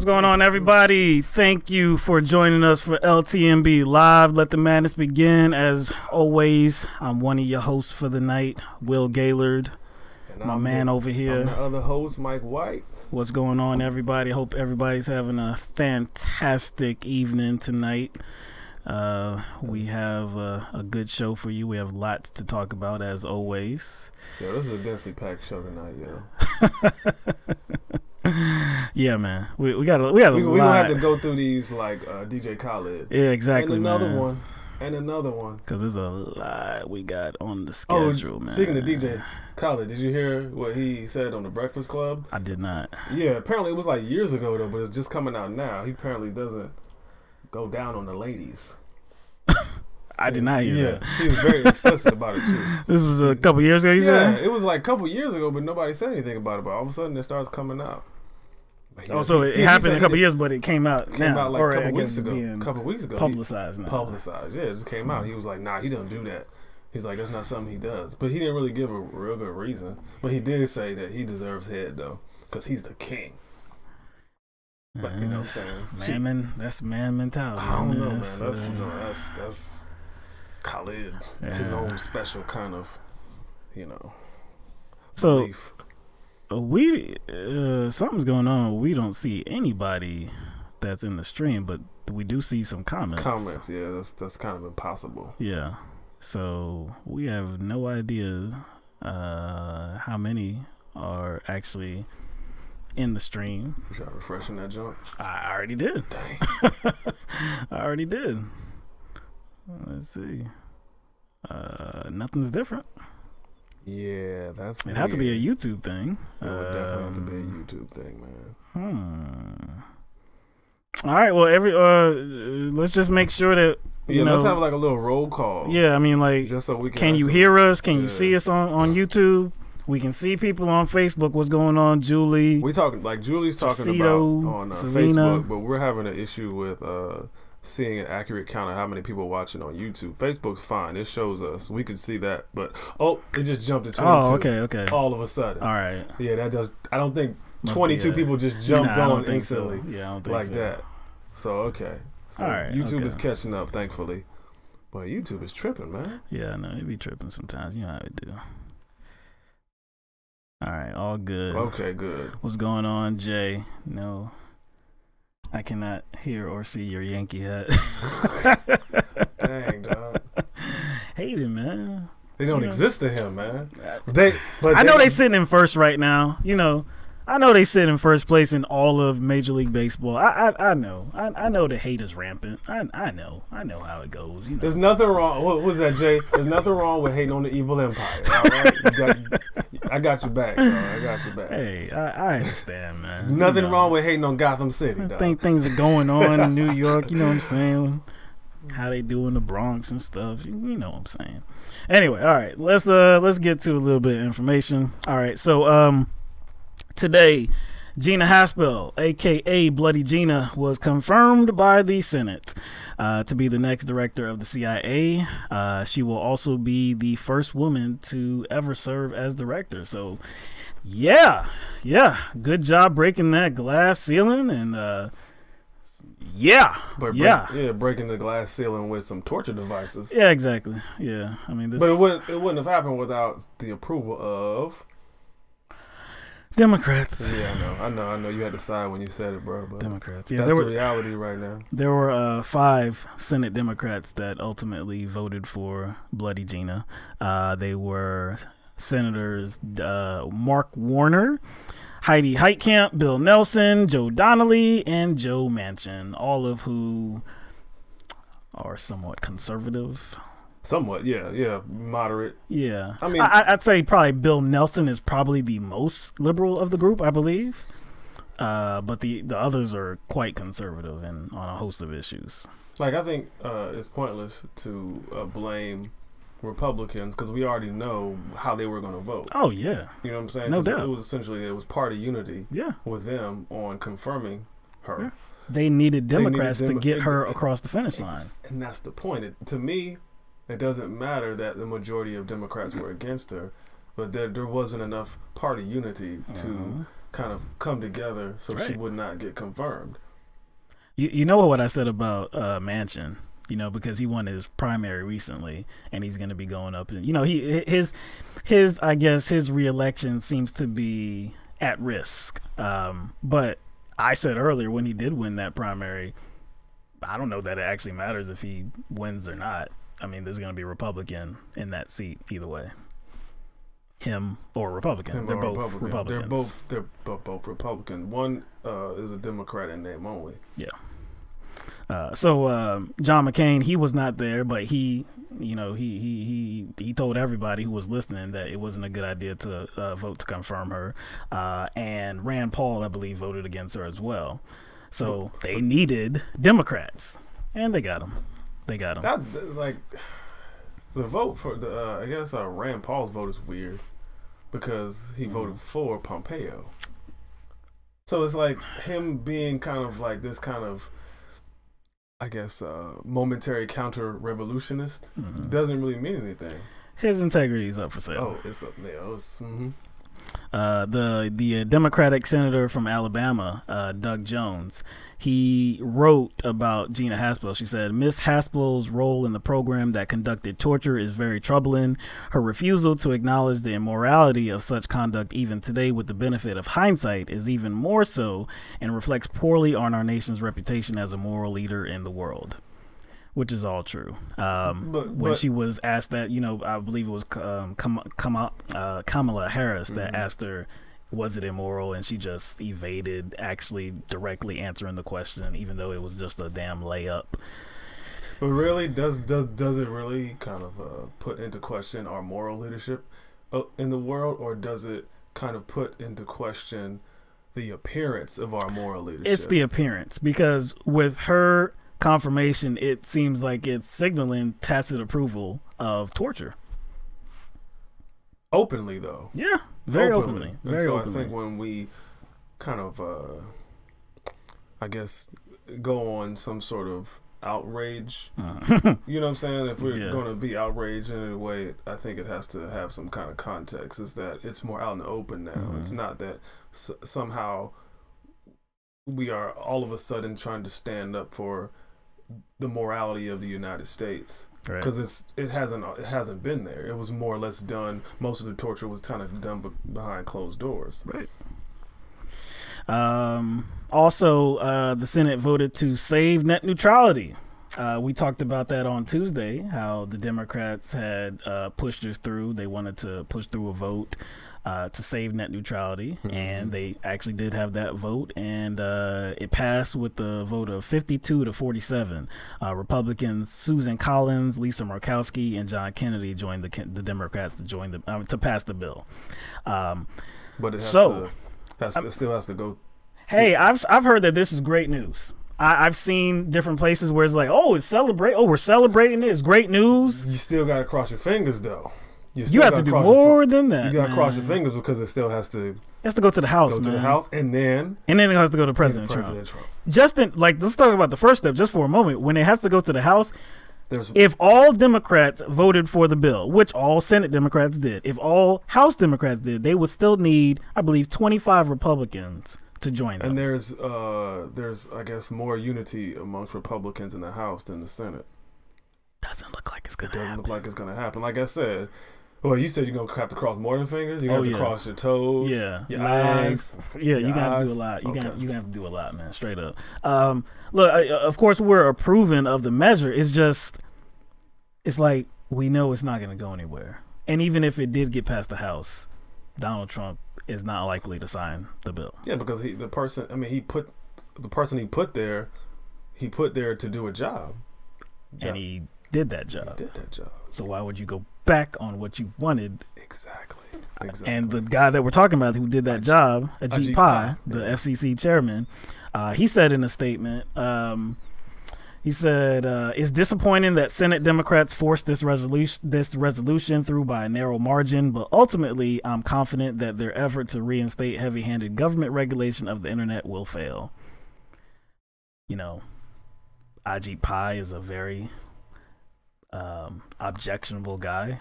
What's going on, everybody? Thank you for joining us for LTMB Live. Let the madness begin. As always, I'm one of your hosts for the night, Will Gaillard. And my man over here. I'm the other host, Mike White. What's going on, everybody? Hope everybody's having a fantastic evening tonight. We have a good show for you. We have lots to talk about, as always. Yeah, this is a densely packed show tonight, yo. Yeah, man. We got a lot. We're gonna have to go through these like DJ Khaled. Yeah, exactly. And another man. one. And another one. Because there's a lot we got on the schedule, man. Speaking of DJ Khaled, did you hear what he said on the Breakfast Club? I did not. Yeah, apparently it was like years ago though, but it's just coming out now. He apparently doesn't go down on the ladies. I did not hear that. He was very explicit about it too. This was a couple years ago, you said? Yeah, it was like a couple years ago, but nobody said anything about it. But all of a sudden it starts coming out. Oh, so it happened a couple years, but it came out came now. out like or a couple weeks ago. Publicized now. Publicized, yeah, it just came out. He was like, nah, he doesn't do that. He's like, that's not something he does. But he didn't really give a real good reason. But he did say that he deserves head, though, because he's the king. But you know what I'm saying? That's man mentality. I don't know, man. That's Khaled. Yeah. His own special kind of, belief. Something's going on. We don't see anybody that's in the stream, but we do see some comments. Yeah, that's kind of impossible. Yeah, so we have no idea how many are actually in the stream. You try refreshing that junk? I already did. Dang. I already did. Let's see. Nothing's different. Yeah, that's it. Had to be a YouTube thing. It would definitely have to be a YouTube thing, man. All right. Well, let's just make sure that let's have like a little roll call. Yeah, I mean, like, just so we can you hear us? Can you see us on YouTube? We can see people on Facebook. What's going on, Julie? We talking like Julie's talking about on Facebook, but we're having an issue with seeing an accurate count of how many people watching on YouTube. Facebook's fine; it shows us. We can see that, but it just jumped to 22. Oh, okay. All of a sudden, all right. Yeah, that does. I don't think 22 people just jumped on instantly. So. Yeah, I don't think like so. that. So okay, so all right, YouTube is catching up, thankfully. But YouTube is tripping, man. Yeah, I know it be tripping sometimes. You know how it do. All right, all good. Okay, good. What's going on, Jay? No. I cannot hear or see your Yankee hat. Dang, dog. Hate him, man. They don't exist to him, man. I know they sitting in first right now. I know they sit in first place in all of Major League Baseball. I know. I know the hate is rampant. I know how it goes. There's nothing wrong. What was that, Jay? There's nothing wrong with hating on the evil empire. All right? I got your back, dog. I got your back. Hey, I understand, man. Nothing wrong with hating on Gotham City, dog. I think things are going on in New York. You know what I'm saying? How they do in the Bronx and stuff. You know what I'm saying. Anyway, all right. Let's get to a little bit of information. All right, so today, Gina Haspel, a.k.a. Bloody Gina, was confirmed by the Senate to be the next director of the CIA. She will also be the first woman to ever serve as director. So, yeah, good job breaking that glass ceiling and breaking the glass ceiling with some torture devices. Yeah, exactly. Yeah, I mean, but it wouldn't have happened without the approval of Democrats. Yeah, I know. You had to side when you said it, bro. But Democrats. Yeah, that's the reality right now. There were 5 Senate Democrats that ultimately voted for Bloody Gina. They were Senators Mark Warner, Heidi Heitkamp, Bill Nelson, Joe Donnelly, and Joe Manchin, all of who are somewhat conservative. Somewhat, yeah, moderate. Yeah, I mean, I'd say probably Bill Nelson is probably the most liberal of the group, I believe. But the others are quite conservative and on a host of issues. Like, I think it's pointless to blame Republicans because we already know how they were going to vote. Oh yeah, you know what I'm saying? No doubt. It was essentially party unity. Yeah. With them on confirming her. Yeah. They needed Democrats to get her across the finish line, and that's the point. To me, it doesn't matter that the majority of Democrats were against her, but there wasn't enough party unity to kind of come together so she Right. would not get confirmed. You know what I said about Manchin, you know, because he won his primary recently, and he's going to be going up, and you know, his I guess his reelection seems to be at risk. But I said earlier, when he did win that primary, I don't know that it actually matters if he wins or not. I mean, there's going to be a Republican in that seat either way. Him or Republican. They're both Republicans. They're both Republican. One is a Democrat in name only. Yeah. So John McCain, he was not there, but he told everybody who was listening that it wasn't a good idea to vote to confirm her. And Rand Paul, I believe, voted against her as well. So they needed Democrats, and they got them. That, like, the vote for the I guess Rand Paul's vote is weird because he voted for Pompeo. So it's like him being kind of like this kind of, I guess, momentary counter-revolutionist doesn't really mean anything. His integrity is up for sale. Oh, it's up there. The Democratic senator from Alabama, Doug Jones, he wrote about Gina Haspel. She said, Miss Haspel's role in the program that conducted torture is very troubling. Her refusal to acknowledge the immorality of such conduct even today with the benefit of hindsight is even more so and reflects poorly on our nation's reputation as a moral leader in the world. Which is all true. When she was asked that, you know, I believe it was Kamala Harris that asked her, was it immoral? And she just evaded actually directly answering the question, even though it was just a damn layup. But really, does it really kind of put into question our moral leadership in the world, or does it kind of put into question the appearance of our moral leadership? It's the appearance, because with her confirmation, it seems like it's signaling tacit approval of torture. Openly, though. Yeah, very openly. And so I think when we kind of, I guess, go on some sort of outrage, you know what I'm saying? If we're going to be outraged in a way, I think it has to have some kind of context. Is that it's more out in the open now. It's not that somehow we are all of a sudden trying to stand up for the morality of the United States, because it hasn't been there. It was more or less done. Most of the torture was kind of done behind closed doors. Right. Also, the Senate voted to save net neutrality. We talked about that on Tuesday, how the Democrats had pushed this through. They wanted to push through a vote to save net neutrality, and they actually did have that vote, and it passed with the vote of 52 to 47. Republicans Susan Collins, Lisa Murkowski, and John Kennedy joined the Democrats to pass the bill. But it still has to go. Hey, I've heard that this is great news. I've seen different places where it's like, oh, we're celebrating it. It's great news. You still got to cross your fingers, though. You have to do more than that. You got to cross your fingers, because it still has to. It has to go to the House. To the House, and then it has to go to President Trump. Let's talk about the first step just for a moment. When it has to go to the House, if all Democrats voted for the bill, which all Senate Democrats did, if all House Democrats did, they would still need, I believe, 25 Republicans to join them. And there's I guess more unity amongst Republicans in the House than the Senate. Doesn't look like it's gonna happen. Doesn't look like it's gonna happen. Like I said. Well, you said you're going to have to cross more than fingers? You're going to have to cross your toes, your eyes. Yeah, you're going to have to do a lot. You're going to have to do a lot, man, straight up. Look, of course, we're approving of the measure. It's just, it's like we know it's not going to go anywhere. And even if it did get past the House, Donald Trump is not likely to sign the bill. Yeah, because he put there to do a job. And he did that job. He did that job. So why would you go back on what you wanted? Exactly. And the guy that we're talking about who did that job, Ajit Pai, the FCC chairman, he said in a statement, he said, it's disappointing that Senate Democrats forced this resolution through by a narrow margin, but ultimately I'm confident that their effort to reinstate heavy-handed government regulation of the internet will fail. You know, Ajit Pai is a very objectionable guy,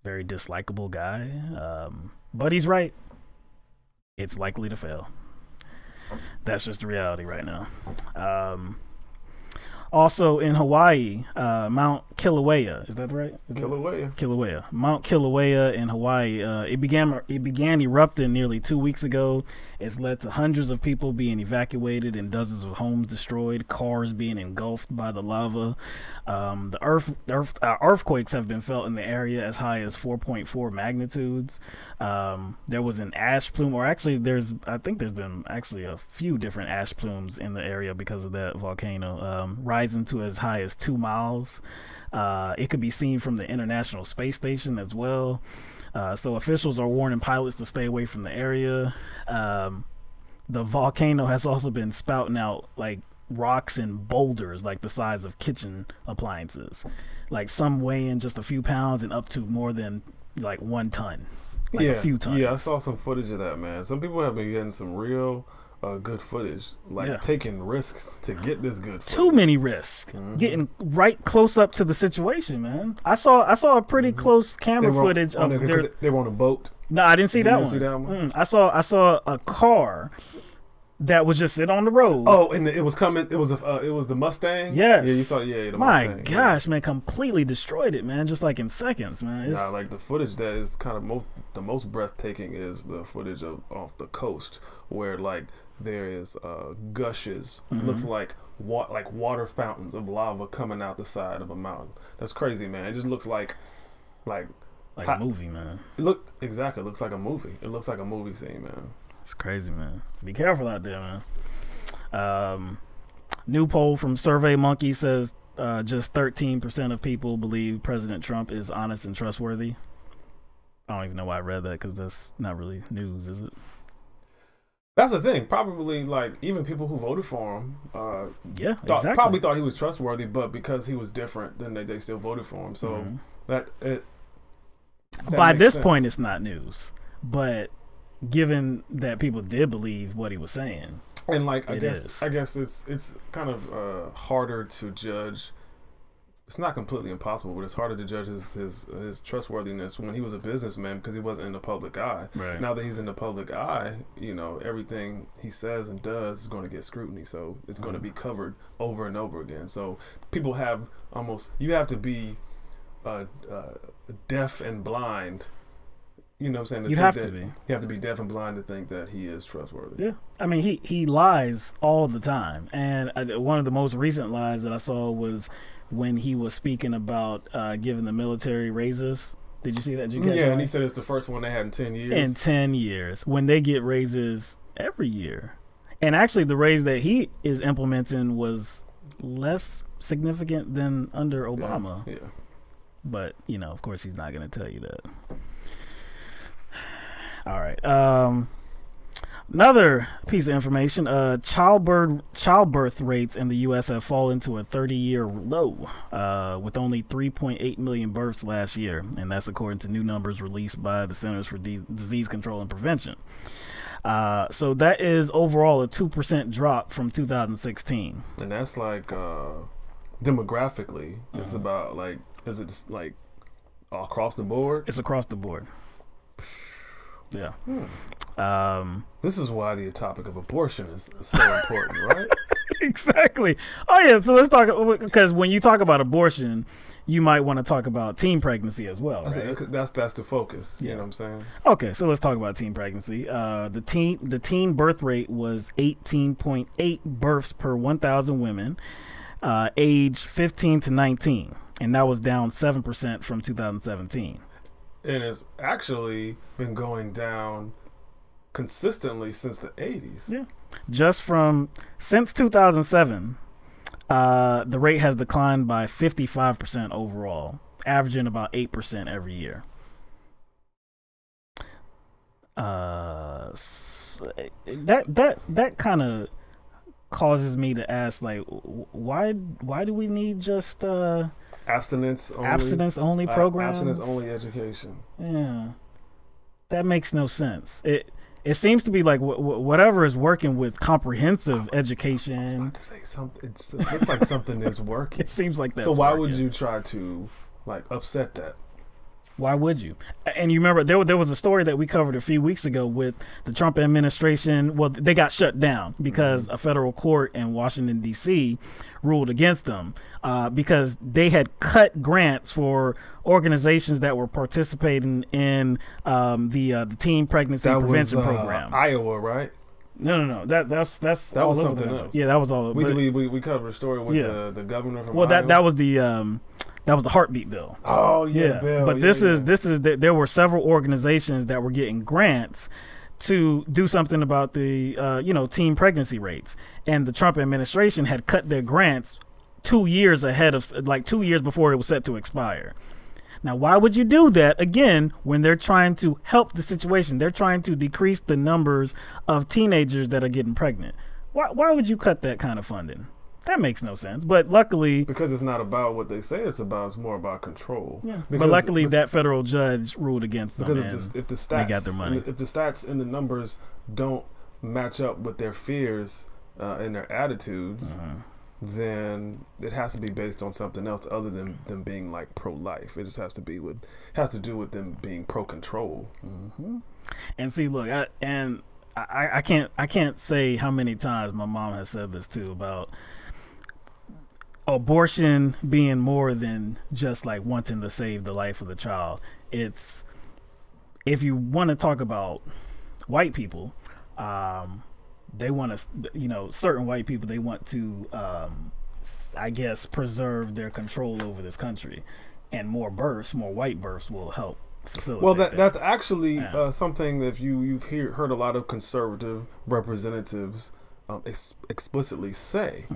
very dislikable guy, but he's right. it's likely to fail. That's just the reality right now. Also in Hawaii, Mount Kilauea, is that right? Kilauea. Mount Kilauea in Hawaii. It began erupting nearly 2 weeks ago. It's led to hundreds of people being evacuated and dozens of homes destroyed, cars being engulfed by the lava. Earthquakes have been felt in the area as high as 4.4 magnitudes. There was an ash plume, or actually I think there's been actually a few different ash plumes in the area because of that volcano, rising to as high as 2 miles. It could be seen from the International Space Station as well. So officials are warning pilots to stay away from the area. The volcano has also been spouting out like rocks and boulders like the size of kitchen appliances, like some weighing just a few pounds and up to more than like 1 ton, like a few tons. Yeah, I saw some footage of that, man. Some people have been getting some real good footage, like taking risks to get this good footage. Too many risks. Getting right close up to the situation, man. I saw a pretty close camera footage of they were on a boat. No, I didn't see that one. I saw a car that was just sitting on the road. Oh, and it was coming. It was the Mustang. Yes. Yeah, you saw. Yeah, the Mustang. My gosh, man, completely destroyed it, man. Just like in seconds, man. Nah, like the footage that is kind of the most breathtaking is the footage off the coast where like there is gushes. Looks like water fountains of lava coming out the side of a mountain. That's crazy, man. It just looks like a movie, man. It looks like a movie. It looks like a movie scene, man. It's crazy, man. Be careful out there, man. New poll from SurveyMonkey says just 13% of people believe President Trump is honest and trustworthy. I don't even know why I read that because that's not really news, is it? That's the thing. Probably like even people who voted for him, probably thought he was trustworthy, but because he was different, then they still voted for him. So that by this point, it's not news, but given that people did believe what he was saying, and like I guess it's kind of harder to judge. It's not completely impossible, but it's harder to judge his trustworthiness when he was a businessman because he wasn't in the public eye. Right. Now that he's in the public eye, you know, everything he says and does is going to get scrutiny. So it's going to be covered over and over again. So people have you have to be deaf and blind. You know what I'm saying? You have to be. You have to be deaf and blind to think that he is trustworthy. Yeah. I mean, he lies all the time. And one of the most recent lies that I saw was when he was speaking about giving the military raises. Did you see that? And he said it's the first one they had in 10 years. In 10 years. When they get raises every year. And actually the raise that he is implementing was less significant than under Obama. Yeah. But, you know, of course he's not going to tell you that. All right. Another piece of information, childbirth rates in the U.S. have fallen to a 30-year low, with only 3.8 million births last year, and that's according to new numbers released by the Centers for Disease Control and Prevention. So that is overall a 2% drop from 2016. And that's like demographically, it's about like, is it just like across the board? It's across the board. Yeah. This is why the topic of abortion is so important, right? Exactly. Oh yeah. So let's talk, because when you talk about abortion, you might want to talk about teen pregnancy as well. Right? That's the focus. You know what I'm saying? Okay, so let's talk about teen pregnancy. The teen birth rate was 18.8 births per 1,000 women, age 15 to 19, and that was down 7% from 2017. And it's actually been going down consistently since the 80s. Yeah. Since 2007, the rate has declined by 55% overall, averaging about 8% every year. That kind of causes me to ask, like, why do we need just abstinence only programs, abstinence only education? Yeah, that makes no sense. It seems to be like whatever is working with comprehensive education. I was about to say something. It looks like something is working. It seems like that. So why would you try to like upset that? Why would you? And you remember there was a story that we covered a few weeks ago with the Trump administration. Well, they got shut down because a federal court in Washington, D.C. ruled against them because they had cut grants for organizations that were participating in the teen pregnancy prevention program. Iowa, right? No. That was something else. Yeah, that was all. We covered a story with the governor from Iowa. That was the heartbeat bill. Oh yeah, bill. But there were several organizations that were getting grants to do something about the teen pregnancy rates, and the Trump administration had cut their grants 2 years ahead of 2 years before it was set to expire. Now, why would you do that again when they're trying to help the situation? They're trying to decrease the numbers of teenagers that are getting pregnant. Why would you cut that kind of funding? That makes no sense. But luckily, because it's not about what they say it's about, it's more about control. Yeah. But luckily, that federal judge ruled against them. Because if the stats, they got their money. If the stats and the numbers don't match up with their fears and their attitudes, then it has to be based on something else other than them being like pro-life. It just has to do with them being pro-control. And see, look, I can't say how many times my mom has said this too about abortion being more than just like wanting to save the life of the child. It's, if you want to talk about white people, they want to, certain white people, they want to, I guess, preserve their control over this country, and more white births will help facilitate. Well, that's actually something that you've heard a lot of conservative representatives explicitly say.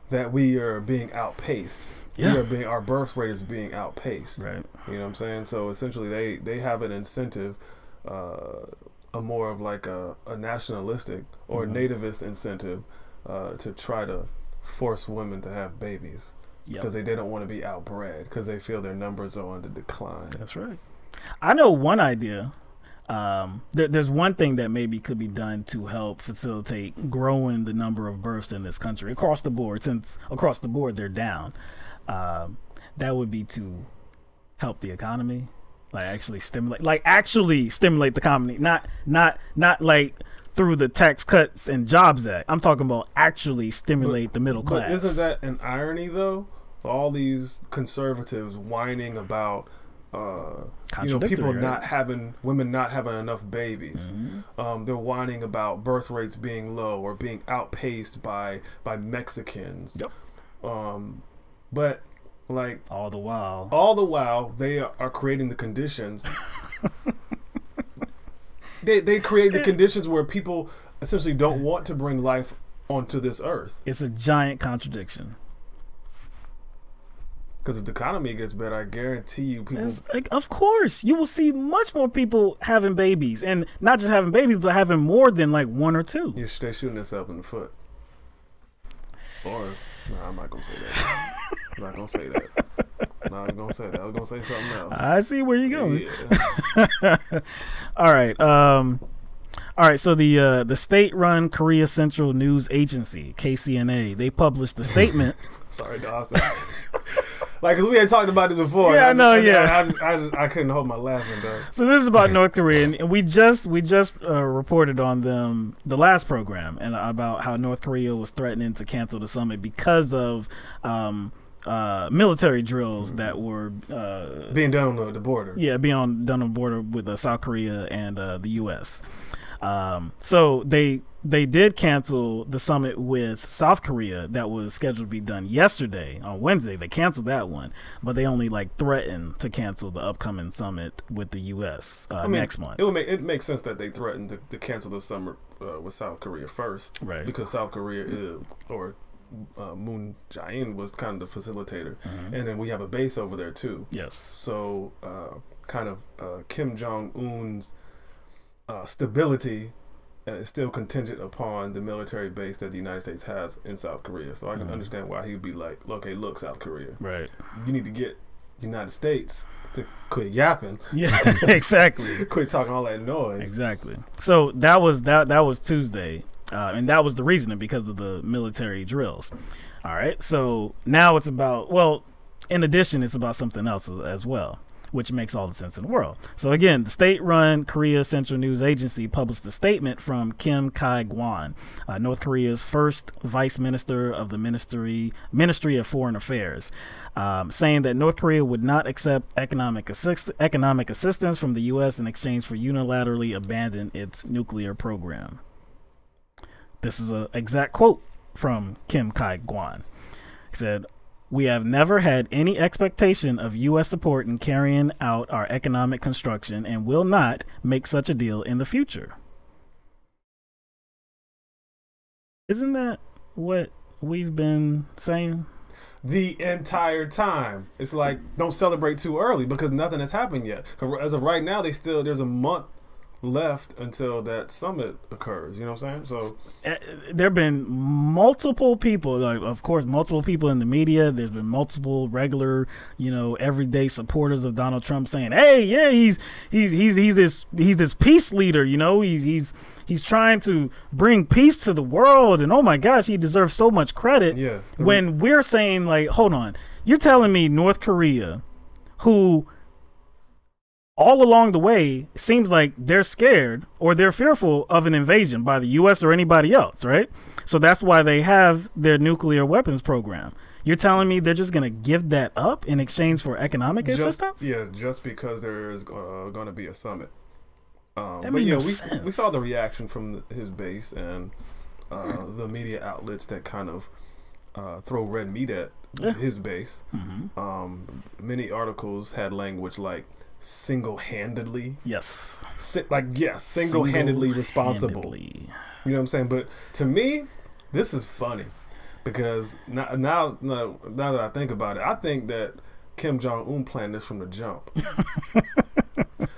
That we are being outpaced. Yeah. Our birth rate is being outpaced. Right. You know what I'm saying? So essentially they have an incentive, a more of like a nationalistic or nativist incentive to try to force women to have babies because they don't want to be outbred because they feel their numbers are on the decline. That's right. I know one idea. There's one thing that maybe could be done to help facilitate growing the number of births in this country across the board, since across the board they're down. That would be to help the economy, actually stimulate the economy, not like through the Tax Cuts and Jobs Act. I'm talking about actually stimulate the middle class. But isn't that an irony though? All these conservatives whining about people women not having enough babies. They're whining about birth rates being low or being outpaced by Mexicans. But like all the while they are creating the conditions. they create the conditions where people essentially don't want to bring life onto this earth. It's a giant contradiction. Because if the economy gets better, I guarantee you people... of course, you will see much more people having babies. And not just having babies, but having more than like one or two. They're shooting themselves in the foot. Or, I'm not going to say that. I'm not going to say that. I was going to say something else. I see where you're going. Yeah. All right. So the state-run Korea Central News Agency, KCNA, they published a statement. Sorry, Dawson. Cause we had talked about it before. Yeah, I couldn't hold my laughing though. So this is about North Korea, and we just reported on them the last program, and about how North Korea was threatening to cancel the summit because of military drills that were being done on the border. Yeah, being done on the border with South Korea and the U.S. So they did cancel the summit with South Korea that was scheduled to be done yesterday on Wednesday. They canceled that one, but they only threatened to cancel the upcoming summit with the U.S. Next month. It makes sense that they threatened to cancel the summit with South Korea first, right? Because South Korea Moon Jae-in was kind of the facilitator, and then we have a base over there too. Yes. So Kim Jong-un's stability is still contingent upon the military base that the United States has in South Korea. So I can understand why he would be like, okay, look, South Korea, right? You need to get the United States to quit yapping. Yeah, exactly. Quit talking all that noise. Exactly. So that was Tuesday, and that was the reasoning, because of the military drills. All right. So now it's about, in addition, it's about something else as well. which makes all the sense in the world. So again, the state-run Korea Central News Agency published a statement from Kim Kai-gwan, North Korea's first vice minister of the Ministry of Foreign Affairs, saying that North Korea would not accept economic assistance from the U.S. in exchange for unilaterally abandon its nuclear program. This is an exact quote from Kim Kai-gwan. He said, "We have never had any expectation of U.S. support in carrying out our economic construction and will not make such a deal in the future." Isn't that what we've been saying? The entire time. It's like, don't celebrate too early because nothing has happened yet. As of right now, there's a month left until that summit occurs. You know what I'm saying? So there have been multiple people, like, of course, multiple people in the media. There's been multiple regular, everyday supporters of Donald Trump saying, "Hey, yeah, he's this peace leader. He's trying to bring peace to the world, and oh my gosh, he deserves so much credit." Yeah. When we're saying, like, hold on, you're telling me North Korea, who all along the way, it seems like they're scared or they're fearful of an invasion by the U.S. or anybody else, right? So that's why they have their nuclear weapons program. You're telling me they're just going to give that up in exchange for economic assistance? Yeah, just because there is going to be a summit. We saw the reaction from his base and the media outlets that kind of throw red meat at his base. Mm-hmm. Many articles had language like single-handedly. Yes. Single-handedly responsible. You know what I'm saying? But to me, this is funny because now that I think about it, I think that Kim Jong-un planned this from the jump.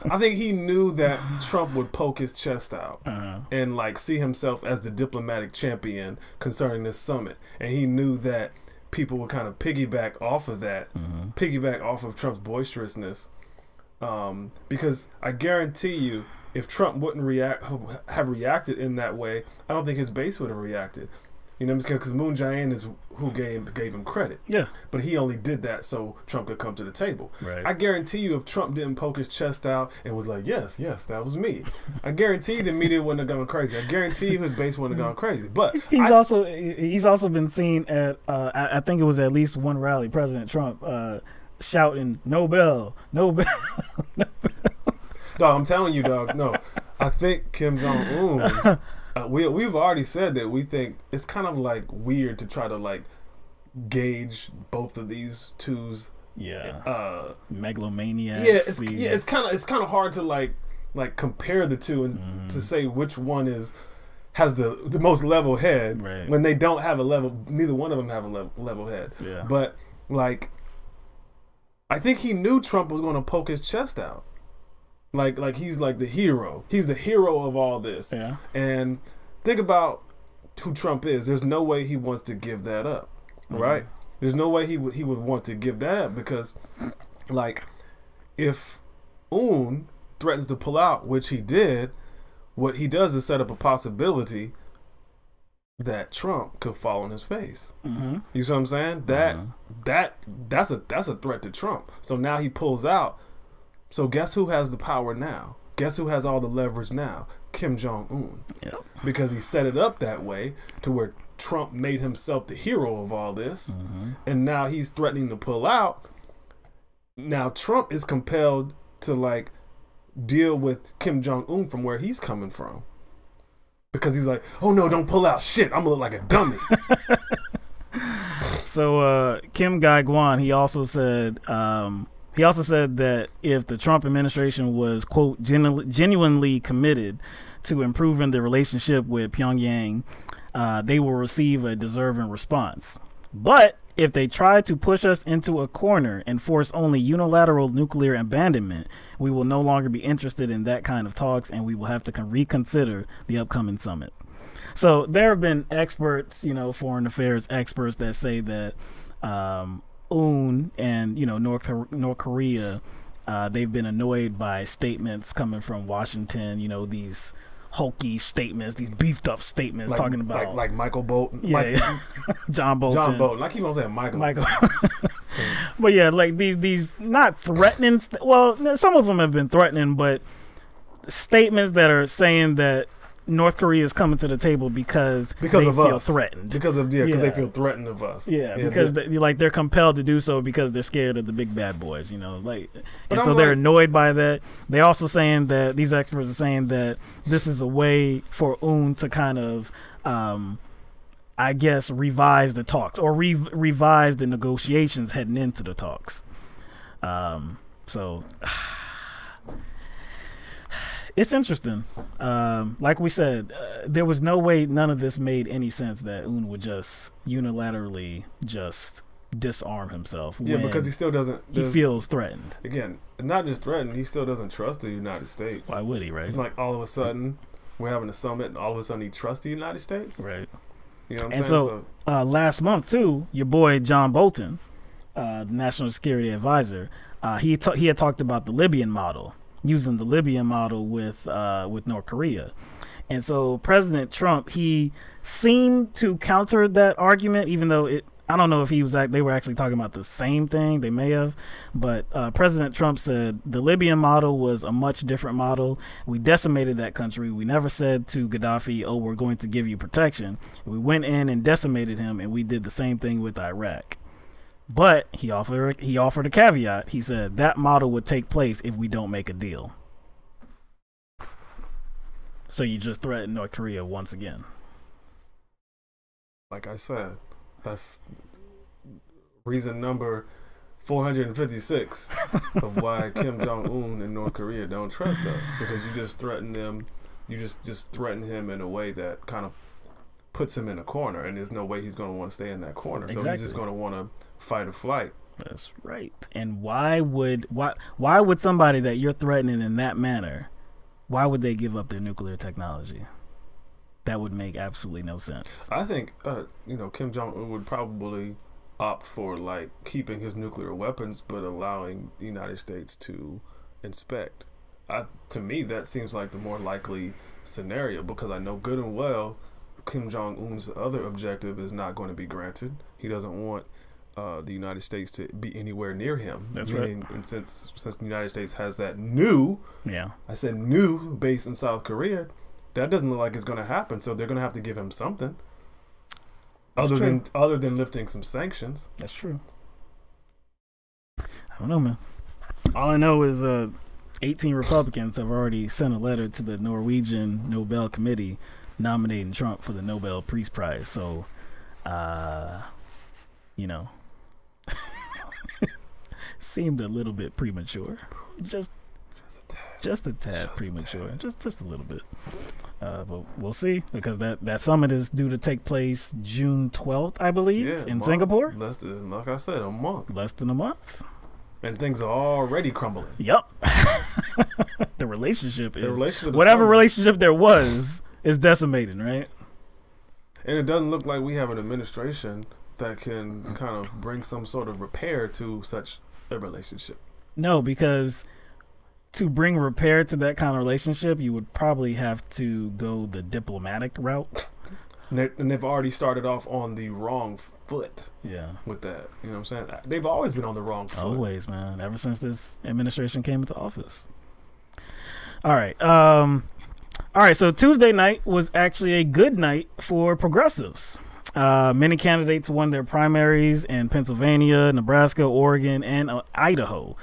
I think he knew that Trump would poke his chest out and like see himself as the diplomatic champion concerning this summit. And he knew that people would kind of piggyback off of that, piggyback off of Trump's boisterousness. Because I guarantee you, if Trump wouldn't have reacted in that way, I don't think his base would have reacted. You know what I'm saying? Because Moon Jae-in is who gave him credit. Yeah. But he only did that so Trump could come to the table. Right. I guarantee you, if Trump didn't poke his chest out and was like, yes, that was me, I guarantee you the media wouldn't have gone crazy. I guarantee you his base wouldn't have gone crazy. But he's also been seen at I think it was at least one rally, President Trump shouting Nobel. Dog, I'm telling you, dog. No, I think Kim Jong-un. We've already said that we think it's kind of like weird to try to like gauge both of these two's megalomaniacs. It's kind of hard to like compare the two and to say which one has the most level head when they don't have a level. Neither one of them have a level head. Yeah. But like, I think he knew Trump was going to poke his chest out. Like he's like the hero. He's the hero of all this. Yeah. And think about who Trump is. There's no way he wants to give that up, right? There's no way he would want to give that up because, like, if Un threatens to pull out, which he did, what he does is set up a possibility that Trump could fall on his face. You see what I'm saying? That's a threat to Trump. So now he pulls out. So guess who has the power now? Guess who has all the leverage now? Kim Jong-un. Yep. Because he set it up that way to where Trump made himself the hero of all this. And now he's threatening to pull out. Now Trump is compelled to like deal with Kim Jong-un from where he's coming from. Because he's like, oh no, don't pull out. Shit, I'm gonna look like a dummy. So Kim Kai-gwan, he also said that if the Trump administration was, quote, genuinely committed to improving the relationship with Pyongyang, they will receive a deserving response. But if they try to push us into a corner and force only unilateral nuclear abandonment, we will no longer be interested in that kind of talks, and we will have to reconsider the upcoming summit. So there have been experts, foreign affairs experts that say that Un and North Korea, they've been annoyed by statements coming from Washington, these hulky statements, these beefed up statements talking about like Michael Bolton, John Bolton. John Bolton. I keep on saying Michael. But yeah, like these not threatening. Well, some of them have been threatening, but statements that are saying that North Korea is coming to the table because they feel threatened. Because they feel threatened of us. Yeah, because they're compelled to do so because they're scared of the big bad boys, and so they're annoyed by that. They also saying that these experts are saying that this is a way for UN to kind of, I guess, revise the talks or revise the negotiations heading into the talks. So. It's interesting. Like we said, there was no way none of this made any sense that UN would just unilaterally just disarm himself. Yeah, because he still doesn't. He feels threatened. Again, not just threatened, he still doesn't trust the United States. Why would he, right? It's like all of a sudden we're having a summit and all of a sudden he trusts the United States. Right. You know what I'm saying? So last month, too, your boy John Bolton, the National Security Advisor, he had talked about the Libyan model. Using the Libyan model with North Korea. And so President Trump, he seemed to counter that argument, even though I don't know if they were actually talking about the same thing. They may have. But President Trump said the Libyan model was a much different model. We decimated that country. We never said to Gaddafi, oh, we're going to give you protection. We went in and decimated him, and we did the same thing with Iraq. But he offered a caveat. He said that model would take place if we don't make a deal. So you just threaten North Korea once again. Like I said, that's reason number 456 of why Kim Jong-un and North Korea don't trust us, because you just threaten them. You just threaten him in a way that kind of puts him in a corner, and there's no way he's going to want to stay in that corner. Exactly. So he's just going to want to fight or flight. That's right. And why would somebody that you're threatening in that manner, why would they give up their nuclear technology? That would make absolutely no sense. I think Kim Jong-un would probably opt for like keeping his nuclear weapons but allowing the United States to inspect. To me, that seems like the more likely scenario, because I know good and well Kim Jong-un's other objective is not going to be granted. He doesn't want the United States to be anywhere near him. That's meaning, right. And since the United States has that new base in South Korea, that doesn't look like it's going to happen. So they're going to have to give him something other than lifting some sanctions. That's true. I don't know, man. All I know is 18 Republicans have already sent a letter to the Norwegian Nobel Committee nominating Trump for the Nobel Peace Prize. So, seemed a little bit premature. Just a tad premature. Just a little bit. But we'll see, because that summit is due to take place June 12th, I believe, in Singapore. Like I said, a month. Less than a month. And things are already crumbling. Yep. The relationship whatever relationship there was is decimating, right? And it doesn't look like we have an administration that can kind of bring some sort of repair to such a relationship. No, because to bring repair to that kind of relationship, you would probably have to go the diplomatic route. And they've already started off on the wrong foot. Yeah. With that. You know what I'm saying? They've always been on the wrong foot. Always, man. Ever since this administration came into office. All right. So Tuesday night was actually a good night for progressives. Many candidates won their primaries in Pennsylvania, Nebraska, Oregon, and Idaho.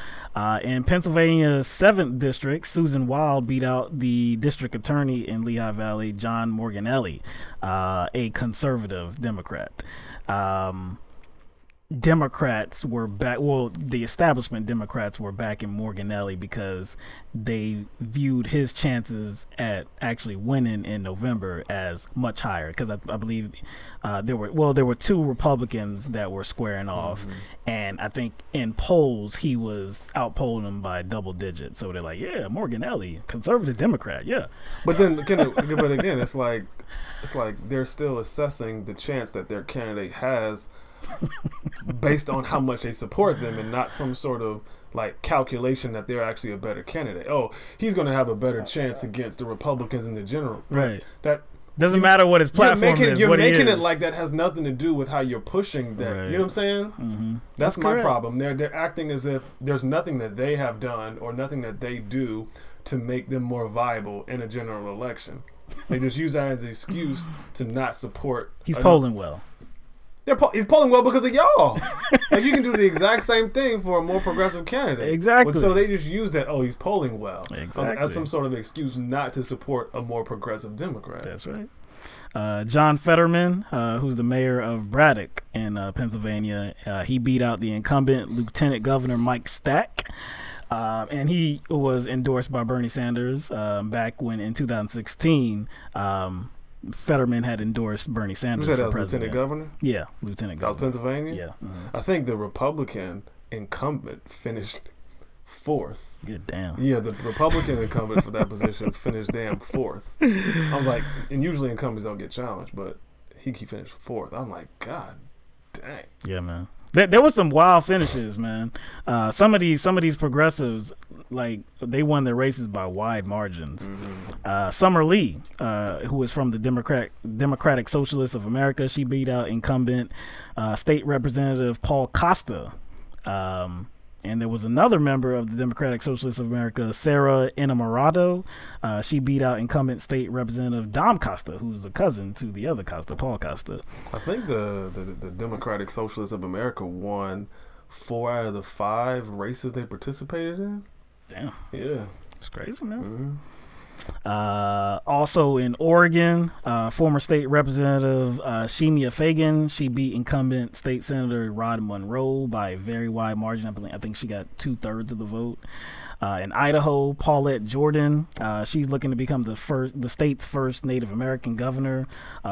In Pennsylvania's 7th district, Susan Wild beat out the district attorney in Lehigh Valley, John Morganelli, a conservative Democrat. Democrats were back. Well, the establishment Democrats were backing Morganelli because they viewed his chances at actually winning in November as much higher. Because I believe there were two Republicans that were squaring off, and I think in polls he was outpolling them by double digits. So they're like, yeah, Morganelli, conservative Democrat, yeah. But then, again, it's like they're still assessing the chance that their candidate has based on how much they support them, and not some sort of like calculation that they're actually a better candidate. Oh, he's going to have a better chance against the Republicans in the general. Right. That doesn't matter what his platform is. You're making it like that has nothing to do with how you're pushing that. Right. You know what I'm saying? Mm-hmm. That's my problem. They're acting as if there's nothing that they have done or nothing that they do to make them more viable in a general election. They just use that as an excuse to not support. He's polling well. He's polling well because of y'all. Like, you can do the exact same thing for a more progressive candidate. Exactly. So they just use that, oh, he's polling well. Exactly. As some sort of excuse not to support a more progressive Democrat. That's right. John Fetterman, who's the mayor of Braddock in Pennsylvania, he beat out the incumbent Lieutenant Governor Mike Stack. And he was endorsed by Bernie Sanders back when in 2016. Fetterman had endorsed Bernie Sanders. You said that was Lieutenant Governor? Yeah, Lieutenant Governor. That was Pennsylvania? Yeah. Mm-hmm. I think the Republican incumbent finished 4th. Good damn. Yeah, the Republican incumbent for that position finished damn 4th. I was like, and usually incumbents don't get challenged, but he finished 4th. I'm like, God dang. Yeah, man. There was some wild finishes, man. Some of these progressives, like, they won their races by wide margins. Mm-hmm. Summer Lee, who is from the Democratic Socialists of America, she beat out incumbent State Representative Paul Costa. And there was another member of the Democratic Socialists of America, Sarah Innamorato. She beat out incumbent State Representative Dom Costa, who's the cousin to the other Costa, Paul Costa. I think the Democratic Socialists of America won 4 out of the 5 races they participated in. Damn. Yeah. It's crazy, man. Mm-hmm. Also in Oregon, former state representative Shemia Fagan, she beat incumbent state senator Rod Monroe by a very wide margin. I think she got 2/3 of the vote. In Idaho, Paulette Jordan, she's looking to become the state's first Native American governor.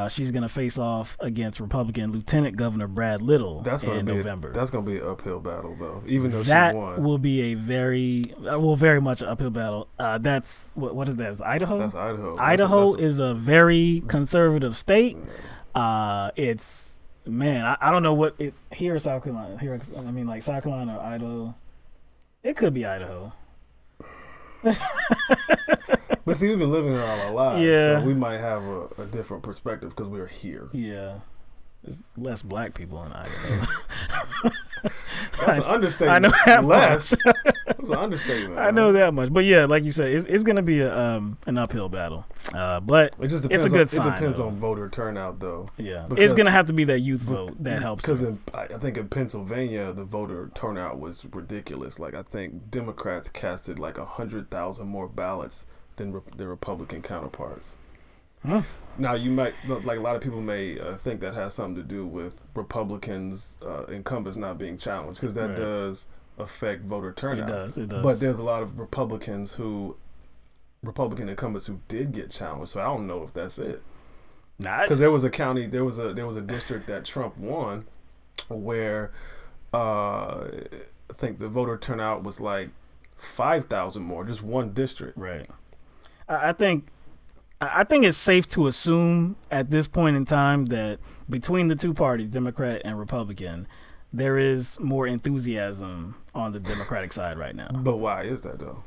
She's going to face off against Republican Lieutenant Governor Brad Little in November. That's going to be an uphill battle, though, even though that she won. That will be a very much an uphill battle. That's, what is that? Is Idaho? That's Idaho. Idaho is a very conservative state. It's, man, I don't know what it, here in South Carolina. Like South Carolina or Idaho. It could be Idaho. But see, we've been living here all our lives, yeah. So we might have a different perspective because we're here. Yeah, there's less black people in Idaho. That's an understatement. I know that less. much. That's an understatement. I know that much, but yeah, like you said, it's going to be an uphill battle. But it just depends. It's a good sign. It depends though. on voter turnout, though. Yeah, it's going to have to be that youth vote that helps. Because I think in Pennsylvania, the voter turnout was ridiculous. Like, I think Democrats casted like 100,000 more ballots than their Republican counterparts. Huh. Now, you might, like, a lot of people may think that has something to do with Republicans, incumbents not being challenged, because that does affect voter turnout. It does. But there's a lot of Republican incumbents who did get challenged, so I don't know if that's it. Because there was a county, there was a district that Trump won, where I think the voter turnout was like 5,000 more, just one district. Right. I think it's safe to assume at this point in time that between the two parties, Democrat and Republican, there is more enthusiasm on the Democratic side right now. But why is that, though?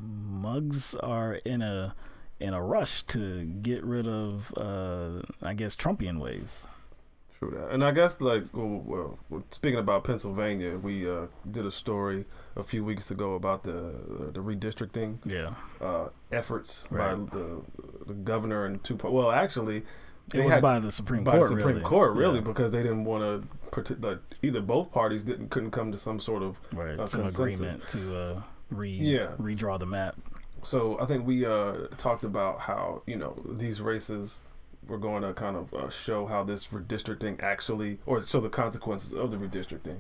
Mugs are in a rush to get rid of, I guess, Trumpian ways. True that. And I guess, like, well, speaking about Pennsylvania, we did a story a few weeks ago about the redistricting efforts by the governor and two parties. Well, actually, it was by the Supreme Court, really, because they didn't want to either both parties couldn't come to some sort of some agreement to redraw the map. So I think we talked about how, these races were going to kind of show how this redistricting actually, or show the consequences of the redistricting.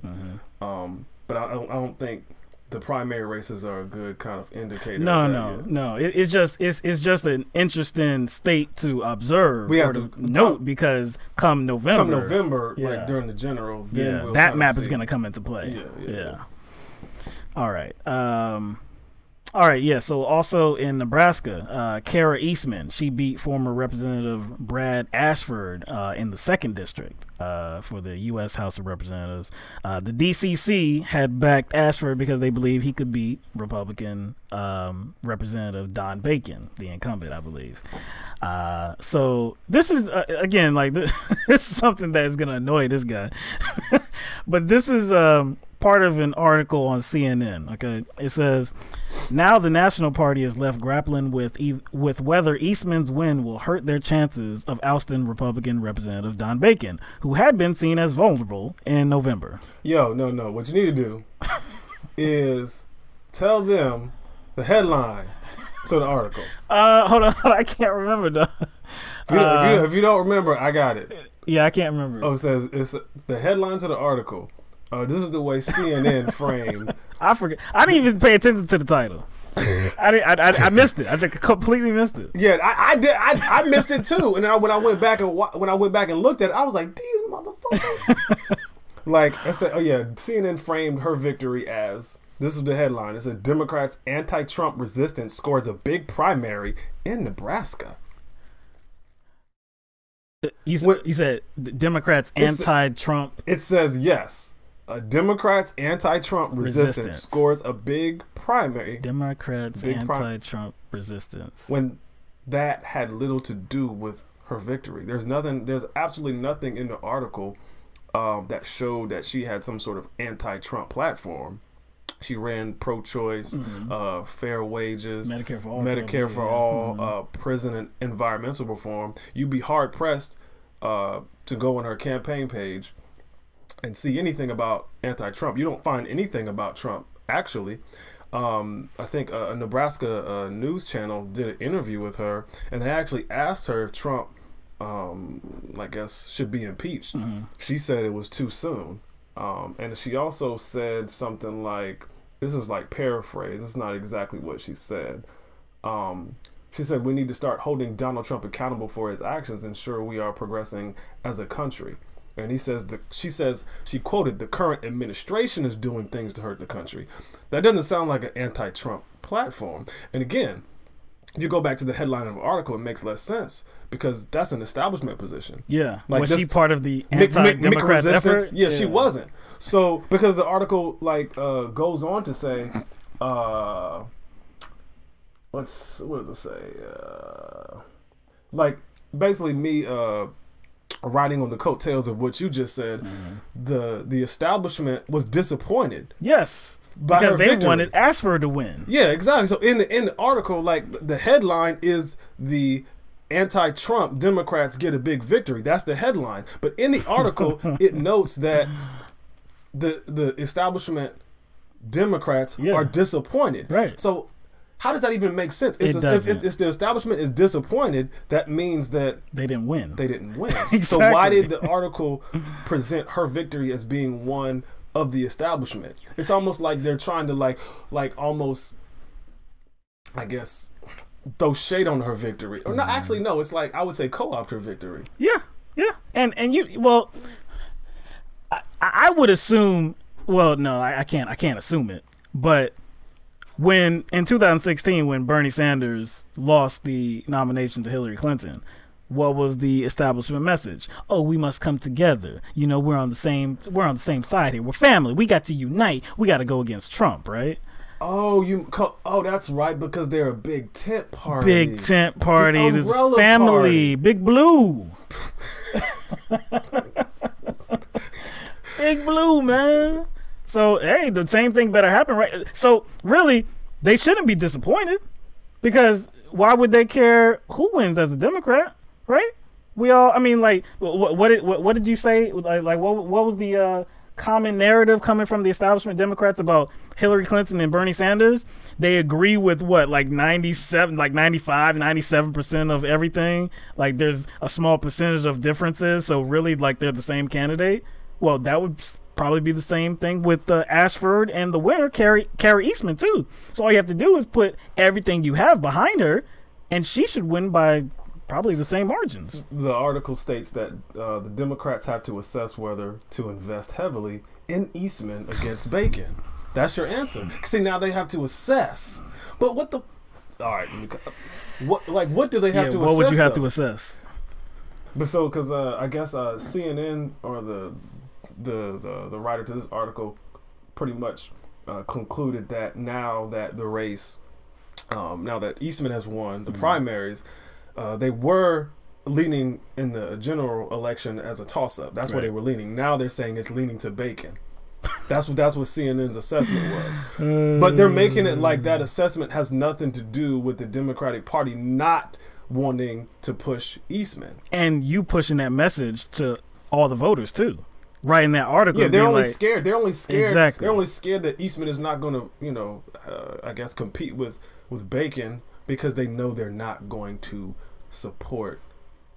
Mm-hmm. But I don't think the primary races are a good kind of indicator. No. It's just an interesting state to observe. We have to note because come November, like during the general, then we'll that map is going to come into play. Yeah. All right. All right, yeah. So also in Nebraska, Kara Eastman, she beat former Representative Brad Ashford in the 2nd District for the U.S. House of Representatives. The DCC had backed Ashford because they believe he could beat Republican Representative Don Bacon, the incumbent, I believe. So this is again like this is something that is going to annoy this guy, but this is part of an article on CNN. Okay, it says now the National Party is left grappling with whether Eastman's win will hurt their chances of ousting Republican Representative Don Bacon, who had been seen as vulnerable in November. No. What you need to do is tell them the headline to the article. Hold on, I can't remember though. If you don't remember, I got it. Yeah, I can't remember. Oh, it says it's the headline to the article. This is the way CNN framed. I forget. I didn't even pay attention to the title. I missed it. I just completely missed it. Yeah, I did. I missed it too. And then when I went back and looked at it, I was like, these motherfuckers. Like I said, oh yeah, CNN framed her victory as, this is the headline. It said Democrats' anti-Trump resistance scores a big primary in Nebraska. You said Democrats' anti-Trump. It says yes. Democrats' anti-Trump resistance scores a big primary. Democrats' anti-Trump resistance. When that had little to do with her victory. There's absolutely nothing in the article that showed that she had some sort of anti-Trump platform. She ran pro-choice, fair wages, Medicare for all, prison and environmental reform. You'd be hard-pressed to go on her campaign page and see anything about anti-Trump. You don't find anything about Trump, actually. I think a Nebraska news channel did an interview with her, and they actually asked her if Trump, I guess, should be impeached. She said it was too soon. And she also said something like, this is like paraphrase, it's not exactly what she said. She said, we need to start holding Donald Trump accountable for his actions, ensure we are progressing as a country. And she quoted, the current administration is doing things to hurt the country. That doesn't sound like an anti-Trump platform. And again, if you go back to the headline of the article, it makes less sense because that's an establishment position. Yeah. Like, was she part of the anti-Democrat effort? Yeah, she wasn't. So because the article goes on to say, what does it say? Basically me riding on the coattails of what you just said, the establishment was disappointed. Yes. Because they wanted Ashford to win. Yeah, exactly. So in the article, the headline is the anti-Trump Democrats get a big victory. That's the headline. But in the article, it notes that the establishment Democrats are disappointed. Right. So how does that even make sense? If the establishment is disappointed, that means that they didn't win. They didn't win. Exactly. So why did the article present her victory as being one of the establishment? It's almost like they're trying to almost, I guess, throw shade on her victory. Or not, actually, no. It's like, I would say co-opt her victory. Yeah, yeah. And I would assume. Well, no, I can't assume it. But in 2016, when Bernie Sanders lost the nomination to Hillary Clinton, what was the establishment message? Oh, we must come together. We're on the same side here. We're family. We got to unite. We got to go against Trump, right? Oh, that's right, because they're a big tent party. Big tent party. This family. Party. Big Blue. Big Blue, man. So, hey, the same thing better happen, right? So, really, they shouldn't be disappointed because why would they care who wins as a Democrat, right? We all, what did you say? What was the common narrative coming from the establishment Democrats about Hillary Clinton and Bernie Sanders? They agree with 97, 95, 97% of everything. Like, there's a small percentage of differences. So really, they're the same candidate. Well, that would probably be the same thing with Ashford and the winner, Kara Eastman, too. So all you have to do is put everything you have behind her, and she should win by probably the same margins. The article states that the Democrats have to assess whether to invest heavily in Eastman against Bacon. That's your answer. See, now they have to assess. But what the? All right, what do they have to? What assess, would you have though? to assess? But so, because I guess CNN or the writer to this article pretty much concluded that now that the race, now that Eastman has won the primaries, they were leaning in the general election as a toss-up. That's where they were leaning. Now they're saying it's leaning to Bacon. That's what CNN's assessment was. But they're making it like that assessment has nothing to do with the Democratic Party not wanting to push Eastman. And you pushing that message to all the voters too. Right in that article. Yeah, they're only scared. They're only scared. Exactly. They're only scared that Eastman is not going to, I guess, compete with Bacon because they know they're not going to support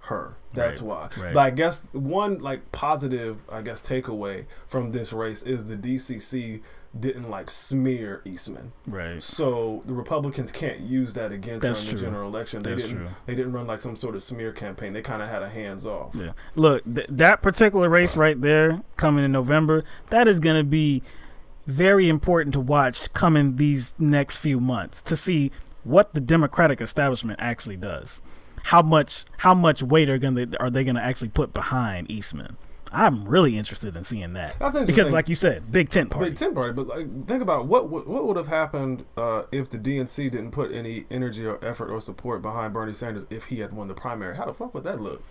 her. That's why. Right. But I guess one positive, takeaway from this race is the DCC didn't smear Eastman. Right. So the Republicans can't use that against her in the general election. They didn't run some sort of smear campaign. They kind of had a hands off. Yeah. Look, that particular race right there coming in November, that is going to be very important to watch coming these next few months to see what the Democratic establishment actually does. How much weight are they gonna actually put behind Eastman? I'm really interested in seeing that. That's interesting because, like you said, big tent party. Big tent party. But think about what would have happened if the DNC didn't put any energy or effort or support behind Bernie Sanders if he had won the primary. How the fuck would that look?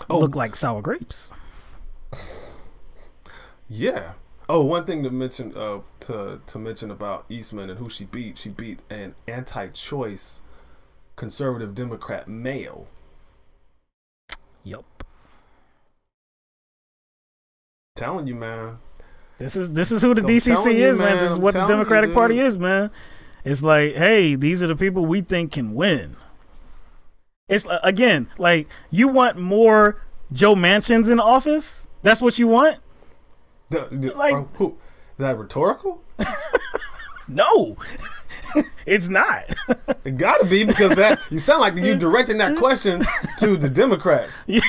Look like sour grapes. Yeah. Oh, one thing to mention to mention about Eastman and who she beat an anti-choice conservative Democrat male. Yep. Telling you, man. This is who the DCC is, man. This is what the Democratic Party is, man. It's like, hey, these are the people we think can win. It's again, you want more Joe Manchins in office? That's what you want? Who? Is that rhetorical? No. It's not. It gotta be, because that you sound like you directing that question to the Democrats. Yeah.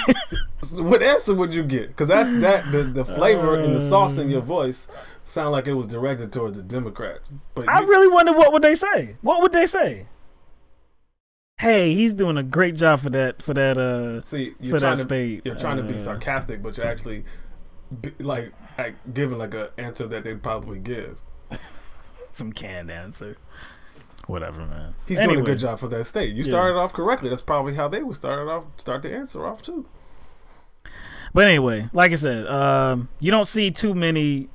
So what answer would you get? Because the flavor and the sauce in your voice sound like it was directed towards the Democrats. But I really wonder what would they say. What would they say? Hey, he's doing a great job for that. See, you're trying to be sarcastic, but you're actually giving an answer that they'd probably give. Some canned answer. Whatever, man. He's doing a good job for that state. You started off correctly. That's probably how they would start the answer off too. But anyway, like I said, you don't see too many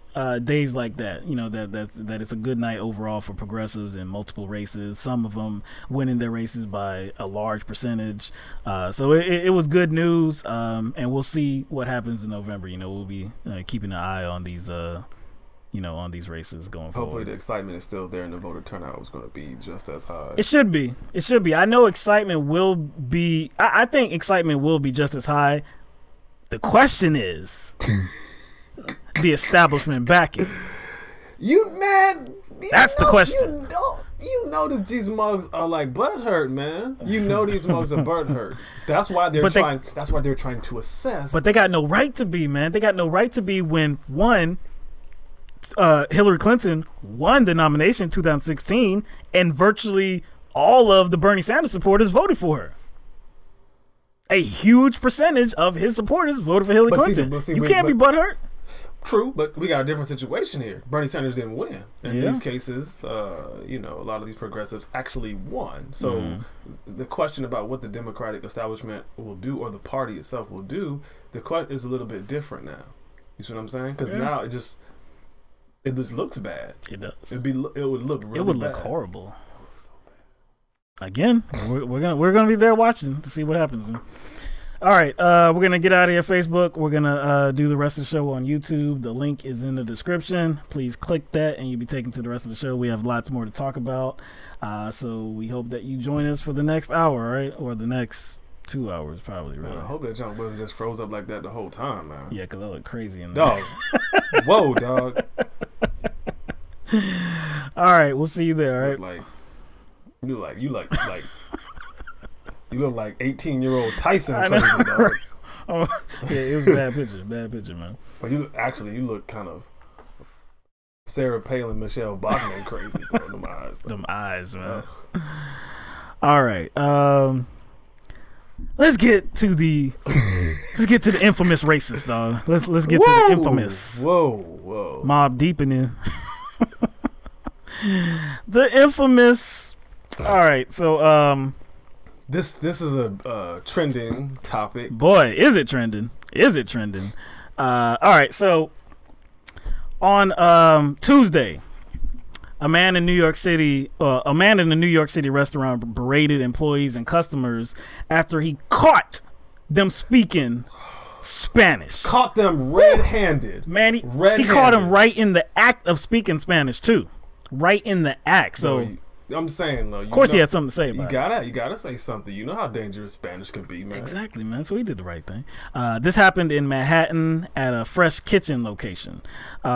days like that. You know, that it's a good night overall for progressives in multiple races. Some of them winning their races by a large percentage. So it was good news, and we'll see what happens in November. You know, we'll be keeping an eye on these on these races going forward. Hopefully the excitement is still there and the voter turnout is going to be just as high. It should be. I know excitement will be. I think excitement will be just as high. The question is the establishment backing. That's the question. You know that these mugs are butthurt, man. You know these mugs are butthurt. That's why they're trying. That's why they're trying to assess. But they got no right to be, man. They got no right to be when Hillary Clinton won the nomination in 2016, and virtually all of the Bernie Sanders supporters voted for her. A huge percentage of his supporters voted for Hillary Clinton. You can't be butthurt. True, but we got a different situation here. Bernie Sanders didn't win. In these cases, a lot of these progressives actually won. So the question about what the Democratic establishment will do, or the party itself will do, the question is a little bit different now. You see what I'm saying? Because now it just looks bad. It does. It would look really bad. It would look horrible. Again, we're gonna be there watching to see what happens. Man. All right, we're gonna get out of here. Facebook. We're gonna do the rest of the show on YouTube. The link is in the description. Please click that, and you'll be taken to the rest of the show. We have lots more to talk about. So we hope that you join us for the next hour, right, or the next 2 hours, probably. Right. Man, I hope that junk wasn't just froze up like that the whole time, man. Yeah, because I look crazy in dog. Whoa, dog. All right, we'll see you there. All right. You look like 18-year-old Tyson crazy, dog. Oh, yeah, it was a bad picture, man. But you look kind of Sarah Palin, Michelle Bachmann crazy, bro. Them eyes, though. Them eyes, man. All right. Let's get to the infamous racist, dog. Let's get to the infamous. Whoa. Mob Deep in there. The infamous. All right, so this is a trending topic. Boy, is it trending? All right, so on Tuesday, a man in the New York City restaurant berated employees and customers after he caught them speaking Spanish. Caught them red-handed. Man, he caught him right in the act of speaking Spanish too. Right in the act. So I'm saying, though, of course he had something to say about it. You gotta say something. You know how dangerous Spanish can be, man. Exactly, man. So he did the right thing. This happened in Manhattan at a Fresh Kitchen location.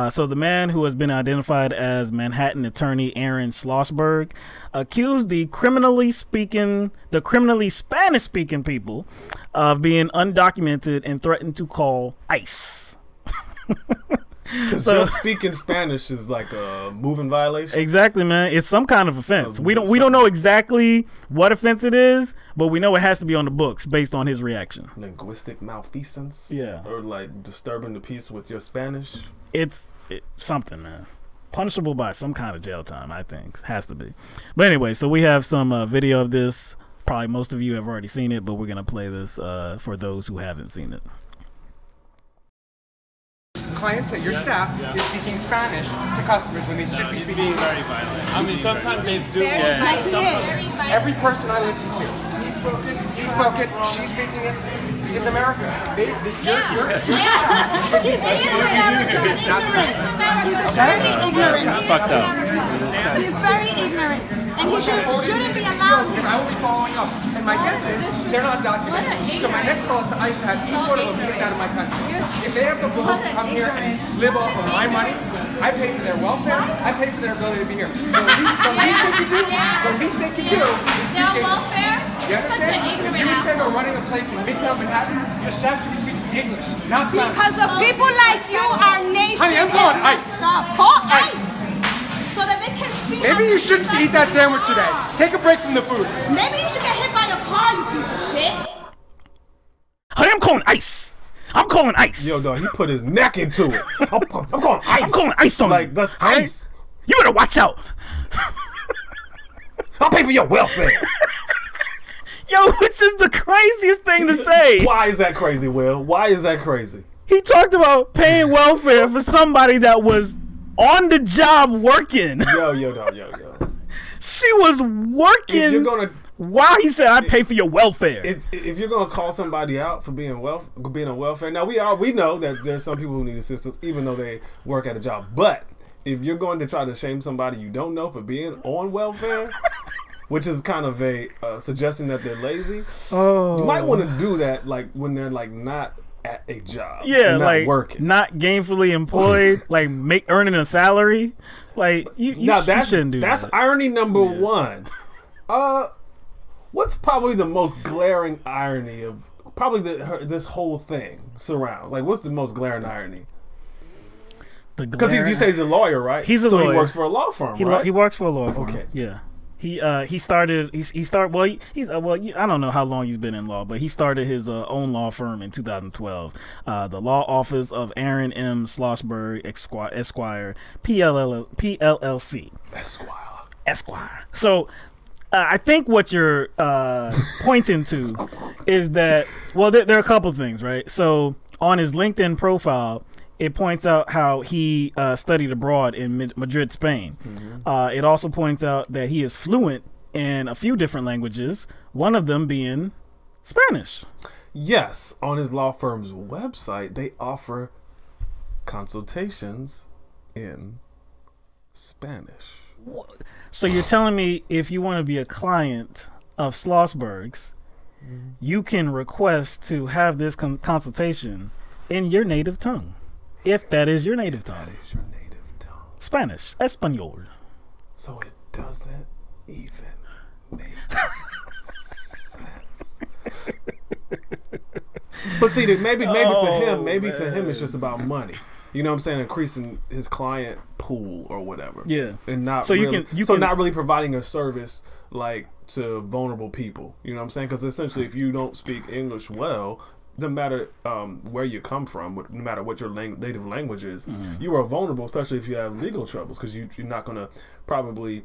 So the man, who has been identified as Manhattan attorney Aaron Schlossberg, accused the criminally Spanish-speaking people of being undocumented and threatened to call ICE. Because just speaking Spanish is like a moving violation. Exactly, man. It's some kind of offense. We don't know exactly what offense it is, but we know it has to be on the books based on his reaction. Linguistic malfeasance. Yeah. Or like disturbing the peace with your Spanish. It's something, man. Punishable by some kind of jail time, I think. Has to be. But anyway, so we have some video of this. Probably most of you have already seen it, but we're going to play this for those who haven't seen it. Clients at your staff is speaking Spanish to customers when they should be speaking very violent. I mean, sometimes they do. Every person I listen to, he spoke it, she's speaking it. It's America. He's very ignorant. It's fucked up. He's very ignorant. And he shouldn't be allowed. Because I will be following up. And my guess is they're not documented. So my next call is to ICE to have each one of them kicked out of my country. If they have the balls to come here and live off of my money, I pay for their welfare, I pay for their ability to be here. The least they can do is speak English. Welfare? Yes, Such an ignorant you intend on running a place in Midtown Manhattan, your staff should be speaking English, not Spanish. Because of people like you, our nation Honey, I'm calling ICE. Call ICE. So that they can see. Maybe you shouldn't eat that sandwich today. Take a break from the food. Maybe you should get hit by a car, you piece of shit. Honey, I'm calling ICE. I'm calling ICE. Yo, dog, he put his neck into it. I'm calling ICE. I'm calling ICE on like, that's ICE. You better watch out. I'll pay for your welfare. Yo, which is the craziest thing to say. Why is that crazy, Will? Why is that crazy? He talked about paying welfare for somebody that was on the job working. Yo. She was working. If you're gonna, while he said, "I pay for your welfare." If you're gonna call somebody out for being on welfare, now we know that there's some people who need assistance even though they work at a job. But if you're going to try to shame somebody you don't know for being on welfare, which is kind of a suggestion that they're lazy, you might want to do that like when they're like not at a job, not like working, not gainfully employed, like earning a salary. Like you shouldn't do that. That's irony number one. What's probably the most glaring irony of probably this whole thing surrounds? Like, what's the most glaring irony? Because you say he's a lawyer, right? He's a lawyer. He works for a law firm, right? He works for a law firm. Okay. Yeah. He started I don't know how long he's been in law, but he started his own law firm in 2012, the Law Office of Aaron M. Schlossberg Esquire, PLLC. Esquire. So I think what you're pointing to is that, well, there are a couple things, right? So on his LinkedIn profile, it points out how he studied abroad in Madrid, Spain. Mm-hmm. It also points out that he is fluent in a few different languages, one of them being Spanish. Yes, on his law firm's website, they offer consultations in Spanish. So you're telling me if you want to be a client of Schlossberg's, you can request to have this consultation in your native tongue. If that is your native tongue. That is your native tongue. Spanish. Espanol. So it doesn't even make sense. But see, maybe to him it's just about money. you know what I'm saying, increasing his client pool or whatever. Yeah. And not so really, you can not really providing a service like to vulnerable people. You know what I'm saying? Because essentially, if you don't speak English well, doesn't matter where you come from, no matter what your native language is, you are vulnerable, especially if you have legal troubles, because you're not going to probably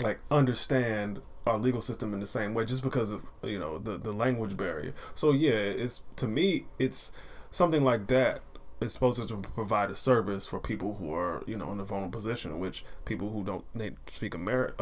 like understand our legal system in the same way just because of, you know, the language barrier. So yeah, it's, to me, it's something like that. It's supposed to provide a service for people who are, you know, in a vulnerable position, which people who don't speak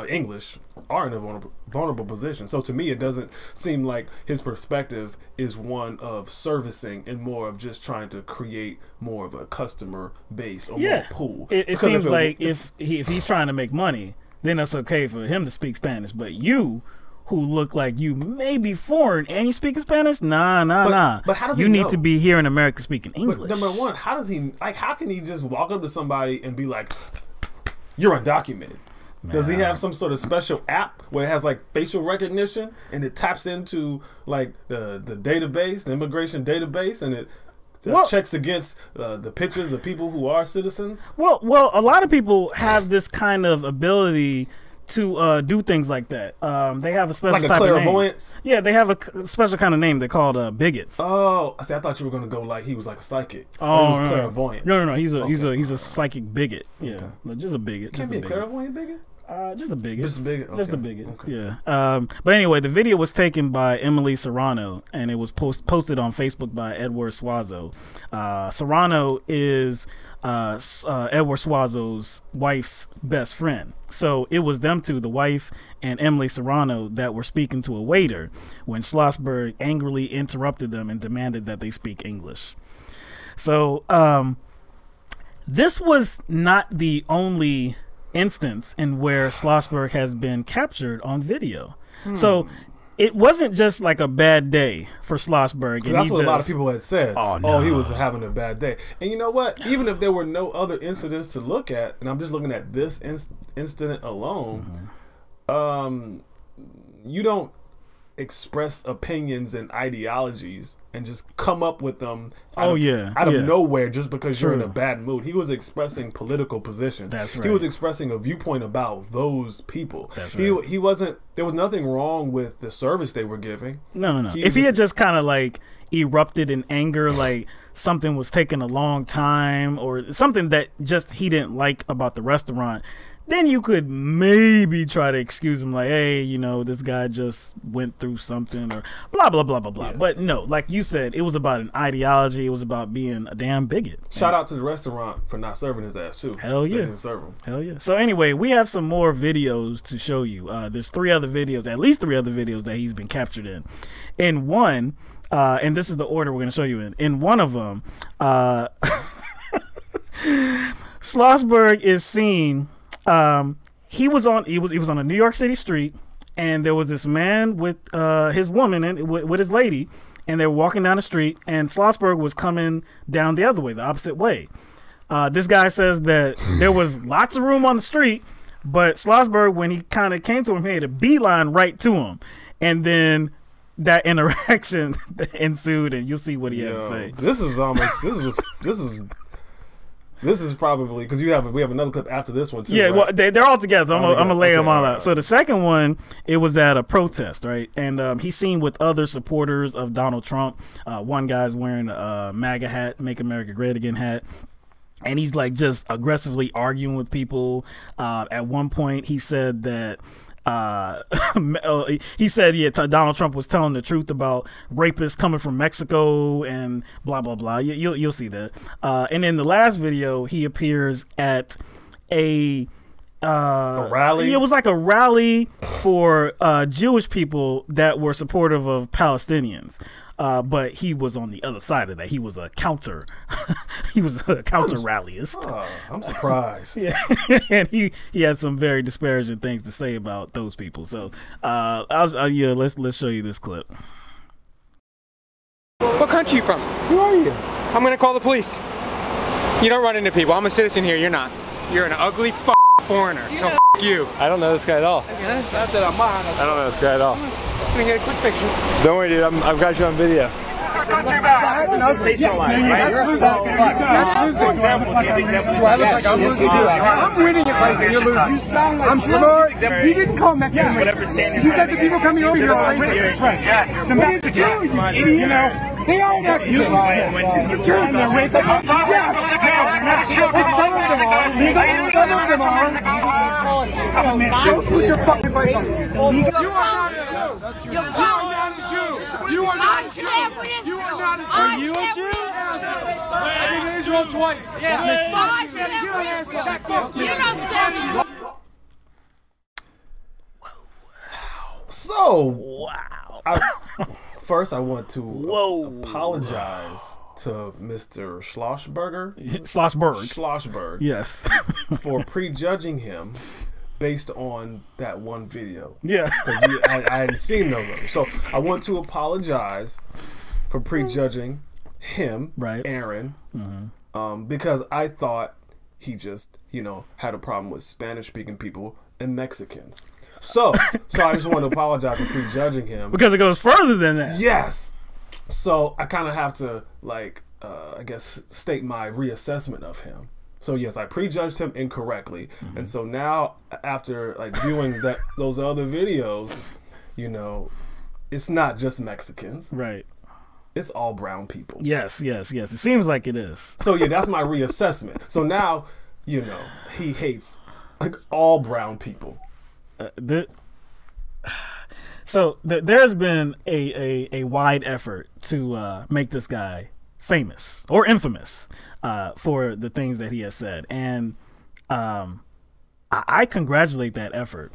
English are in a vulnerable position. So to me, it doesn't seem like his perspective is one of servicing and more of just trying to create more of a customer base or more pool. It seems like if he's trying to make money, then it's okay for him to speak Spanish. But you, who look like you may be foreign and you speaking Spanish, nah. But how does you he need know? to be here in America speaking English. But number one, how does he, like, how can he just walk up to somebody and be like, you're undocumented? Does he have some sort of special app where it has like facial recognition and it taps into like the database, the immigration database, and it checks against the pictures of people who are citizens? Well, a lot of people have this kind of ability to do things like that. They have a special like a type clairvoyance? Of name. Yeah, they have a special kind of name. They're called bigots. Oh, I thought you were going to go like he was like a psychic. Oh, he was clairvoyant. No. He's a psychic bigot. Yeah, just a bigot. Can't be a clairvoyant bigot? Just a bigot. Just a bigot. Okay. Just a bigot. Okay. Yeah. But anyway, the video was taken by Emily Serrano, and it was posted on Facebook by Edward Suazo. Serrano is Edward Suazo's wife's best friend. So it was them two, the wife and Emily Serrano, that were speaking to a waiter when Schlossberg angrily interrupted them and demanded that they speak English. So this was not the only instance in where Schlossberg has been captured on video. So it wasn't just like a bad day for Schlossberg. That's what a lot of people had said. Oh, no. He was having a bad day. And you know what? Even if there were no other incidents to look at, and I'm just looking at this incident alone, you don't express opinions and ideologies and just come up with them out of nowhere just because you're in a bad mood. He was expressing political positions. That's right. He was expressing a viewpoint about those people. That's right. He wasn't, there was nothing wrong with the service they were giving. No. If he had just kind of like erupted in anger, like something was taking a long time or something that just he didn't like about the restaurant, then you could maybe try to excuse him, like, hey, you know, this guy just went through something or blah, blah, blah, blah, blah. Yeah. But no, like you said, it was about an ideology. It was about being a damn bigot. Shout out to the restaurant for not serving his ass, too. Hell yeah. They didn't serve him. Hell yeah. So anyway, we have some more videos to show you. There's at least three other videos that he's been captured in. In one, and this is the order we're going to show you in. In one of them, Schlossberg is seen... he was on a New York City street, and there was this man with his woman and with his lady, and they were walking down the street, and Schlossberg was coming down the other way, the opposite way. This guy says that there was lots of room on the street, but Schlossberg, when he kind of came to him, he had a beeline right to him, and then that interaction ensued, and you'll see what he had to say. This is probably because we have another clip after this one too. Yeah, right? Well, they're all together. I'm gonna lay them all out. So the second one, it was at a protest, right? And he's seen with other supporters of Donald Trump. One guy's wearing a MAGA hat, "Make America Great Again" hat. And he's like just aggressively arguing with people. At one point, he said that Donald Trump was telling the truth about rapists coming from Mexico and blah blah blah. You'll see that. And in the last video, he appears at a rally. It was like a rally for Jewish people that were supportive of Palestinians. But he was on the other side of that. He was a counter. He was a counter rallyist. I'm surprised. Yeah, and he had some very disparaging things to say about those people. So, let's show you this clip. What country you from? Who are you? I'm gonna call the police. You don't run into people. I'm a citizen here. You're not. You're an ugly foreigner. So you. I don't know this guy at all. Not that I'm on. I don't know this guy at all. Just gonna get a quick picture. Don't worry, dude. I've got you on video. sensationalized, right? Do I look like I'm losing? I'm winning it right now. You're losing. You sound like I'm smart. You didn't call Mexican racist. You said the people coming over here are racist. Right. The Mexicans, you know. They are Mexicans. You're the racist. Yes. Some of them are. Some of them are. Don't put your fucking face on it. You are not a Jew. You are not a Jew. You are not a Jew. You are not a Jew. Are you a Jew? I've been to Israel twice. Yeah. You don't stand me. So, Wow. First I want to apologize to Mr. Schlossberg. Schlossberg. Yes. For prejudging him based on that one video. Yeah. I hadn't seen those others. So I want to apologize for prejudging him, right, Aaron, because I thought he just, had a problem with Spanish-speaking people and Mexicans. So I just want to apologize for prejudging him. Because it goes further than that. Yes. So I kind of have to, I guess, state my reassessment of him. So yes, I prejudged him incorrectly. And so now, after viewing those other videos, it's not just Mexicans. Right. It's all brown people. Yes. It seems like it is. So yeah, that's my reassessment. So now, he hates all brown people. There's been a wide effort to make this guy famous or infamous for the things that he has said, and I congratulate that effort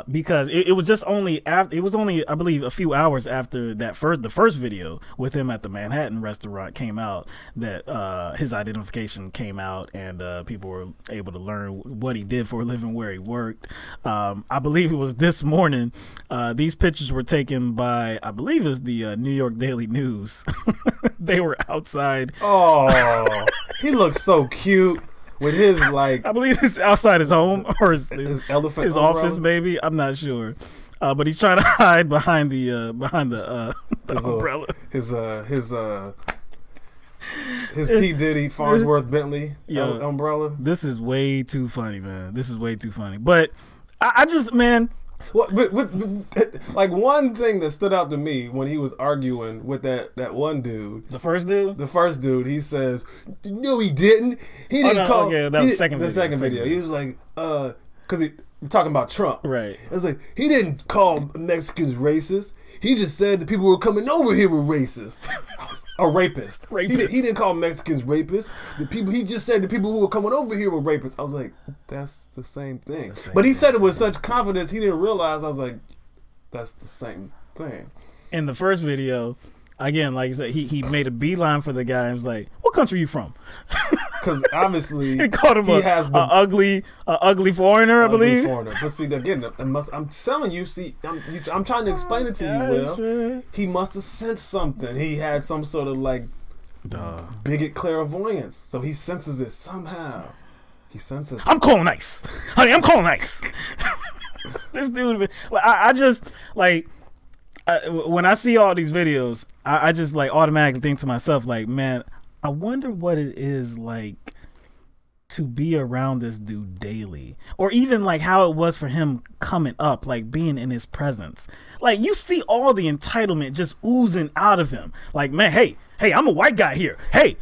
because it was just only after, it was only, I believe, a few hours after the first video with him at the Manhattan restaurant came out that his identification came out, and people were able to learn what he did for a living, where he worked. I believe it was this morning. These pictures were taken by, I believe it's the New York Daily News. They were outside. Oh, he looks so cute. With his I believe it's outside his home or his elephant his office, maybe. I'm not sure, but he's trying to hide behind the umbrella. His P. Diddy Farnsworth Bentley umbrella. This is way too funny, man. This is way too funny. But I just, man. Well, but one thing that stood out to me when he was arguing with that one dude, the first dude, he says, "No, he didn't. He didn't call." Okay, that was the second video. He was like, because he talking about Trump, right? It was like he didn't call Mexicans racist. He just said the people who were coming over here were racist. A rapist. He didn't call Mexicans rapists. He just said the people who were coming over here were rapists. I was like, that's the same thing. But he said it with such confidence, he didn't realize. I was like, that's the same thing. In the first video, again, like I said, he made a beeline for the guy and was like, "What country are you from?" Because obviously he called him an ugly foreigner, I believe. Foreigner. But see, again, I'm telling you, I'm trying to explain it to you, Will. Sure. He must have sensed something. He had some sort of bigot clairvoyance. So he senses it somehow. He senses it. I'm calling ice. Honey, I'm calling ice. This dude, I just, when I see all these videos, I just automatically think to myself, man, I wonder what it is like to be around this dude daily, or even how it was for him coming up, being in his presence. You see all the entitlement just oozing out of him. Man, hey, I'm a white guy here. Hey,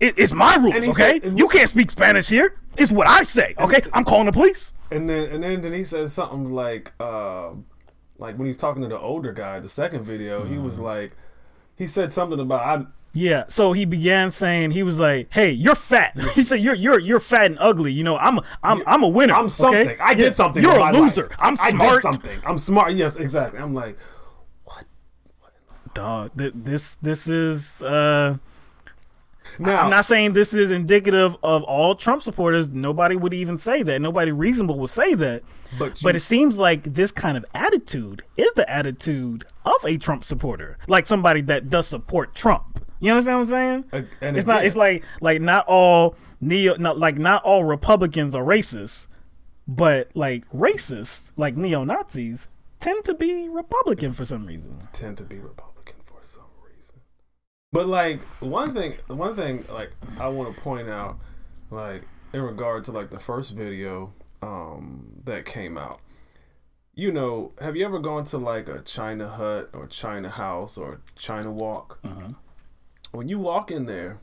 it's my rules, okay? You can't speak Spanish here. It's what I say, okay? I'm calling the police. And then he said something like when he was talking to the older guy, the second video, he was he said something about yeah, so he began saying, he was like, "Hey, you're fat." He said, "You're fat and ugly. I'm a winner. I'm something. Okay? I did something. You're in a my loser. Life. I'm smart. I did something. I'm smart. Yes, exactly." I'm like, what? Dog, this is now, I'm not saying this is indicative of all Trump supporters. Nobody would even say that. Nobody reasonable would say that. But it seems like this kind of attitude is the attitude of a Trump supporter, somebody that does support Trump. You understand what I'm saying? And it's not. It's not all not all Republicans are racist, but racists, neo-Nazis, tend to be Republican for some reason. Tend to be Republican. But like one thing, like I want to point out, like in regard to like the first video that came out. You know, have you ever gone to like a China hut or China house or China walk? When you walk in there,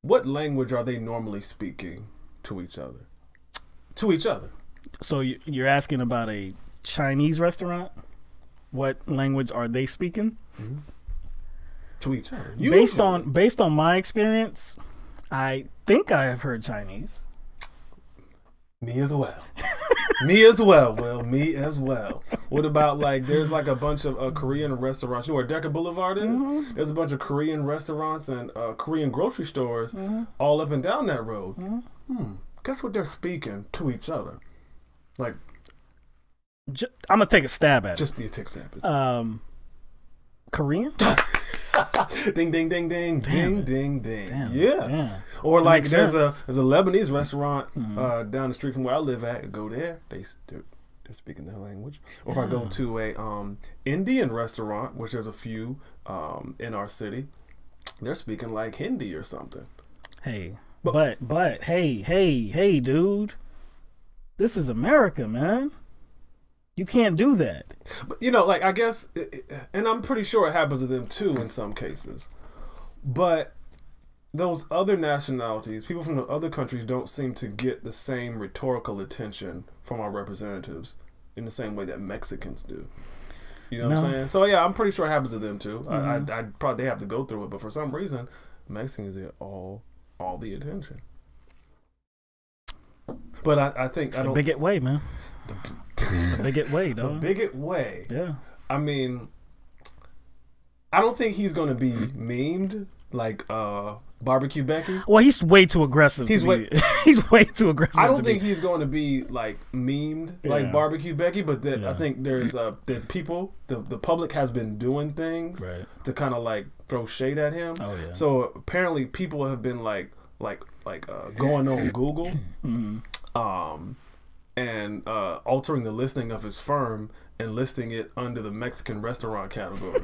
what language are they normally speaking to each other? To each other. So you're asking about a Chinese restaurant? What language are they speaking? To each other. Based on my experience, I think I have heard Chinese. Me as well. Me as well. Well, me as well. What about like there's like a bunch of Korean restaurants. You know where Decker Boulevard is? There's a bunch of Korean restaurants and Korean grocery stores all up and down that road. Guess what they're speaking to each other? Like, I'm gonna take a stab at it. Just take a stab at it. Korean? Ding ding ding ding ding ding ding. Damn. Yeah. Or like there's a Lebanese restaurant down the street from where I live at. Go there, they're speaking their language. Or if I go to a Indian restaurant, which there's a few in our city, they're speaking like Hindi or something. Hey, but hey, dude, this is America, man. You can't do that. But, you know, like, I guess, and I'm pretty sure it happens to them too in some cases. But those other nationalities, people from the other countries don't seem to get the same rhetorical attention from our representatives in the same way that Mexicans do. You know what I'm saying? So, yeah, I'm pretty sure it happens to them too. I probably have to go through it. But for some reason, Mexicans get all the attention. But I think it's a bigot way, man. The bigot way, dog. The bigot way. Yeah. I mean, I don't think he's going to be memed like Barbecue Becky. Well, he's way too aggressive. He's way too aggressive. I don't think he's going to be like memed like Barbecue Becky, but I think there's the people, the public has been doing things to kind of like throw shade at him. Oh yeah. So apparently people have been like going on Google. And altering the listing of his firm and listing it under the Mexican restaurant category.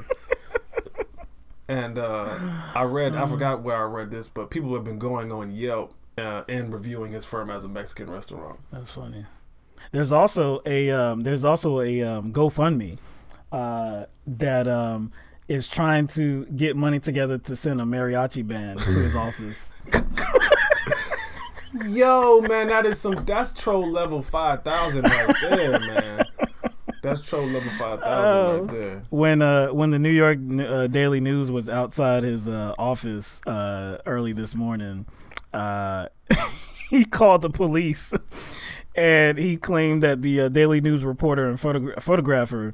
And I forgot where I read this, but people have been going on Yelp and reviewing his firm as a Mexican restaurant. That's funny. There's also a GoFundMe that is trying to get money together to send a mariachi band to his office. Yo, man, that's troll level 5,000 right there, man. That's troll level 5,000 right there. When the New York Daily News was outside his office early this morning, he called the police, and he claimed that the Daily News reporter and photographer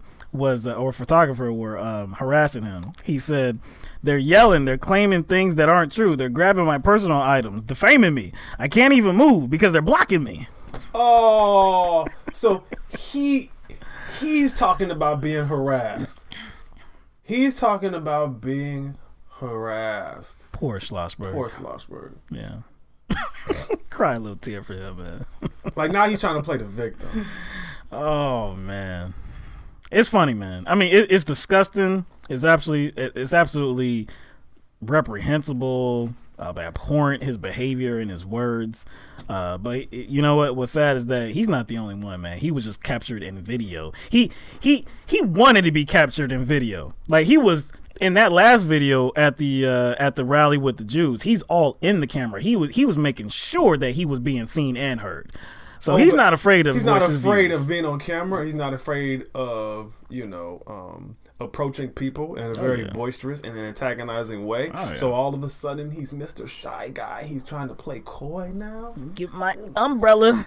were harassing him. He said, "They're yelling, they're claiming things that aren't true. They're grabbing my personal items, defaming me. I can't even move because they're blocking me." Oh, so he's talking about being harassed. He's talking about being harassed. Poor Schlossberg. Yeah. Cry a little tear for him, man. Like now he's trying to play the victim. Oh man. It's funny, man. I mean, it's disgusting. It's absolutely reprehensible, abhorrent, his behavior and his words. But you know what? What's sad is that he's not the only one, man. He was just captured in video. He wanted to be captured in video. Like he was in that last video at the rally with the Jews. He's all in the camera. He was making sure that he was being seen and heard. So he's not afraid of. He's not afraid of being on camera. He's not afraid of approaching people in a very boisterous and an antagonizing way. So all of a sudden he's Mr. Shy Guy. He's trying to play coy now. Give my umbrella.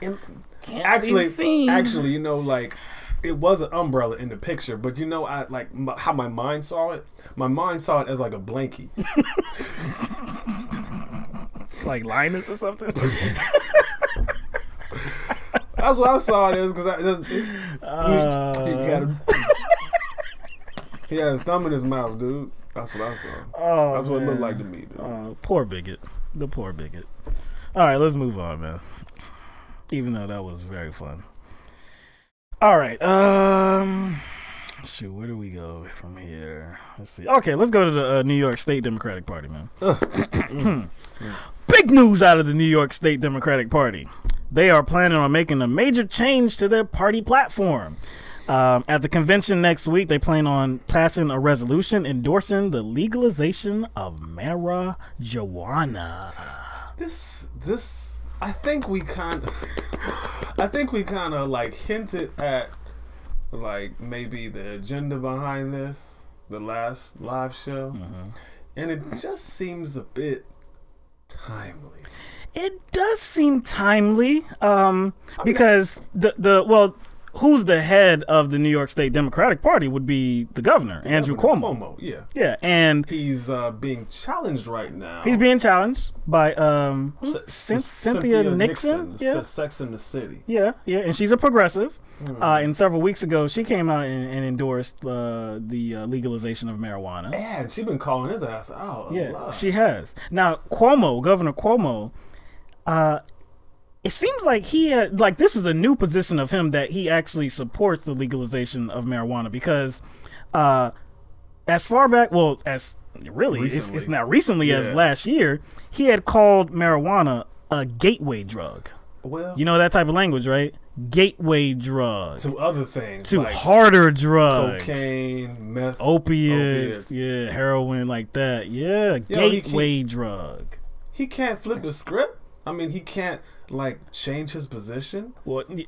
Actually, like it was an umbrella in the picture, but you know, how my mind saw it. My mind saw it as like a blankie, like Linus or something. That's what I saw it as because he had his thumb in his mouth, dude. That's what I saw. That's what it looked like to me, dude. Poor bigot. The poor bigot. All right, let's move on, man. Even though that was very fun. All right. Shoot, where do we go from here? Let's see. Okay, let's go to the New York State Democratic Party, man. Big news out of the New York State Democratic Party. They are planning on making a major change to their party platform. At the convention next week, they plan on passing a resolution endorsing the legalization of marijuana. I think we kind of like hinted at like maybe the agenda behind this, the last live show, and it just seems a bit timely. It does seem timely, because who's the head of the New York State Democratic Party would be the governor, Andrew Cuomo. Yeah, and he's being challenged right now. He's being challenged by Cynthia Nixon. It's the Sex and the City. Yeah, and she's a progressive. And several weeks ago, she came out and endorsed the legalization of marijuana. And she's been calling his ass out. She has. Now, Governor Cuomo, it seems like he had, like, this is a new position of him that he actually supports the legalization of marijuana because as far back, well, as really, it's not recently as last year, he had called marijuana a gateway drug. Well, you know that type of language, right? Gateway drug. To other things. To like harder drugs. Cocaine, meth. Opiates. Yeah, heroin, like that. Yeah, gateway drug. He can't flip the script. I mean, he can't, like, change his position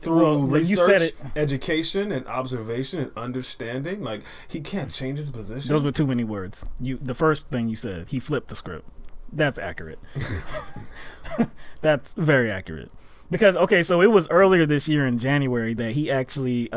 through research, education, and observation and understanding. Like, he can't change his position. Those were too many words. The first thing you said, he flipped the script. That's accurate. That's very accurate. Because, okay, so it was earlier this year in January that he actually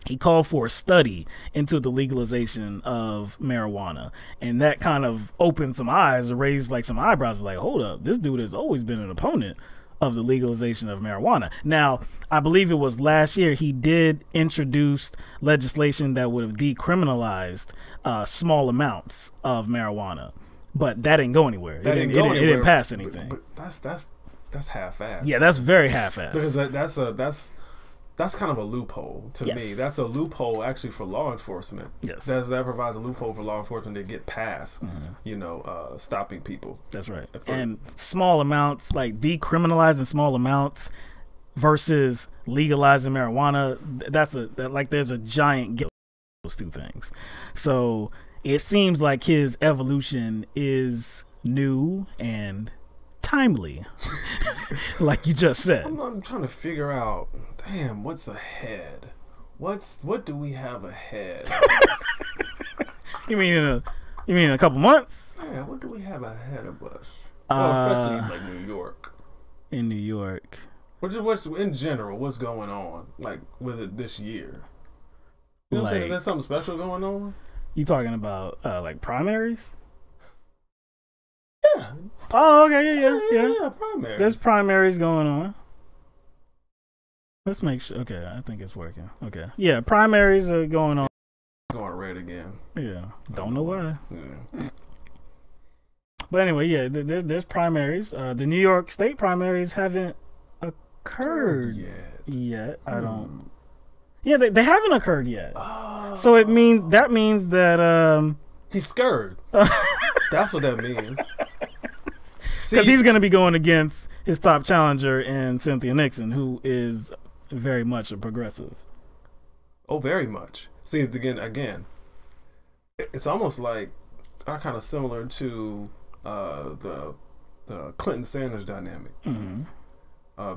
he called for a study into the legalization of marijuana, and that kind of opened some eyes, raised like some eyebrows, like, hold up, this dude has always been an opponent of the legalization of marijuana. Now, I believe it was last year he did introduce legislation that would have decriminalized small amounts of marijuana, but that didn't go anywhere. It didn't pass anything. But that's half-assed. Yeah, that's very half-assed. Because that's kind of a loophole to me. That's a loophole actually for law enforcement. Yes, that provides a loophole for law enforcement to get past, stopping people. That's right. And small amounts, like decriminalizing small amounts versus legalizing marijuana, there's a giant gap between those two things. So it seems like his evolution is new and timely, like you just said. I'm trying to figure out, damn, what's ahead? What do we have ahead? You mean in a couple months? Yeah, what do we have ahead of us? Especially like New York. In New York. What's in general? What's going on like with it this year? You know what I'm saying? Is there something special going on? You talking about like primaries? Yeah. Oh, okay, yeah. Primaries. There's primaries going on. Let's make sure. Okay, I think it's working. Okay, yeah, primaries are going on. Going red again. Yeah, don't know why. Yeah. But anyway, yeah, there's primaries. The New York State primaries haven't occurred yet. I don't. Yeah, they haven't occurred yet. So that means that he's scared. That's what that means. Because he's going to be going against his top challenger in Cynthia Nixon, who is very much a progressive. Oh, very much. See, again, it's almost like kind of similar to the Clinton-Sanders dynamic.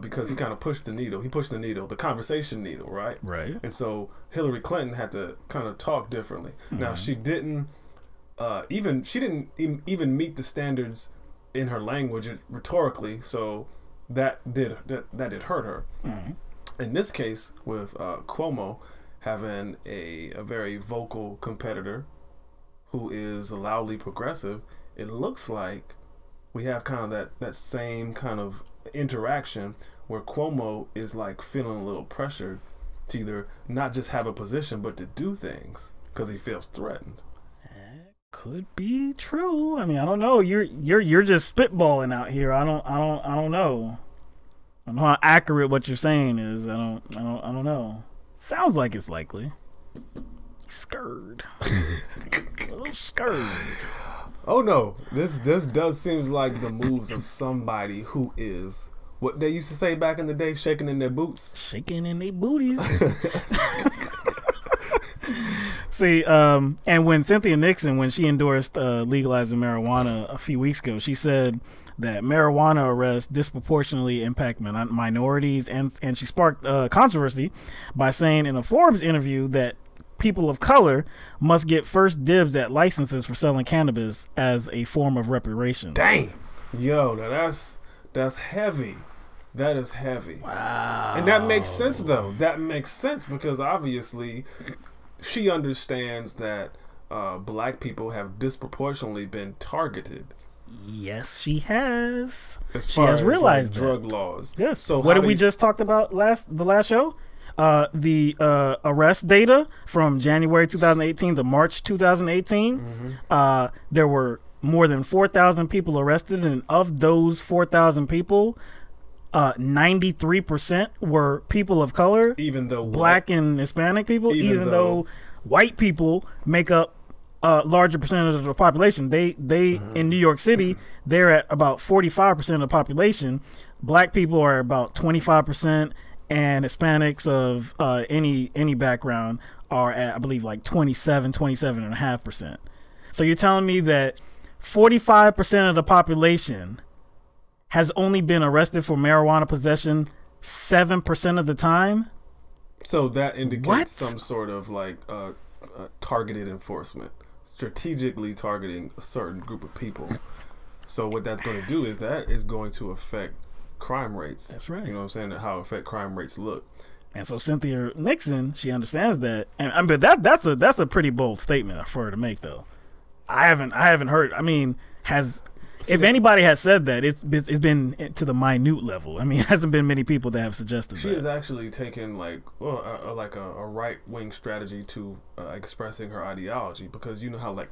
Because he kind of pushed the needle. He pushed the needle, the conversation needle, right? Right. And so Hillary Clinton had to kind of talk differently. Now, she didn't even meet the standards in her language rhetorically, so that did hurt her. In this case, with Cuomo having a very vocal competitor who is loudly progressive, it looks like we have kind of that same kind of interaction where Cuomo is like feeling a little pressure to either not just have a position but to do things because he feels threatened. Could be true. I mean, I don't know. You're just spitballing out here. I don't know. I don't know how accurate what you're saying is. I don't know. Sounds like it's likely. scared. A little scared. Oh no, this does seem like the moves of somebody who is what they used to say back in the day, shaking in their boots. Shaking in their booties. See, and when Cynthia Nixon, when she endorsed legalizing marijuana a few weeks ago, she said that marijuana arrests disproportionately impact minorities, and she sparked controversy by saying in a Forbes interview that people of color must get first dibs at licenses for selling cannabis as a form of reparation. Dang, yo, now that's heavy. That is heavy. Wow. And that makes sense, though. That makes sense because obviously she understands that black people have disproportionately been targeted. Yes, she has. She has realized drug laws. Yes. So what did we just talked about the last show? The arrest data from January 2018 to March 2018. There were more than 4,000 people arrested, and of those 4,000 people, 93% were people of color, even though black and Hispanic people, even though white people make up a larger percentage of the population. They in New York City, they're at about 45% of the population. Black people are about 25%, and Hispanics of any background are at, I believe, like 27.5%. So you're telling me that 45% of the population has only been arrested for marijuana possession 7% of the time? So that indicates some sort of like targeted enforcement, strategically targeting a certain group of people. So what that's going to do is that is going to affect crime rates. That's right. You know what I'm saying? How affect crime rates look. And so Cynthia Nixon, she understands that, and but that's a pretty bold statement for her to make, though. I haven't heard. I mean, if anybody has said that, it's been to the minute level. I mean, it hasn't been many people that have suggested she that. has actually taken like a right wing strategy to expressing her ideology, because you know how like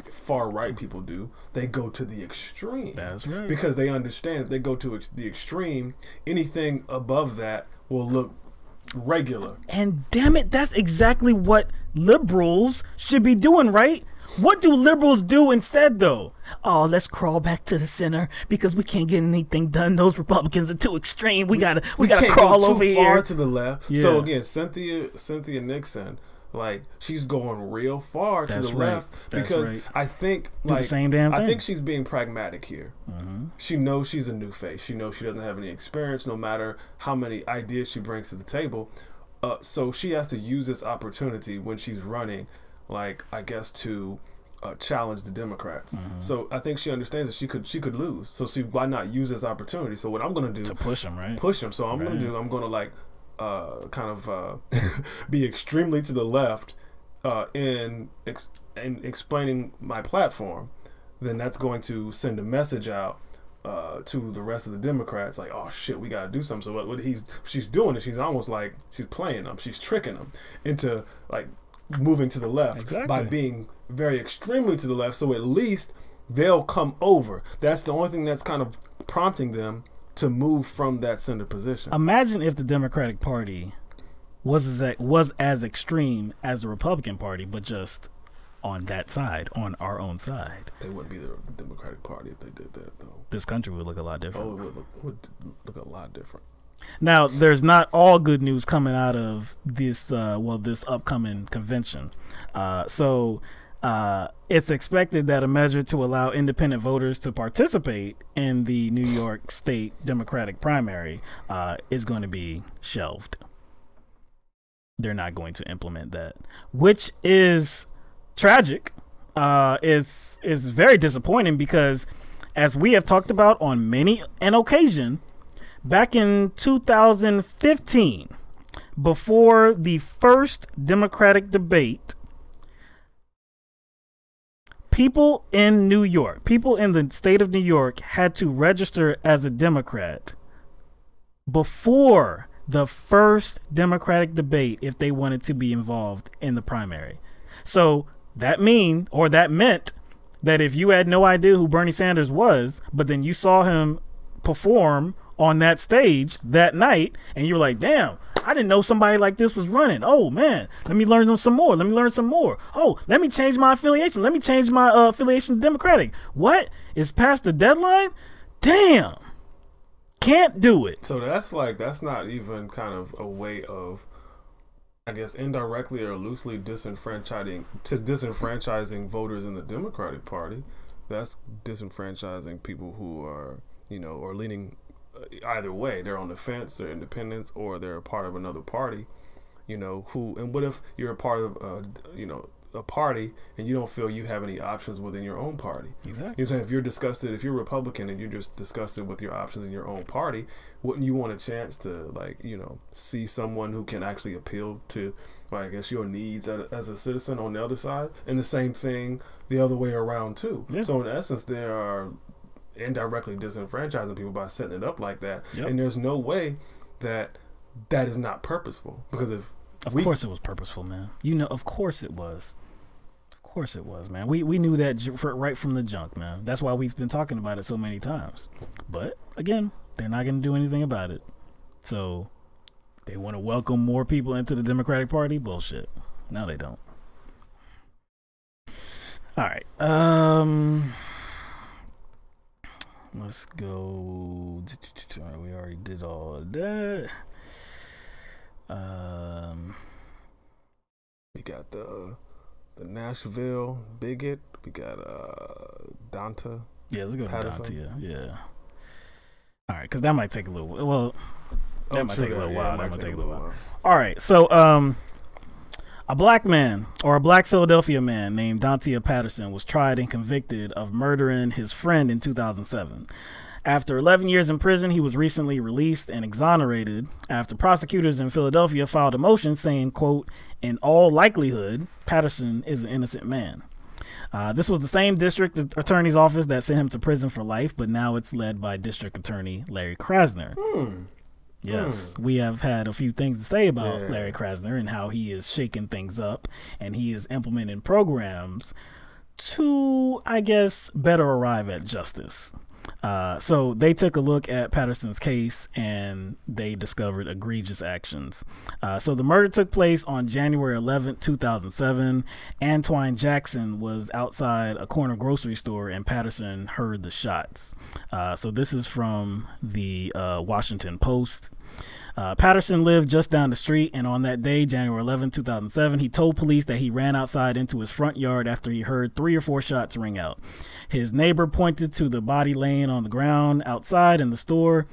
far right people do, they go to the extreme. That's right. Because they understand if they go to the extreme, anything above that will look regular. And damn it, that's exactly what liberals should be doing, right? What do liberals do instead, though? Oh, let's crawl back to the center because we can't get anything done. Those Republicans are too extreme. We gotta crawl over here. We can't go too far to the left. Yeah. So again, Cynthia Nixon, like she's going real far to the left because I think like the same damn thing. I think she's being pragmatic here. She knows she's a new face. She knows she doesn't have any experience, no matter how many ideas she brings to the table. So she has to use this opportunity when she's running, like I guess to challenge the Democrats. So I think she understands that she could lose. So why not use this opportunity? So what I'm gonna do to push him, right? Push him. So I'm gonna like kind of be extremely to the left in explaining my platform. Then that's going to send a message out to the rest of the Democrats, like, oh shit, we gotta do something. So what she's doing is she's almost like she's playing them, she's tricking them into like moving to the left by being very extremely to the left, so at least they'll come over. That's the only thing that's kind of prompting them to move from that center position. Imagine if the Democratic Party was as extreme as the Republican Party, but just on that side, on our own side. They wouldn't be the Democratic Party if they did that, though. This country would look a lot different. Oh, it would look a lot different. Now, there's not all good news coming out of this, this upcoming convention. It's expected that a measure to allow independent voters to participate in the New York State Democratic primary is going to be shelved. They're not going to implement that, which is tragic. It's very disappointing because, as we have talked about on many an occasion, back in 2015, before the first Democratic debate, people in New York, people in the state of New York had to register as a Democrat before the first Democratic debate if they wanted to be involved in the primary. So that meant that if you had no idea who Bernie Sanders was, but then you saw him perform on that stage that night and you were like, damn, I didn't know somebody like this was running. Oh man, let me learn some more. Let me learn some more. Oh, let me change my affiliation. Let me change my affiliation to Democratic. What? It's past the deadline? Damn. Can't do it. So that's not even kind of a way of, I guess, indirectly or loosely disenfranchising voters in the Democratic Party. That's disenfranchising people who are, or leaning either way. They're on the fence, they're independents, or they're a part of another party. And what if you're a part of, a party and you don't feel you have any options within your own party? Exactly. If you're disgusted, if you're Republican and you're just disgusted with your options in your own party, wouldn't you want a chance to see someone who can actually appeal to, I guess, your needs as a citizen on the other side? And the same thing the other way around too. Yeah. So in essence, there are indirectly disenfranchising people by setting it up like that. Yep. And there's no way that is not purposeful, because of course it was purposeful, man. Of course it was. Of course it was, man. We knew that right from the jump, man. That's why we've been talking about it so many times. But again, they're not going to do anything about it. So they want to welcome more people into the Democratic Party? Bullshit. No, they don't. All right. Let's go. We already did all of that. We got the Nashville bigot. We got Dontia. Yeah, let's go Patterson. to Dontia. Yeah. All right, because that might take a little. Well, that might take a little while. That might take a little while. All right, so a black Philadelphia man named Dontia Patterson was tried and convicted of murdering his friend in 2007. After 11 years in prison, he was recently released and exonerated after prosecutors in Philadelphia filed a motion saying, quote, "In all likelihood, Patterson is an innocent man." This was the same district attorney's office that sent him to prison for life, but now it's led by District Attorney Larry Krasner. Yes, we have had a few things to say about Larry Krasner and how he is shaking things up, and he is implementing programs to, I guess, better arrive at justice. So they took a look at Patterson's case and they discovered egregious actions. So the murder took place on January 11th, 2007. Antoine Jackson was outside a corner grocery store and Patterson heard the shots. So this is from the Washington Post. Patterson lived just down the street, and on that day, January 11, 2007, he told police that he ran outside into his front yard after he heard 3 or 4 shots ring out. His neighbor pointed to the body laying on the ground outside the store,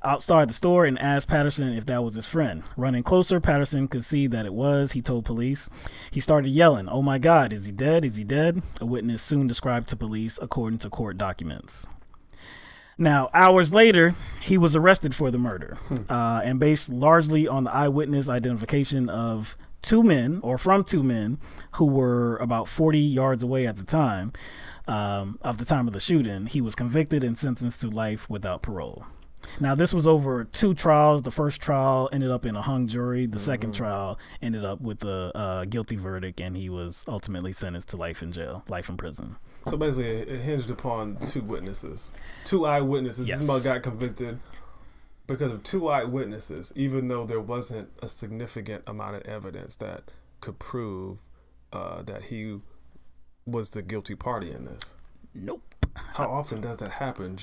and asked Patterson if that was his friend. Running closer, Patterson could see that it was, he told police. He started yelling, "Oh my God, is he dead? Is he dead?" A witness soon described to police, according to court documents. Now, hours later, he was arrested for the murder, and based largely on the eyewitness identification of from two men who were about 40 yards away at the time of the shooting, he was convicted and sentenced to life without parole. Now, this was over 2 trials. The first trial ended up in a hung jury. The second trial ended up with a guilty verdict, and he was ultimately sentenced to life in jail, life in prison. So basically, it hinged upon 2 witnesses, 2 eyewitnesses. Yes. This mug got convicted because of 2 eyewitnesses, even though there wasn't a significant amount of evidence that could prove that he was the guilty party in this. Nope. How often does that happen?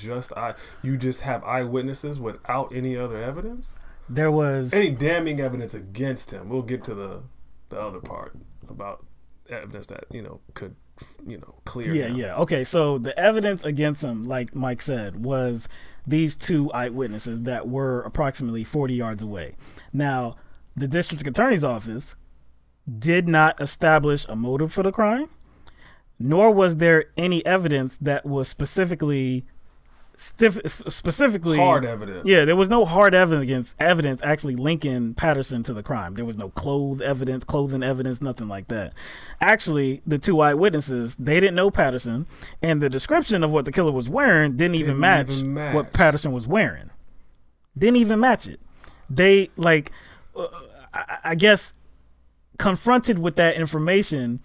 You just have eyewitnesses without any other evidence? There was any damning evidence against him. We'll get to the other part about evidence that could clear him. Yeah. Okay, so the evidence against him, like Mike said, was these 2 eyewitnesses that were approximately 40 yards away. Now, the district attorney's office did not establish a motive for the crime, nor was there any evidence that was specifically hard evidence. Yeah, there was no hard evidence actually linking Patterson to the crime. There was no clothing evidence, nothing like that. Actually, the 2 eyewitnesses, they didn't know Patterson, and the description of what the killer was wearing didn't even match what Patterson was wearing. Didn't even match it. They I guess confronted with that information,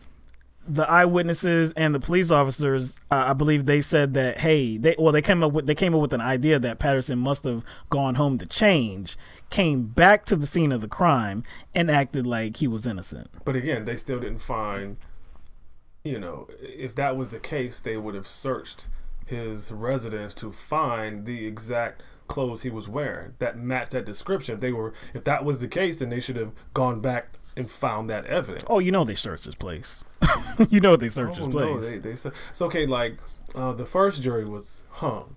the eyewitnesses and the police officers, I believe they said that they came up with an idea that Patterson must have gone home to change, came back to the scene of the crime, and acted like he was innocent. But again, they still didn't find. If that was the case, they would have searched his residence to find the exact clothes he was wearing that matched that description. If that was the case, then they should have gone back and found that evidence. Oh, they searched his place. They searched his place. No, they said it's okay. Like the first jury was hung,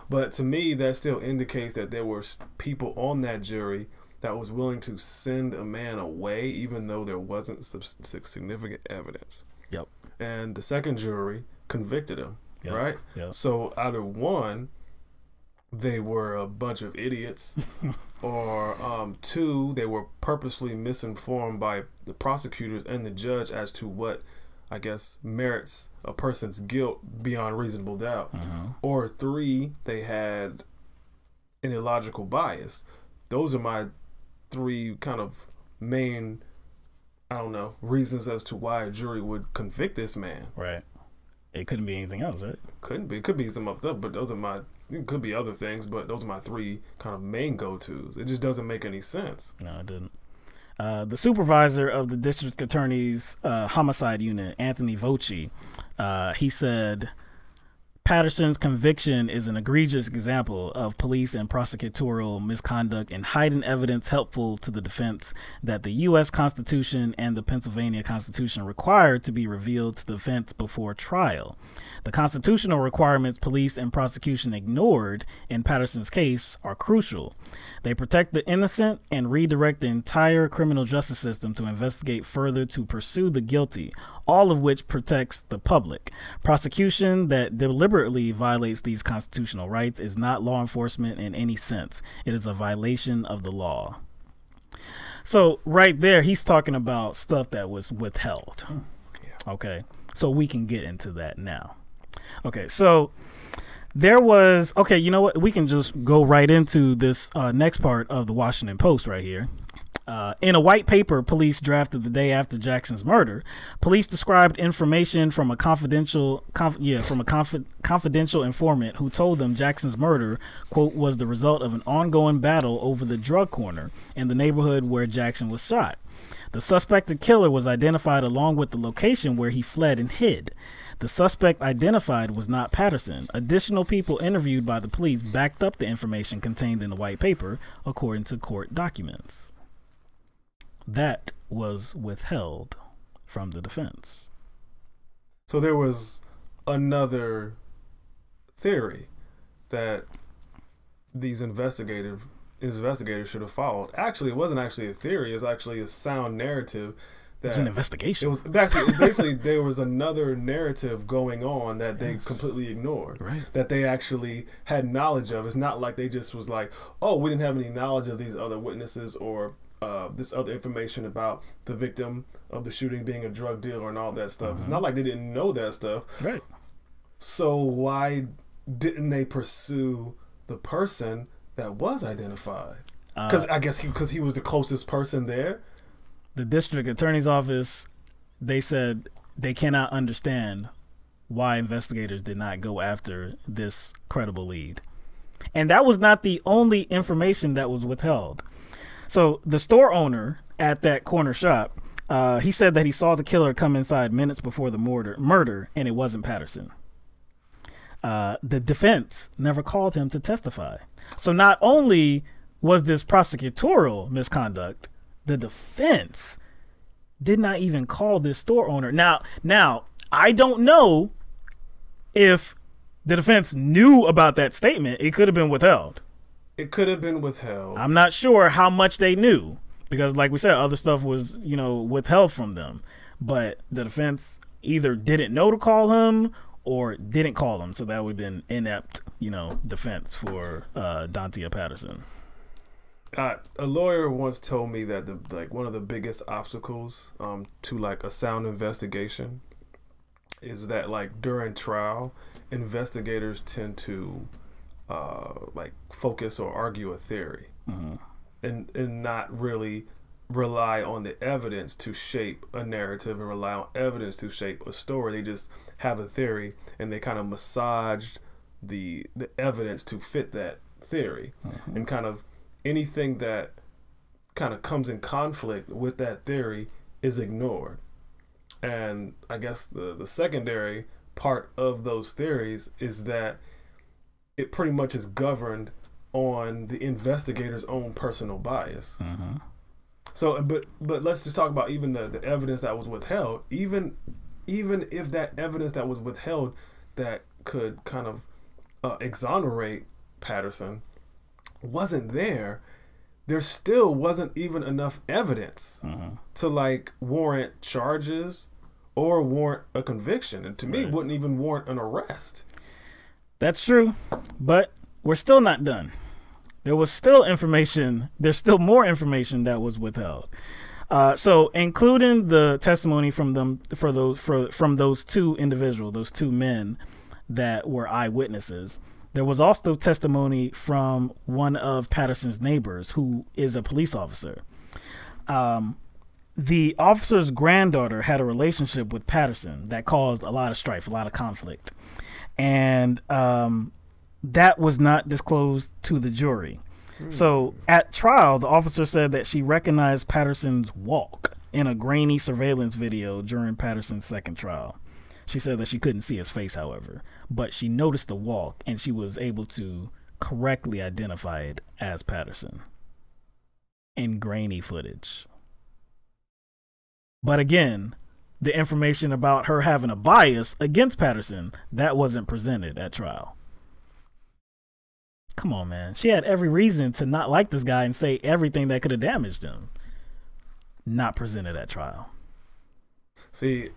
but to me that still indicates that there were people on that jury that was willing to send a man away, even though there wasn't significant evidence. Yep. And the second jury convicted him. Yep. Right? Yep. So either one, they were a bunch of idiots, or two, they were purposely misinformed by the prosecutors and the judge as to what, I guess, merits a person's guilt beyond reasonable doubt. Or three, they had an illogical bias. Those are my three kind of main, reasons as to why a jury would convict this man. Right. It couldn't be anything else, right? Couldn't be. It could be some other stuff, but it could be other things, but those are my three kind of main go-tos. It just doesn't make any sense. No, it didn't. The supervisor of the district attorney's homicide unit, Anthony Voci, he said, Patterson's conviction is an egregious example of police and prosecutorial misconduct and hiding evidence helpful to the defense that the U.S. Constitution and the Pennsylvania Constitution require to be revealed to the defense before trial. The constitutional requirements police and prosecution ignored in Patterson's case are crucial. They protect the innocent and redirect the entire criminal justice system to investigate further to pursue the guilty, all of which protects the public. Prosecution that deliberately violates these constitutional rights is not law enforcement in any sense. It is a violation of the law. So right there, he's talking about stuff that was withheld. Okay, so we can get into that now. Okay, so there was, you know what? We can just go right into this next part of the Washington Post right here. In a white paper police drafted the day after Jackson's murder, police described information from a confidential informant who told them Jackson's murder, quote, was the result of an ongoing battle over the drug corner in the neighborhood where Jackson was shot. The suspected killer was identified along with the location where he fled and hid. The suspect identified was not Patterson. Additional people interviewed by the police backed up the information contained in the white paper, according to court documents. That was withheld from the defense. So there was another theory that these investigators should have followed. Actually, it wasn't actually a theory. It was actually a sound narrative. It was an investigation. It was basically there was another narrative going on that they completely ignored. Right. That they actually had knowledge of. It's not like they just was like, oh, we didn't have any knowledge of these other witnesses or this other information about the victim of the shooting being a drug dealer and all that stuff. It's not like they didn't know that stuff. Right. So why didn't they pursue the person that was identified? Because I guess because he was the closest person there. The district attorney's office, they said they cannot understand why investigators did not go after this credible lead. And that was not the only information that was withheld. So the store owner at that corner shop, he said that he saw the killer come inside minutes before the murder, and it wasn't Patterson. The defense never called him to testify. So not only was this prosecutorial misconduct, the defense did not even call this store owner. Now, I don't know if the defense knew about that statement. It could have been withheld. It could have been withheld. I'm not sure how much they knew because, like we said, other stuff was, withheld from them. But the defense either didn't know to call him or didn't call him. So that would have been inept, defense for Dontia Patterson. A lawyer once told me that one of the biggest obstacles to like a sound investigation is that like during trial, investigators tend to focus or argue a theory and not really rely on the evidence to shape a narrative and rely on evidence to shape a story. They just have a theory and they kind of massaged the evidence to fit that theory. And kind of anything that kind of comes in conflict with that theory is ignored. And I guess the secondary part of those theories is that it pretty much is governed on the investigator's own personal bias. So, but let's just talk about even the evidence that was withheld. Even if that evidence that was withheld that could kind of exonerate Patterson wasn't there, there still wasn't even enough evidence to like warrant charges or warrant a conviction, and to me, wouldn't even warrant an arrest. That's true, but we're still not done. There was still information. There's still more information that was withheld. So, including the testimony from them from those two individuals, those two men that were eyewitnesses. There was also testimony from one of Patterson's neighbors, who is a police officer. The officer's granddaughter had a relationship with Patterson that caused a lot of strife, a lot of conflict, and that was not disclosed to the jury. So at trial, the officer said that she recognized Patterson's walk in a grainy surveillance video during Patterson's second trial. She said that she couldn't see his face, however, but she noticed the walk and she was able to correctly identify it as Patterson in grainy footage. But again, the information about her having a bias against Patterson, that wasn't presented at trial. Come on, man. She had every reason to not like this guy and say everything that could have damaged him. Not presented at trial. See,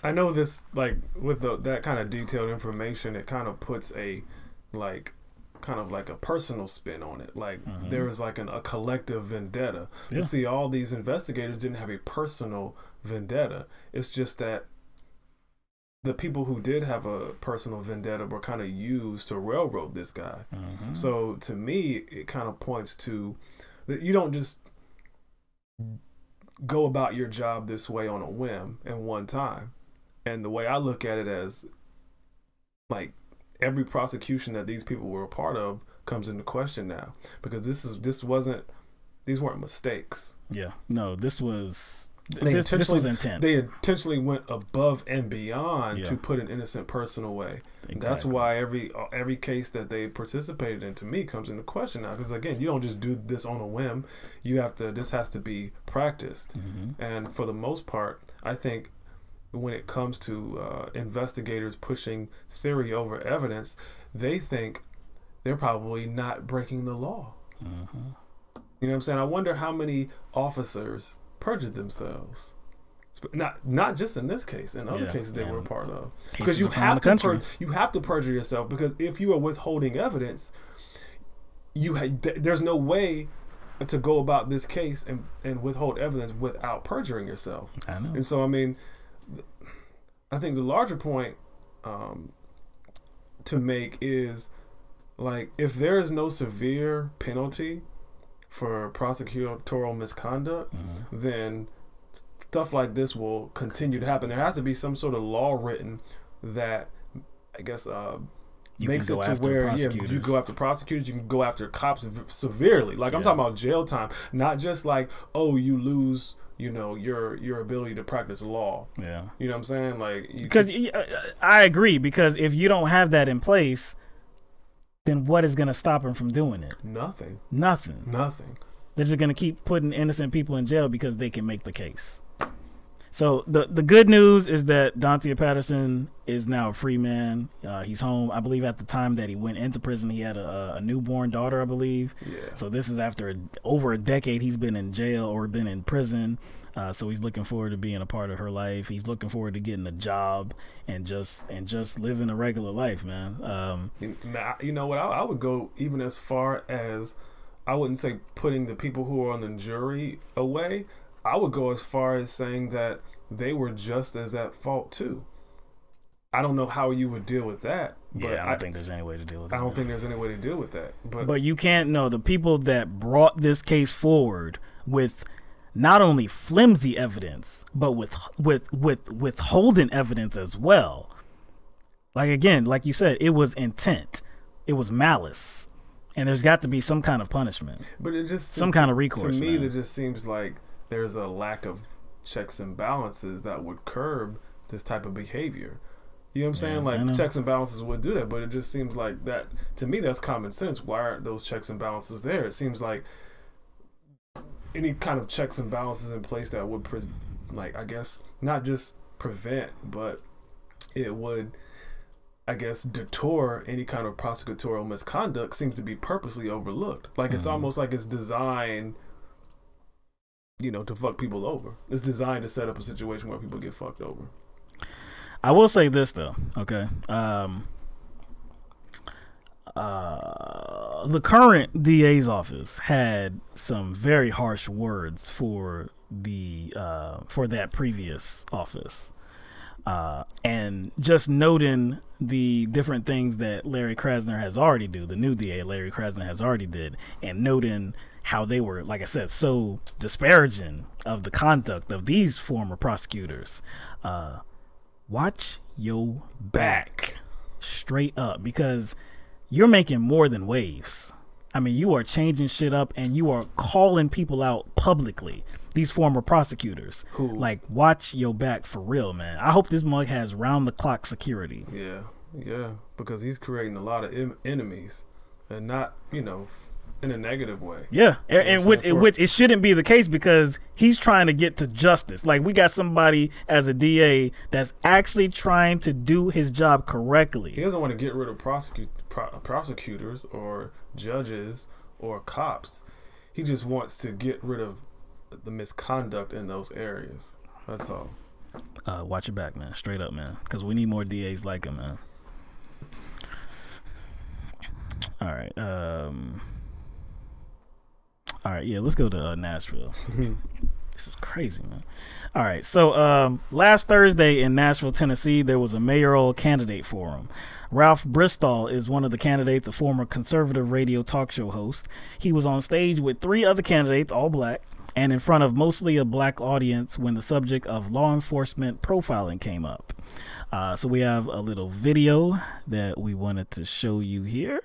I know this, like, with that kind of detailed information, it kind of puts a, like, kind of like a personal spin on it. Like, there is like a collective vendetta. You see, all these investigators didn't have a personal vendetta. It's just that the people who did have a personal vendetta were kind of used to railroad this guy. So to me, it kind of points to that you don't just go about your job this way on a whim and one time. And the way I look at it as, like, every prosecution that these people were a part of comes into question now, because these weren't mistakes. Yeah, no, this was intent. They intentionally went above and beyond to put an innocent person away. Exactly. That's why every case that they participated in, to me, comes into question now. Because again, you don't just do this on a whim. This has to be practiced. And for the most part, I think when it comes to investigators pushing theory over evidence, they think they're probably not breaking the law. You know what I'm saying? I wonder how many officers perjured themselves. Not just in this case, in other cases they were a part of. Because you have to perjure yourself, because if you are withholding evidence, there's no way to go about this case and withhold evidence without perjuring yourself. I know. And so, I mean, I think the larger point to make is, like, if there is no severe penalty for prosecutorial misconduct, then stuff like this will continue to happen. There has to be some sort of law written that, I guess, makes it to where you go after prosecutors, you can go after cops severely. Like, I'm talking about jail time, not just like, oh, you lose, you know, your ability to practice law. Yeah, you know what I'm saying? Like, because I agree, because if you don't have that in place, then what is going to stop him from doing it? Nothing. They're just going to keep putting innocent people in jail because they can make the case. So the good news is that Dontia Patterson is now a free man. He's home. I believe at the time that he went into prison, he had a newborn daughter, I believe. Yeah. So this is after over a decade he's been in jail or been in prison. So he's looking forward to being a part of her life. He's looking forward to getting a job and just living a regular life, man. You know what? I would go even as far as, I wouldn't say putting the people who are on the jury away. I would go as far as saying that they were just as at fault too. I don't know how you would deal with that. But I don't think there's any way to deal with that. I don't think there's any way to deal with that. But you can't know the people that brought this case forward with not only flimsy evidence, but with withholding evidence as well. Like, again, like you said, it was intent, it was malice, and there's got to be some kind of punishment. But it just some kind of recourse. To me, it just seems like there's a lack of checks and balances that would curb this type of behavior. You know what I'm saying? Like, checks and balances would do that, but it just seems like that, to me, that's common sense. Why aren't those checks and balances there? It seems like any kind of checks and balances in place that would, like, I guess, not just prevent, but it would, I guess, detour any kind of prosecutorial misconduct seems to be purposely overlooked. Like, it's almost like it's designed, you know, to fuck people over. It's designed to set up a situation where people get fucked over. I will say this, though, okay? The current DA's office had some very harsh words for that previous office. And just noting the different things that Larry Krasner has already do, the new DA Larry Krasner has already did, and noting how they were, like I said, so disparaging of the conduct of these former prosecutors. Watch your back, straight up, because you're making more than waves. I mean, you are changing shit up, and you are calling people out publicly. These former prosecutors, like, watch your back for real, man. I hope this mug has round-the-clock security. Yeah, because he's creating a lot of enemies, and not, you know, in a negative way. Yeah, and which it shouldn't be the case, because he's trying to get to justice. Like, we got somebody as a DA that's actually trying to do his job correctly. He doesn't want to get rid of prosecutors or judges or cops. He just wants to get rid of the misconduct in those areas. That's all. Watch your back, man. Straight up, man. Because we need more DAs like him, man. All right. All right, yeah, let's go to Nashville. This is crazy, man. All right, so last Thursday in Nashville, Tennessee, there was a mayoral candidate forum. Ralph Bristol is one of the candidates, a former conservative radio talk show host. He was on stage with 3 other candidates, all black, and in front of mostly a black audience when the subject of law enforcement profiling came up. So we have a little video that we wanted to show you here.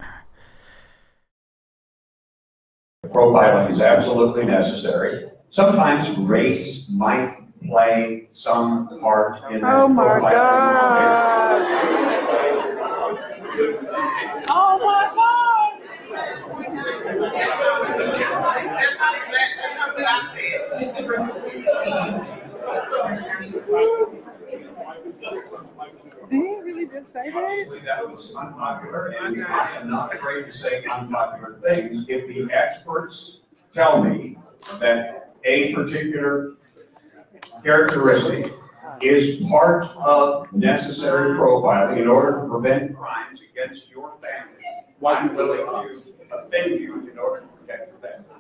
Profiling is absolutely necessary. Sometimes race might play some part in that. Oh my God! Oh my God! That's not what Did he really just say that? That was unpopular, and I am not afraid to say unpopular things if the experts tell me that a particular characteristic is part of necessary profiling in order to prevent crimes against your family. I'm willing to offend you in order to protect your family.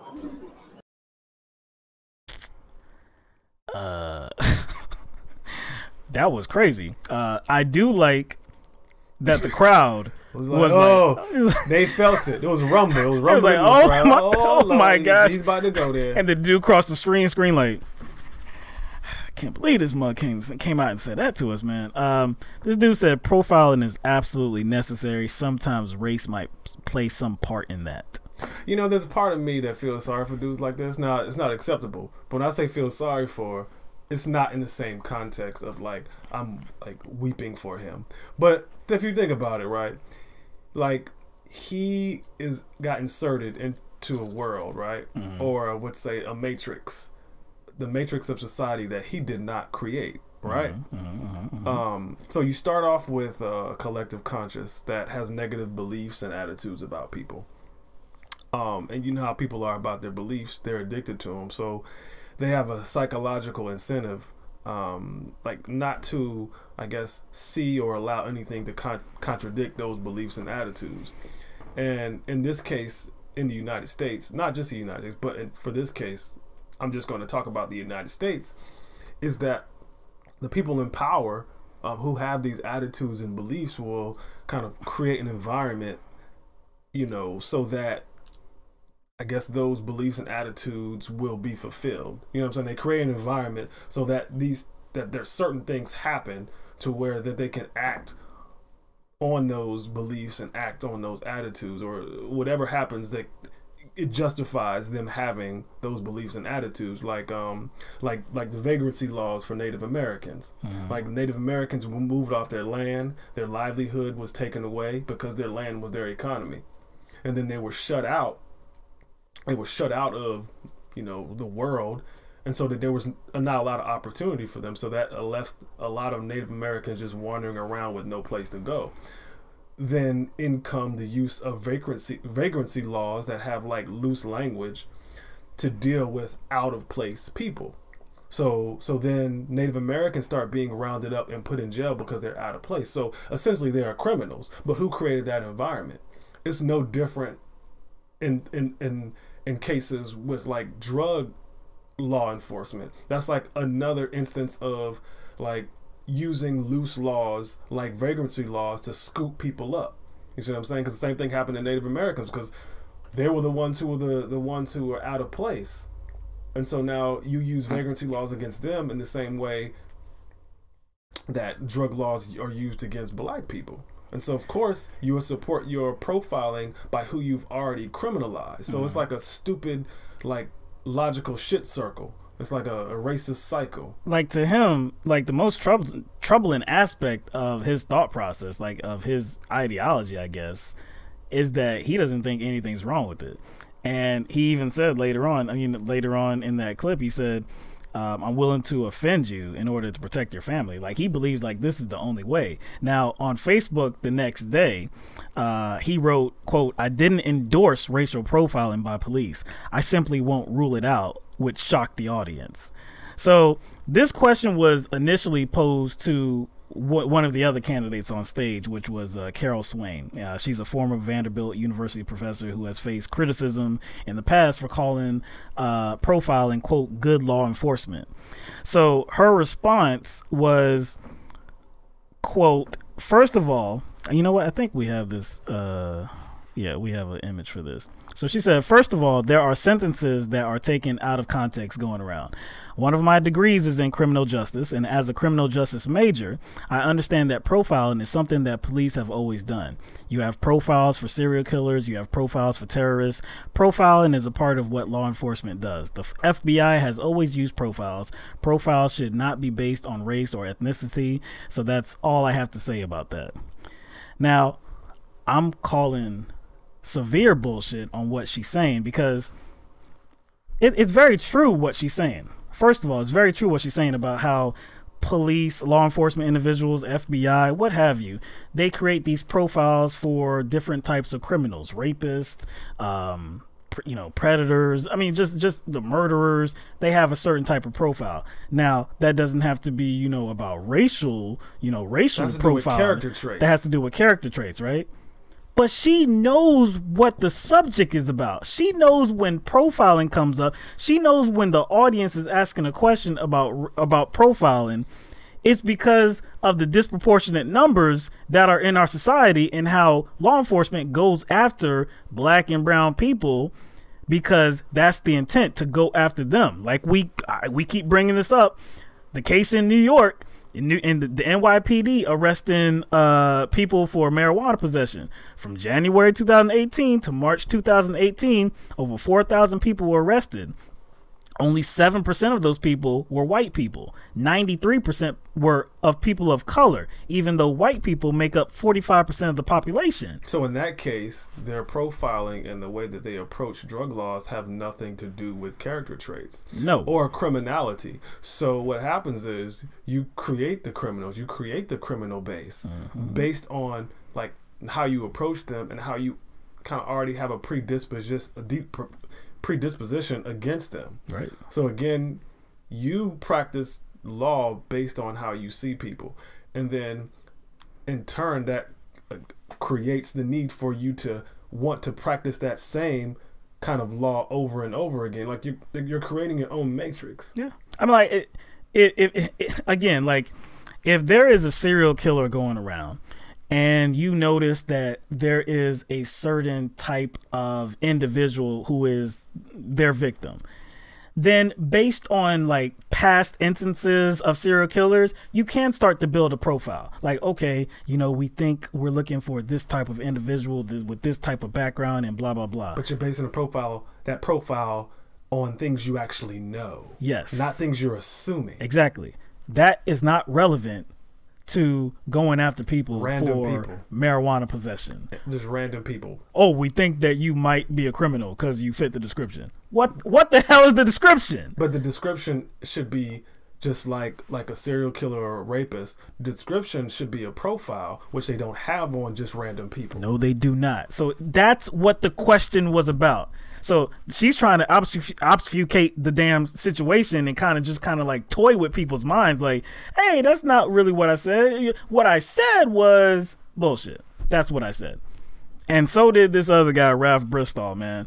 That was crazy. I do like that the crowd was like, they felt it. It was rumble. It was rumbling. Like, oh my gosh, he's about to go there. And the dude across the screen like, I can't believe this mug came out and said that to us, man. This dude said profiling is absolutely necessary. Sometimes race might play some part in that. You know, there's a part of me that feels sorry for dudes like this. Now, it's not acceptable. But when I say feel sorry for, it's not in the same context of like I'm like weeping for him. But if you think about it, right, like he got inserted into a world, right, or I would say a matrix, the matrix of society that he did not create, right. So you start off with a collective conscious that has negative beliefs and attitudes about people, and you know how people are about their beliefs. They're addicted to them, so they have a psychological incentive, like not to, I guess, see or allow anything to contradict those beliefs and attitudes. And in this case, in the United States, not just the United States, but for this case, I'm just going to talk about the United States, is that the people in power who have these attitudes and beliefs will kind of create an environment, you know, so that, I guess those beliefs and attitudes will be fulfilled. You know what I'm saying? They create an environment so that there's certain things happen to where that they can act on those beliefs and act on those attitudes, or whatever happens that it justifies them having those beliefs and attitudes, like the vagrancy laws for Native Americans. Like Native Americans were moved off their land, their livelihood was taken away because their land was their economy, and then they were shut out. They were shut out of, you know, the world, and so that there was not a lot of opportunity for them. So that left a lot of Native Americans just wandering around with no place to go. Then in come the use of vagrancy laws that have like loose language to deal with out of place people. So then Native Americans start being rounded up and put in jail because they're out of place. So essentially they are criminals. But who created that environment? It's no different in cases with like drug law enforcement. That's like another instance of like using loose laws like vagrancy laws to scoop people up. You see what I'm saying? Because the same thing happened to Native Americans, because they were the ones who were the ones who were out of place, and so now you use vagrancy laws against them in the same way that drug laws are used against black people. And so of course you will support your profiling by who you've already criminalized. So it's like a stupid, like, logical shit circle. It's like a racist cycle. Like, to him, like, the most troubling aspect of his thought process, like of his ideology, I guess, is that he doesn't think anything's wrong with it. And he even said later on in that clip, he said, I'm willing to offend you in order to protect your family. Like, he believes like this is the only way. Now on Facebook the next day, he wrote, quote, "I didn't endorse racial profiling by police. I simply won't rule it out," which shocked the audience. So this question was initially posed to one of the other candidates on stage, which was Carol Swain. She's a former Vanderbilt University professor who has faced criticism in the past for calling profiling, quote, good law enforcement. So her response was, quote, "First of all," you know what? I think we have this. Yeah, we have an image for this. So she said, "First of all, there are sentences that are taken out of context going around. One of my degrees is in criminal justice, and as a criminal justice major, I understand that profiling is something that police have always done. You have profiles for serial killers, you have profiles for terrorists. Profiling is a part of what law enforcement does. The FBI has always used profiles. Profiles should not be based on race or ethnicity, so that's all I have to say about that." Now, I'm calling severe bullshit on what she's saying, because it's very true what she's saying. First of all, it's very true what she's saying about how police, law enforcement individuals, FBI, what have you, they create these profiles for different types of criminals, rapists, predators. I mean, just the murderers. They have a certain type of profile. Now, that doesn't have to be, about racial profile. Character traits. That has to do with character traits, right? But she knows what the subject is about. She knows when profiling comes up. She knows when the audience is asking a question about profiling. It's because of the disproportionate numbers that are in our society and how law enforcement goes after black and brown people, because that's the intent, to go after them. Like we keep bringing this up. The case in New York, in the NYPD arresting people for marijuana possession. From January 2018 to March 2018, over 4,000 people were arrested. Only 7% of those people were white people. 93% were of people of color, even though white people make up 45% of the population. So in that case, their profiling and the way that they approach drug laws have nothing to do with character traits. No. Or criminality. So what happens is you create the criminals, you create the criminal base based on like how you approach them and how you kind of already have a predisposition against them. Right. So again, you practice law based on how you see people, and then in turn that creates the need for you to want to practice that same kind of law over and over again. Like you're creating your own matrix. Yeah. I'm like, again, like, if there is a serial killer going around and you notice that there is a certain type of individual who is their victim, then based on like past instances of serial killers, you can start to build a profile. Like, okay, you know, we think we're looking for this type of individual with this type of background and blah, blah, blah. But you're basing that profile on things you actually know. Yes. Not things you're assuming. Exactly. That is not relevant to going after people for marijuana possession. Just random people. Oh, we think that you might be a criminal because you fit the description. What the hell is the description? But the description should be just like a serial killer or a rapist. The description should be a profile, which they don't have on just random people. No, they do not. So that's what the question was about. So she's trying to obfuscate the damn situation and kind of like toy with people's minds. Like, hey, that's not really what I said. What I said was bullshit. That's what I said. And so did this other guy, Ralph Bristol, man.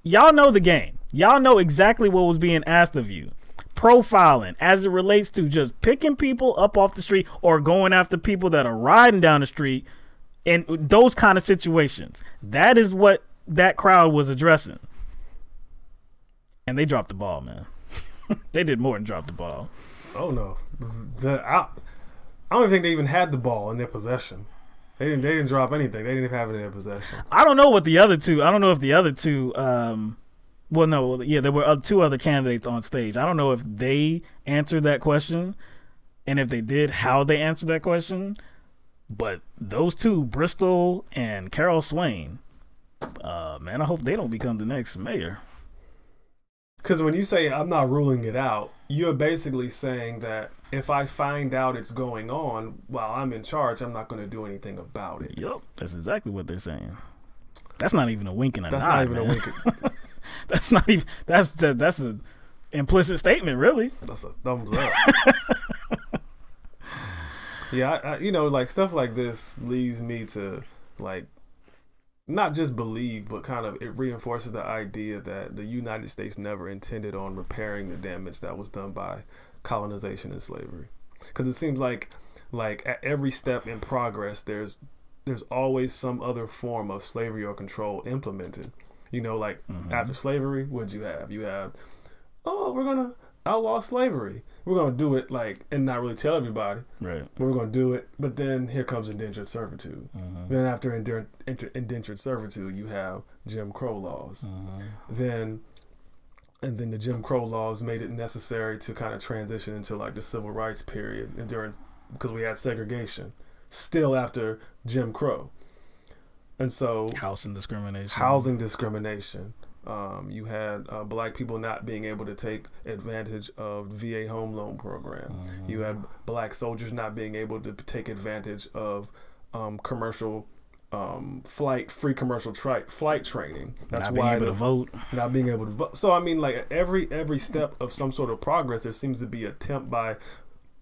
Y'all know the game. Y'all know exactly what was being asked of you. Profiling as it relates to just picking people up off the street or going after people that are riding down the street in those kind of situations. That is what that crowd was addressing. And they dropped the ball, man. They did more than drop the ball. Oh no, I don't even think they even had the ball in their possession. They didn't drop anything. They didn't have it in their possession. I don't know what the other two. I don't know if the other two. Well, no, yeah, there were two other candidates on stage. I don't know if they answered that question, and if they did, how they answered that question. But those two, Bristol and Carol Swain, man, I hope they don't become the next mayor. Because when you say I'm not ruling it out, you're basically saying that if I find out it's going on while I'm in charge, I'm not going to do anything about it. Yep, that's exactly what they're saying. That's not even a wink and a nod. That's not even a wink. That's not even. That's an implicit statement, really. That's a thumbs up. Yeah, I, you know, like stuff like this leads me to like. Not just believe, but kind of it reinforces the idea that the United States never intended on repairing the damage that was done by colonization and slavery. Because it seems like at every step in progress, there's always some other form of slavery or control implemented. You know, like after slavery, what'd you have? You have, oh, we're gonna outlaw slavery. We're gonna do it like and not really tell everybody. Right. But we're gonna do it. But then here comes indentured servitude. Then after indentured servitude, you have Jim Crow laws. Then the Jim Crow laws made it necessary to kind of transition into like the civil rights period, and because we had segregation still after Jim Crow, and so housing discrimination. You had black people not being able to take advantage of VA home loan program. You had black soldiers not being able to take advantage of commercial free commercial flight training. That's why not being able to vote. So I mean, like every step of some sort of progress, there seems to be an attempt by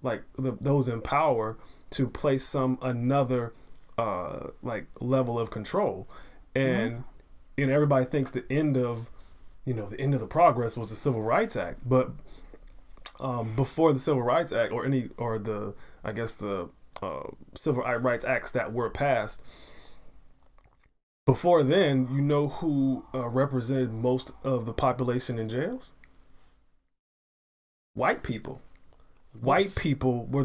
like those in power to place another like level of control, and everybody thinks the end of the progress was the Civil Rights Act, but before the Civil Rights Act or the Civil Rights Acts that were passed, before then, you know who represented most of the population in jails? White people. White people were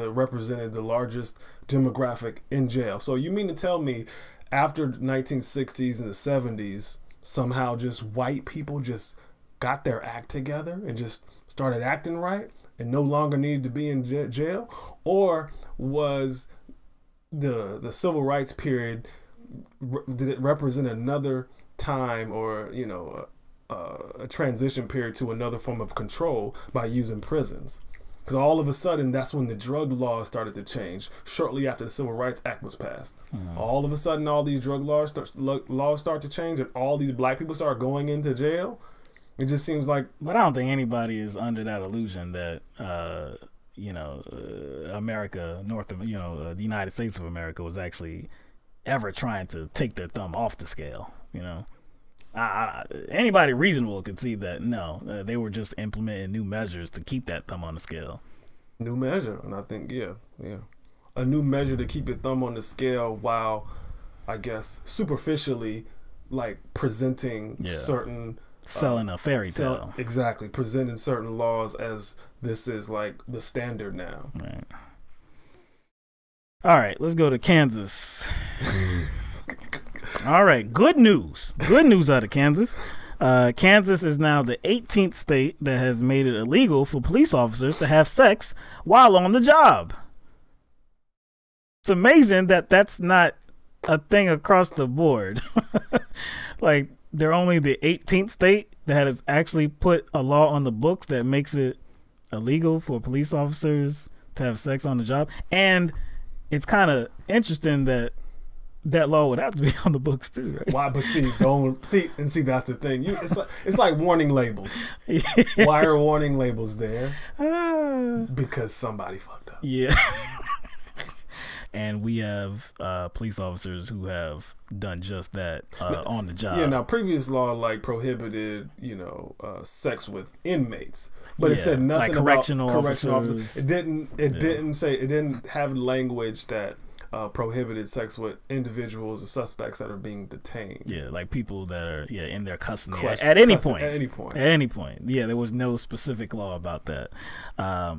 represented the largest demographic in jail. So you mean to tell me after the 1960s and the 70s, somehow just white people just got their act together and just started acting right and no longer needed to be in jail? Or was the civil rights period, did it represent another time or, a transition period to another form of control by using prisons? Because all of a sudden, that's when the drug laws started to change, shortly after the Civil Rights Act was passed. All of a sudden, all these drug laws start to change, and all these black people start going into jail. It just seems like... But I don't think anybody is under that illusion that, America, the United States of America was actually ever trying to take their thumb off the scale, anybody reasonable could see that they were just implementing new measures to keep that thumb on the scale. New measure, and I think yeah. a new measure to keep your thumb on the scale while, I guess, superficially, like presenting certain selling a fairy tale. Exactly, presenting certain laws as this is like the standard now. Right. All right, let's go to Kansas. All right, good news. Good news out of Kansas. Kansas is now the 18th state that has made it illegal for police officers to have sex while on the job. It's amazing that that's not a thing across the board. Like, they're only the 18th state that has actually put a law on the books that makes it illegal for police officers to have sex on the job. And it's kind of interesting that that law would have to be on the books too, right? Why? But see, that's the thing. It's like warning labels. Why are warning labels there? Because somebody fucked up. Yeah. And we have police officers who have done just that on the job. Yeah. Now, previous law like prohibited, sex with inmates, but it said nothing like correctional about officers. correctional officers. It didn't have language that prohibited sex with individuals or suspects that are being detained. Yeah, like people that are in their custody at any point. At any point. At any point. Yeah, there was no specific law about that.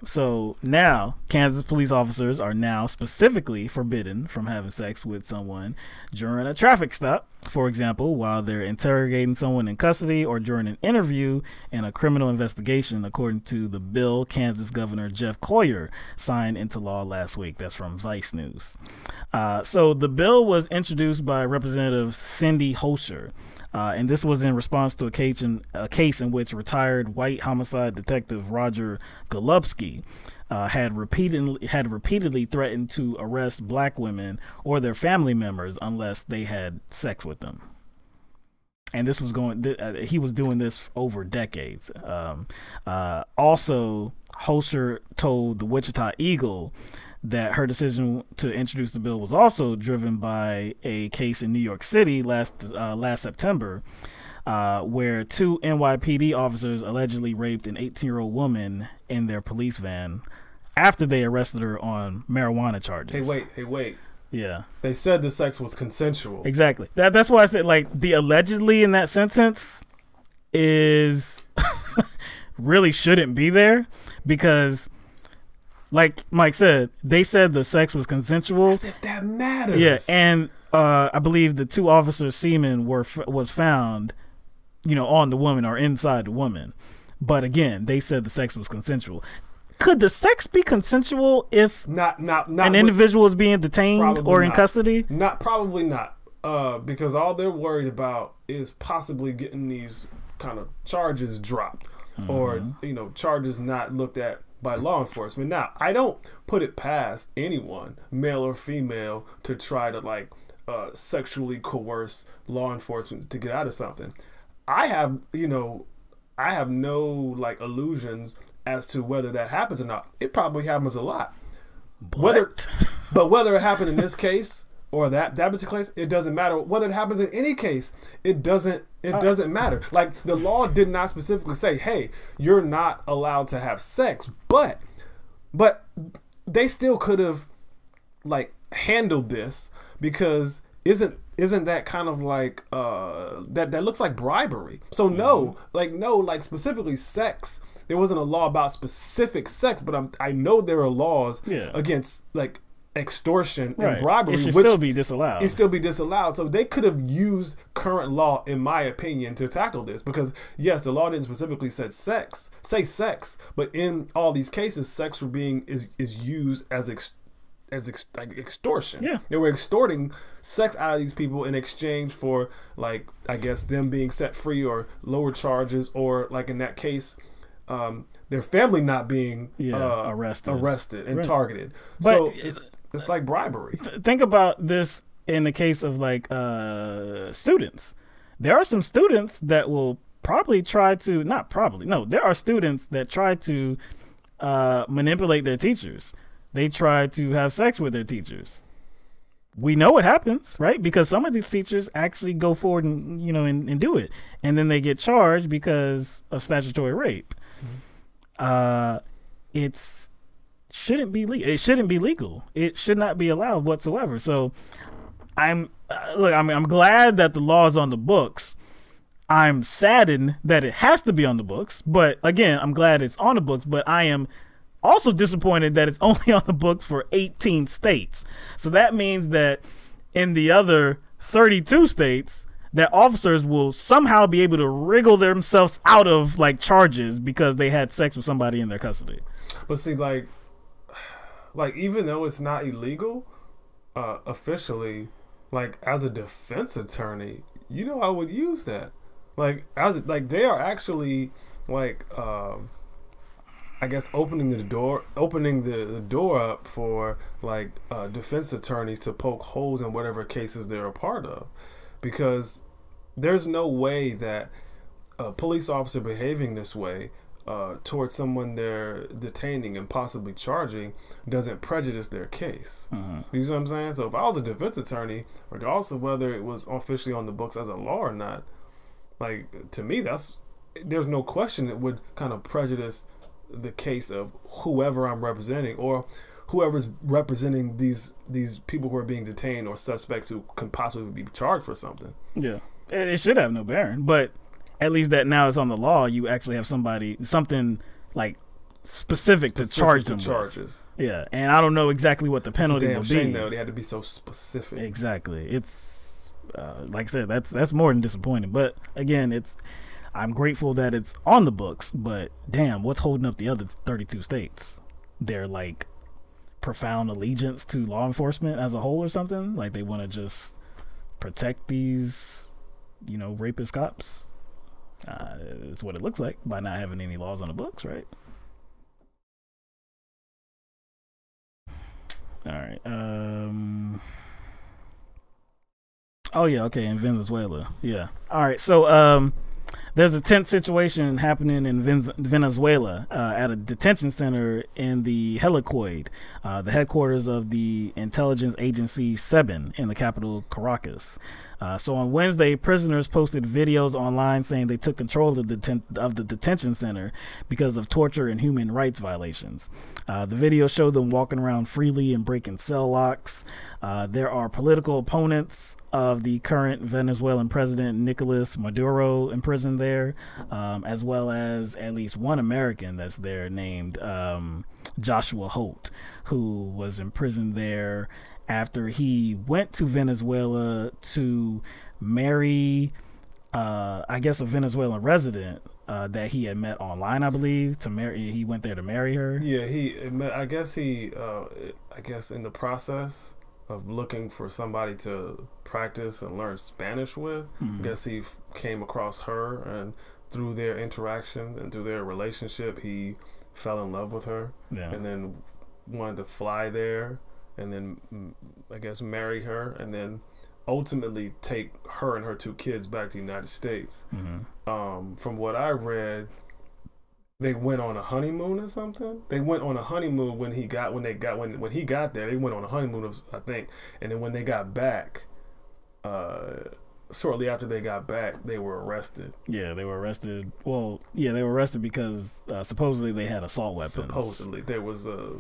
So now Kansas police officers are now specifically forbidden from having sex with someone during a traffic stop, for example, while they're interrogating someone in custody or during an interview in a criminal investigation, according to the bill Kansas Governor Jeff Colyer signed into law last week. That's from Vice News. So the bill was introduced by Representative Cindy Holscher, and this was in response to a case in which retired white homicide detective Roger Golubsky had repeatedly threatened to arrest black women or their family members unless they had sex with them. And this was he was doing this over decades. Also, Holscher told the Wichita Eagle that her decision to introduce the bill was also driven by a case in New York City last September, where two NYPD officers allegedly raped an 18-year-old woman in their police van after they arrested her on marijuana charges. Hey, wait. Yeah. They said the sex was consensual. Exactly. That's why I said, like, the allegedly in that sentence is really shouldn't be there, because like Mike said, they said the sex was consensual. As if that matters. Yeah, and I believe the two officers' semen was found, on the woman or inside the woman. But again, they said the sex was consensual. Could the sex be consensual if not an individual is being detained or in custody? Probably not. Because all they're worried about is possibly getting these kind of charges dropped, or charges not looked at by law enforcement. Now, I don't put it past anyone, male or female, to try to sexually coerce law enforcement to get out of something. I have no illusions as to whether that happens or not. It probably happens a lot. Whether it happened in this case or that particular case, it doesn't matter. Whether it happens in any case, it doesn't matter. Like, the law did not specifically say, hey, you're not allowed to have sex, but they still could have handled this, because isn't that kind of like that looks like bribery. So no, specifically sex. There wasn't a law about specific sex, but I know there are laws against extortion and bribery, it should which still be disallowed. It still be disallowed. So they could have used current law, in my opinion, to tackle this, because yes, the law didn't specifically say sex, but in all these cases, sex is used as extortion. Yeah, they were extorting sex out of these people in exchange for, I guess, them being set free or lower charges, or in that case, their family not being arrested and targeted. But so it's like bribery. Think about this in the case of students. There are some students that will probably try to there are students that try to manipulate their teachers. They try to have sex with their teachers. We know what happens, right? Because some of these teachers actually go forward and and do it, and then they get charged because of statutory rape. It's shouldn't be legal. It shouldn't be legal. It should not be allowed whatsoever. So I'm glad that the law is on the books. I'm saddened that it has to be on the books, but again, I'm glad it's on the books, but I am also disappointed that it's only on the books for 18 states. So that means that in the other 32 states, that officers will somehow be able to wriggle themselves out of like charges because they had sex with somebody in their custody. But see, like even though it's not illegal, officially, like as a defense attorney, you know, I would use that. Like they are actually like I guess opening the door up for like defense attorneys to poke holes in whatever cases they're a part of, because there's no way that a police officer behaving this way towards someone they're detaining and possibly charging doesn't prejudice their case. You see what I'm saying? So if I was a defense attorney, regardless of whether it was officially on the books as a law or not, like to me, there's no question it would kind of prejudice the case of whoever I'm representing or whoever's representing these people who are being detained or suspects who can possibly be charged for something. Yeah, it should have no bearing, but at least that now it's on the law. You actually have something like specific to charge them charges. With. Yeah, and I don't know exactly what the penalty will be. It's a damn shame though. They had to be so specific. Exactly. It's like I said, that's more than disappointing. But again, I'm grateful that it's on the books. But damn, what's holding up the other 32 states? They're like profound allegiance to law enforcement as a whole or something. Like they want to just protect these, rapist cops. It's what it looks like by not having any laws on the books, right? All right. Oh yeah. Okay. In Venezuela. Yeah. All right. So there's a tense situation happening in Venezuela at a detention center in the Helicoid, the headquarters of the intelligence agency SEBIN in the capital Caracas. So on Wednesday, prisoners posted videos online saying they took control of the detention center because of torture and human rights violations. The video showed them walking around freely and breaking cell locks. There are political opponents of the current Venezuelan president, Nicolas Maduro, imprisoned there, as well as at least one American that's there named Joshua Holt, who was imprisoned there after he went to Venezuela to marry, I guess, a Venezuelan resident that he had met online, I believe. He went there to marry her. Yeah, I guess in the process of looking for somebody to practice and learn Spanish with, I guess he came across her, and through their interaction and through their relationship, he fell in love with her, and then wanted to fly there, and then I guess marry her, and then ultimately take her and her 2 kids back to the United States. From what I read, they went on a honeymoon or something. They went on a honeymoon when he got there. They went on a honeymoon, I think, and then when they got back, shortly after they got back, they were arrested. Yeah, they were arrested. Well, yeah, they were arrested because supposedly they had assault weapons. Supposedly there was a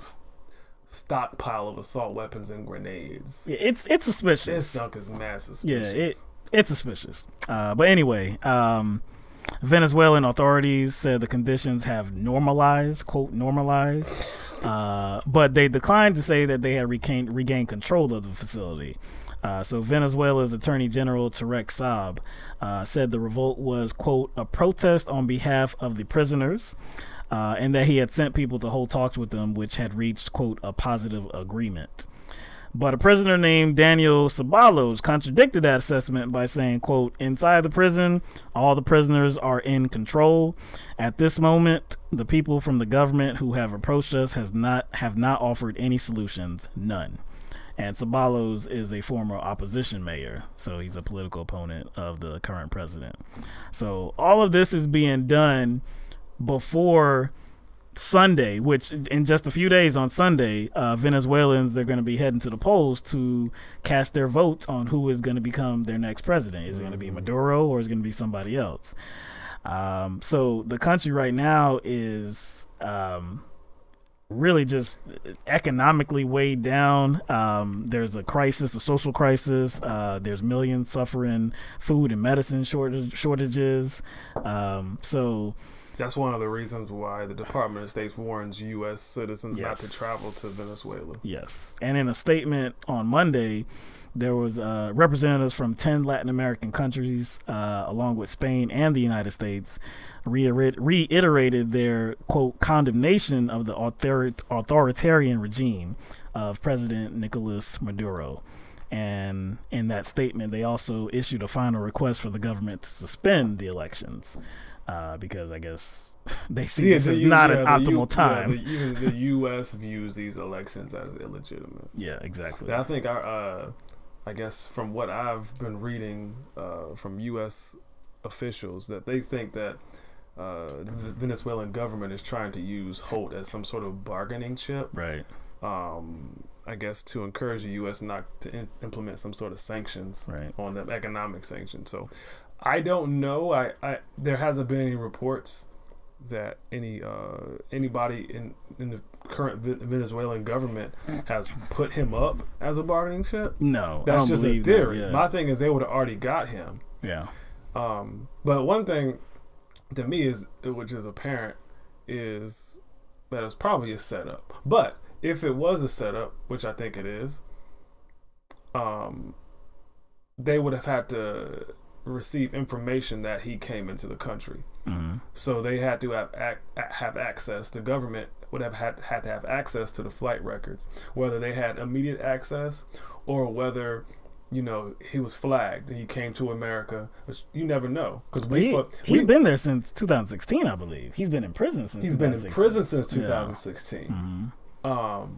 stockpile of assault weapons and grenades. Yeah, it's suspicious. This junk is mad suspicious. Yeah, it's suspicious. But anyway, Venezuelan authorities said the conditions have normalized, quote, normalized, but they declined to say that they had regained control of the facility. So Venezuela's Attorney General Tarek Saab said the revolt was, quote, a protest on behalf of the prisoners, and that he had sent people to hold talks with them, which had reached, quote, a positive agreement. But a prisoner named Daniel Ceballos contradicted that assessment by saying, quote, inside the prison, all the prisoners are in control. At this moment, the people from the government who have approached us have not offered any solutions, none. And Ceballos is a former opposition mayor, so he's a political opponent of the current president. So all of this is being done before Sunday, which in just a few days on Sunday, Venezuelans, they're going to be heading to the polls to cast their votes on who is going to become their next president. Is it going to be Maduro or is it going to be somebody else? So the country right now is really just economically weighed down. There's a crisis, a social crisis. There's millions suffering food and medicine shortages. So that's one of the reasons why the Department of State warns U.S. citizens not to Yes. travel to Venezuela. yes, and in a statement on Monday, there was representatives from 10 Latin American countries, along with Spain and the United States, reiterated their, quote, condemnation of the authoritarian regime of President Nicolas Maduro. And in that statement, they also issued a final request for the government to suspend the elections, because I guess they see this as not an optimal time. Even the U.S. views these elections as illegitimate. Yeah, exactly. I think I guess from what I've been reading from U.S. officials, that they think that the Venezuelan government is trying to use Holt as some sort of bargaining chip. Right. I guess to encourage the U.S. not to implement some sort of sanctions on them, economic sanctions. So I don't know. I there hasn't been any reports that anybody in the current Venezuelan government has put him up as a bargaining chip. No, that's just a theory. That, yeah. My thing is they would have already got him. Yeah. But one thing to me is, which is apparent, is that it's probably a setup. But if it was a setup, which I think it is, they would have had to receive information that he came into the country. So they had to have access. The government would have had to have access to the flight records, whether they had immediate access or whether, you know, he was flagged and he came to America, which you never know, because he's been there since 2016, I believe. He's been in prison since. He's been in prison since 2016.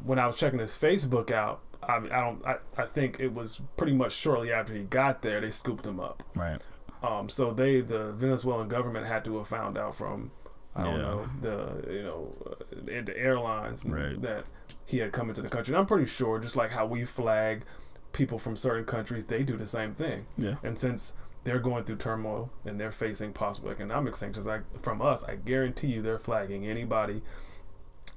When I was checking his Facebook out, I think it was pretty much shortly after he got there they scooped him up. Right. So the Venezuelan government had to have found out from the airlines that he had come into the country. And I'm pretty sure, just like how we flag people from certain countries, they do the same thing. Yeah. And since they're going through turmoil and they're facing possible economic sanctions from us, I guarantee you they're flagging anybody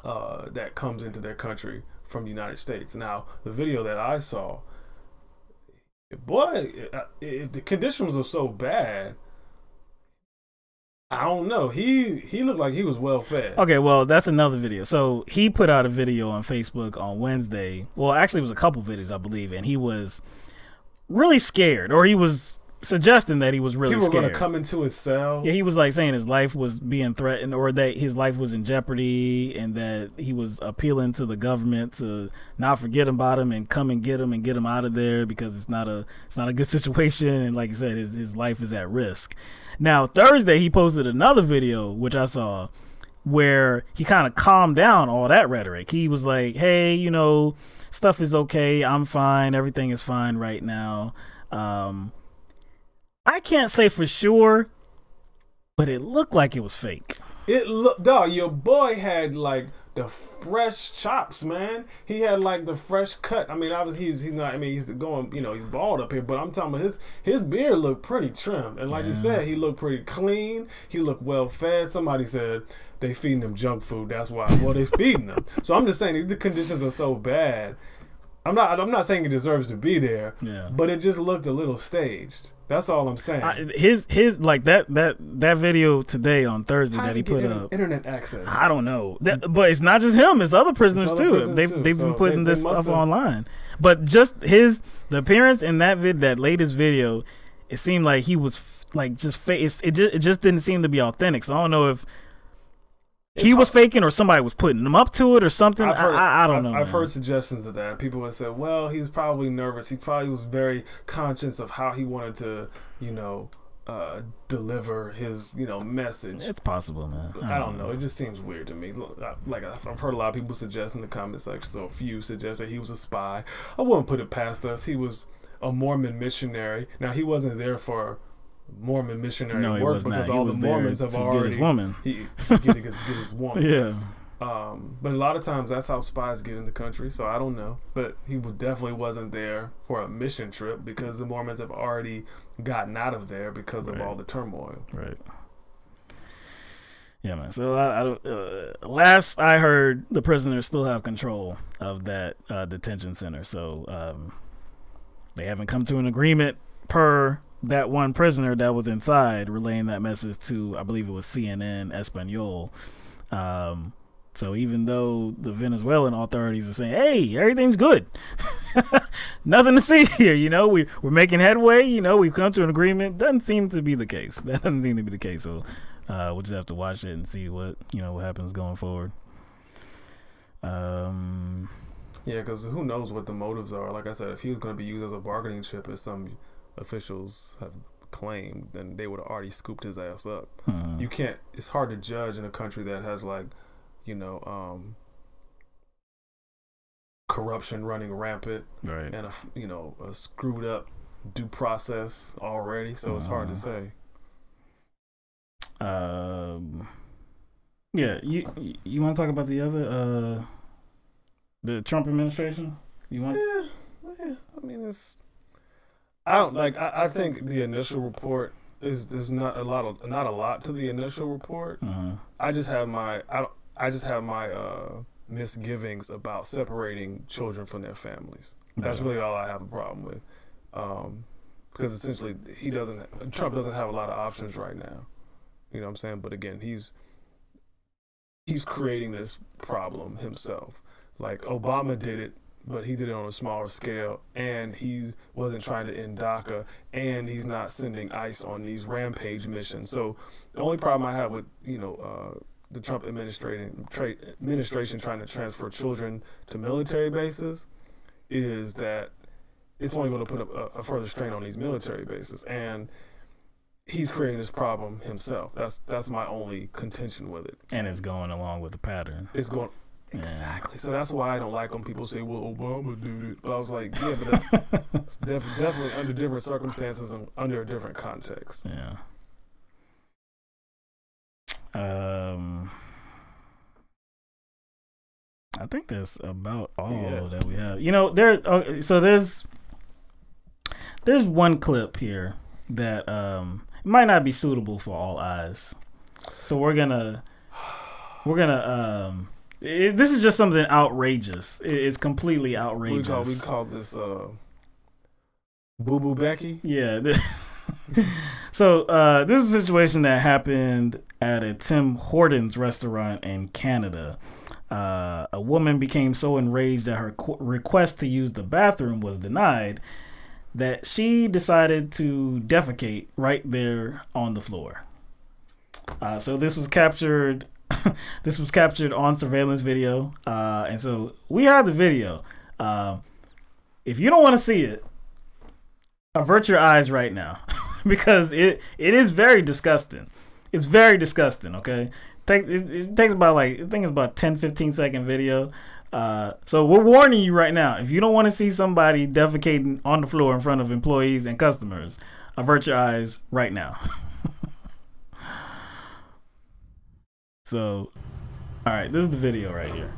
that comes into their country from the United States. Now, the video that I saw, boy, if the conditions are so bad, I don't know. He looked like he was well fed. Okay, well, that's another video. So he put out a video on Facebook on Wednesday. Well, actually, it was a couple videos, I believe, and he was really scared, or he was suggesting that he was really scared. People were going to come into his cell. Yeah, he was like saying his life was being threatened, or that his life was in jeopardy, and that he was appealing to the government to not forget about him and come and get him out of there, because it's not a good situation, and like you said, his life is at risk. Now, Thursday, he posted another video, which I saw, where he kind of calmed down all that rhetoric. He was like, hey, you know, stuff is okay. I'm fine. Everything is fine right now. I can't say for sure, but it looked like it was fake. It looked, dog, your boy had like the fresh chops, man. He had like the fresh cut. I mean, obviously he's not, I mean, he's going, you know, he's bald up here, but I'm talking about his beard looked pretty trim. And like you said, he looked pretty clean. He looked well fed. Somebody said they feeding him junk food. That's why. Well, they feeding him. So I'm just saying, if the conditions are so bad, I'm not saying he deserves to be there, but it just looked a little staged. That's all I'm saying. His like that video today on Thursday that he put up. Internet access. I don't know, but it's not just him. It's other prisoners too. They've been putting this stuff online. But just the appearance in that latest video, it seemed like he was like just fake. It just didn't seem to be authentic. So I don't know if he was faking or somebody was putting him up to it or something. I don't know. I've heard suggestions of that. People would say, well, he's probably nervous. He probably was very conscious of how he wanted to, you know, deliver his, you know, message. It's possible, man. I don't know. It just seems weird to me. Like I've heard a lot of people suggest in the comment section, so a few suggest that he was a spy. I wouldn't put it past us. He was a Mormon missionary. Now, he wasn't there for Mormon missionary work because all the Mormons have already get his woman. Yeah. But a lot of times that's how spies get in the country, so I don't know. But he definitely wasn't there for a mission trip because the Mormons have already gotten out of there because of all the turmoil. Right. Yeah, man. So last I heard, the prisoners still have control of that detention center. So they haven't come to an agreement per that one prisoner that was inside, relaying that message to, I believe it was CNN Espanol. So even though the Venezuelan authorities are saying, "Hey, everything's good, nothing to see here," we're making headway. We've come to an agreement. Doesn't seem to be the case. That doesn't seem to be the case. So we'll just have to watch it and see what happens going forward. Yeah, because who knows what the motives are? Like I said, if he was going to be used as a bargaining chip, as some officials have claimed, then they would have already scooped his ass up. You can't. It's hard to judge in a country that has corruption running rampant, right? And a screwed up due process already. So it's hard to say. Yeah, you want to talk about the other the Trump administration? You want? Yeah. I mean, I think the initial report there's not a lot to the initial report. I just have my misgivings about separating children from their families. That's really all I have a problem with, because essentially Trump doesn't have a lot of options right now. You know what I'm saying? But again, he's creating this problem himself. Like Obama did it, but he did it on a smaller scale, and he wasn't trying to end DACA, and he's not sending ICE on these rampage missions. So the only problem I have with the Trump administration trying to transfer children to military bases is that it's only going to put a further strain on these military bases, and he's creating this problem himself. That's my only contention with it. And it's going along with the pattern. It's going exactly. So that's why I don't like when people say, "Well, Obama did it." But I was like, yeah, but that's it's definitely under different circumstances and under a different context. Yeah. I think that's about all that we have. There's one clip here that it might not be suitable for all eyes, so we're gonna this is just something outrageous. It's completely outrageous. We call this Boo Boo Becky. Yeah. So this is a situation that happened at a Tim Hortons restaurant in Canada. A woman became so enraged that her request to use the bathroom was denied that she decided to defecate right there on the floor. So this was captured. This was captured on surveillance video, and so we have the video. If you don't want to see it, avert your eyes right now, because it is very disgusting. It's very disgusting. Okay, it takes about I think it's about 10-15 second video. So we're warning you right now. If you don't want to see somebody defecating on the floor in front of employees and customers, avert your eyes right now. So, all right, this is the video right here.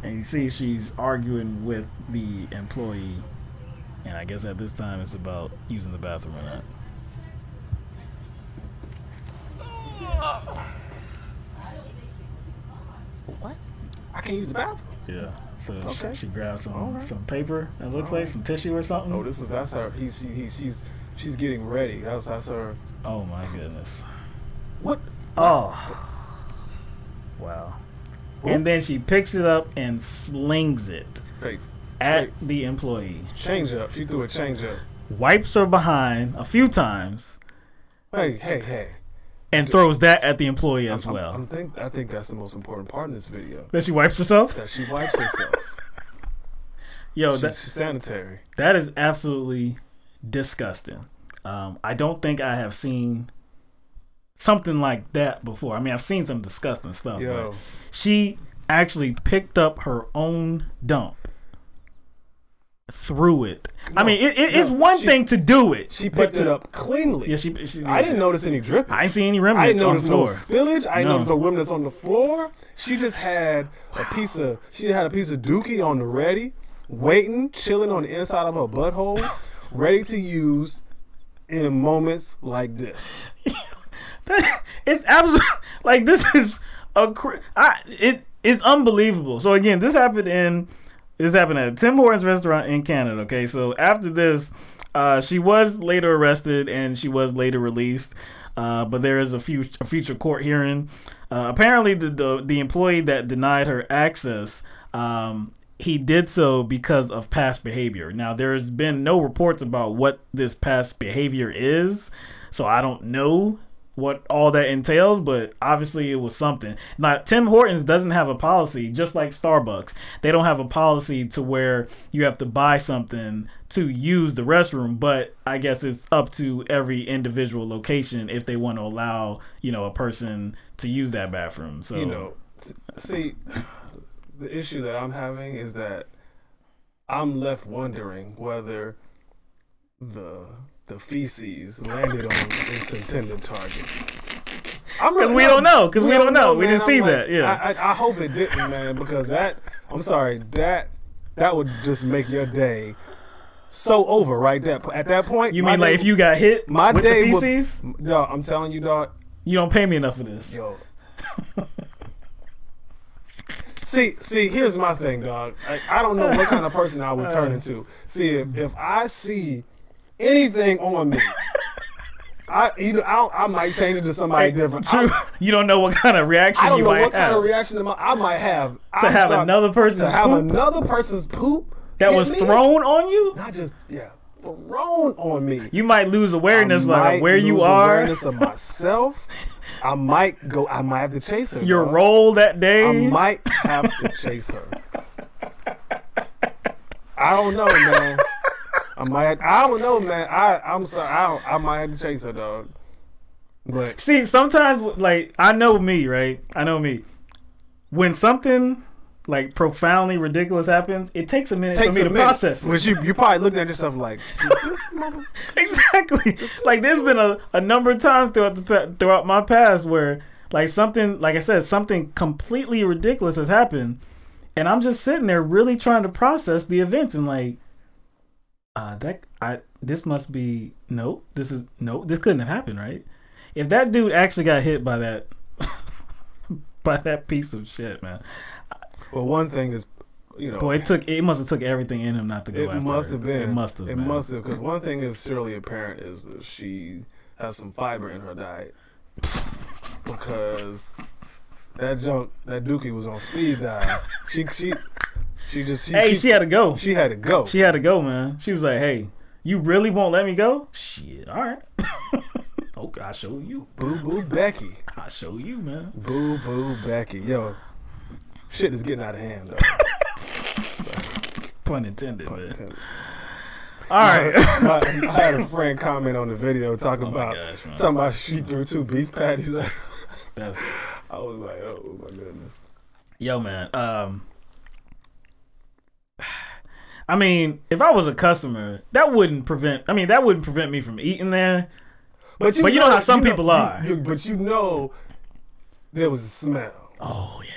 And you see she's arguing with the employee. And I guess at this time it's about using the bathroom or not. What? I can't use the bathroom? Yeah. So she grabs some paper, it looks like, some tissue or something. Oh, that's her. She's getting ready. That's her. Oh my goodness. What? Oh. Wow. Whoop. And then she picks it up and slings it at the employee. Change up. She threw a change up. Wipes her behind a few times. Hey. And throws that at the employee as well. I think that's the most important part in this video. That she wipes herself? That she wipes herself. Yo, she's sanitary. That is absolutely disgusting. I don't think I have seen something like that before. I mean, I've seen some disgusting stuff. But she actually picked up her own dump, threw it. No, I mean, it's one thing to do it. She picked it up cleanly. Yeah, she I didn't notice any dripping. I didn't see any remnants. I didn't notice no spillage. I didn't notice no remnants on the floor. She just had a piece of dookie on the ready, waiting, chilling on the inside of her butthole, ready to use in moments like this. It's absolutely like this is it is unbelievable. So again, this happened at a Tim Hortons restaurant in Canada. Okay, so after this, she was later arrested and she was later released. But there is a future court hearing. Apparently, the employee that denied her access, he did so because of past behavior. Now, there's been no reports about what this past behavior is, so I don't know what all that entails, but obviously it was something. Now, Tim Hortons doesn't have a policy, just like Starbucks. They don't have a policy to where you have to buy something to use the restroom, but I guess it's up to every individual location if they want to allow, a person to use that bathroom. So, see, the issue that I'm having is that I'm left wondering whether the feces landed on its intended target. Because we don't know. Because we don't know. We didn't see that. Yeah. I hope it didn't, man. Because I'm sorry, that would just make your day so over right there. At that point, you mean like if you got hit my with day the feces? Dog, I'm telling you, dog. You don't pay me enough for this. Yo. See, here's my thing, dog. I don't know what kind of person I would turn into. See, if I see anything on me, I might change it to somebody different. True. You don't know what kind of reaction you might have. I don't know what kind of reaction I might have to have another person's poop that was thrown on you. Not just thrown on me. You might lose awareness of where you are. Awareness of myself. I might have to chase her. Your role that day. I might have to chase her. I don't know, man. I don't know, man. I'm sorry. I might have to chase her, dog. But see, sometimes like I know me, right? I know me. When something like profoundly ridiculous happens, it takes a minute for me to process it. Which you're probably looking at yourself like, this mother. Exactly. Like there's been a number of times throughout my past where like something, like I said, something completely ridiculous has happened, and I'm just sitting there really trying to process the events and like, this must be this couldn't have happened, right? If that dude actually got hit by that by that piece of shit, man. Well, one thing is, boy, it must have took everything in him not to go after her. It must have been. It must have, because one thing is surely apparent is that she has some fiber in her diet, because that dookie was on speed dial. She had to go. She had to go. She had to go, man. She was like, "Hey, you really won't let me go? Shit, all right." Okay, I'll show you. Boo boo Becky. I'll show you, man. Boo boo Becky. Yo, shit is getting out of hand, though. Pun intended, man. All right. I had a friend comment on the video talking about she threw 2 beef patties. I was like, oh my goodness. Yo, man. I mean, if I was a customer, that wouldn't prevent me from eating there. But you know how some people are. But there was a smell. Oh, yeah.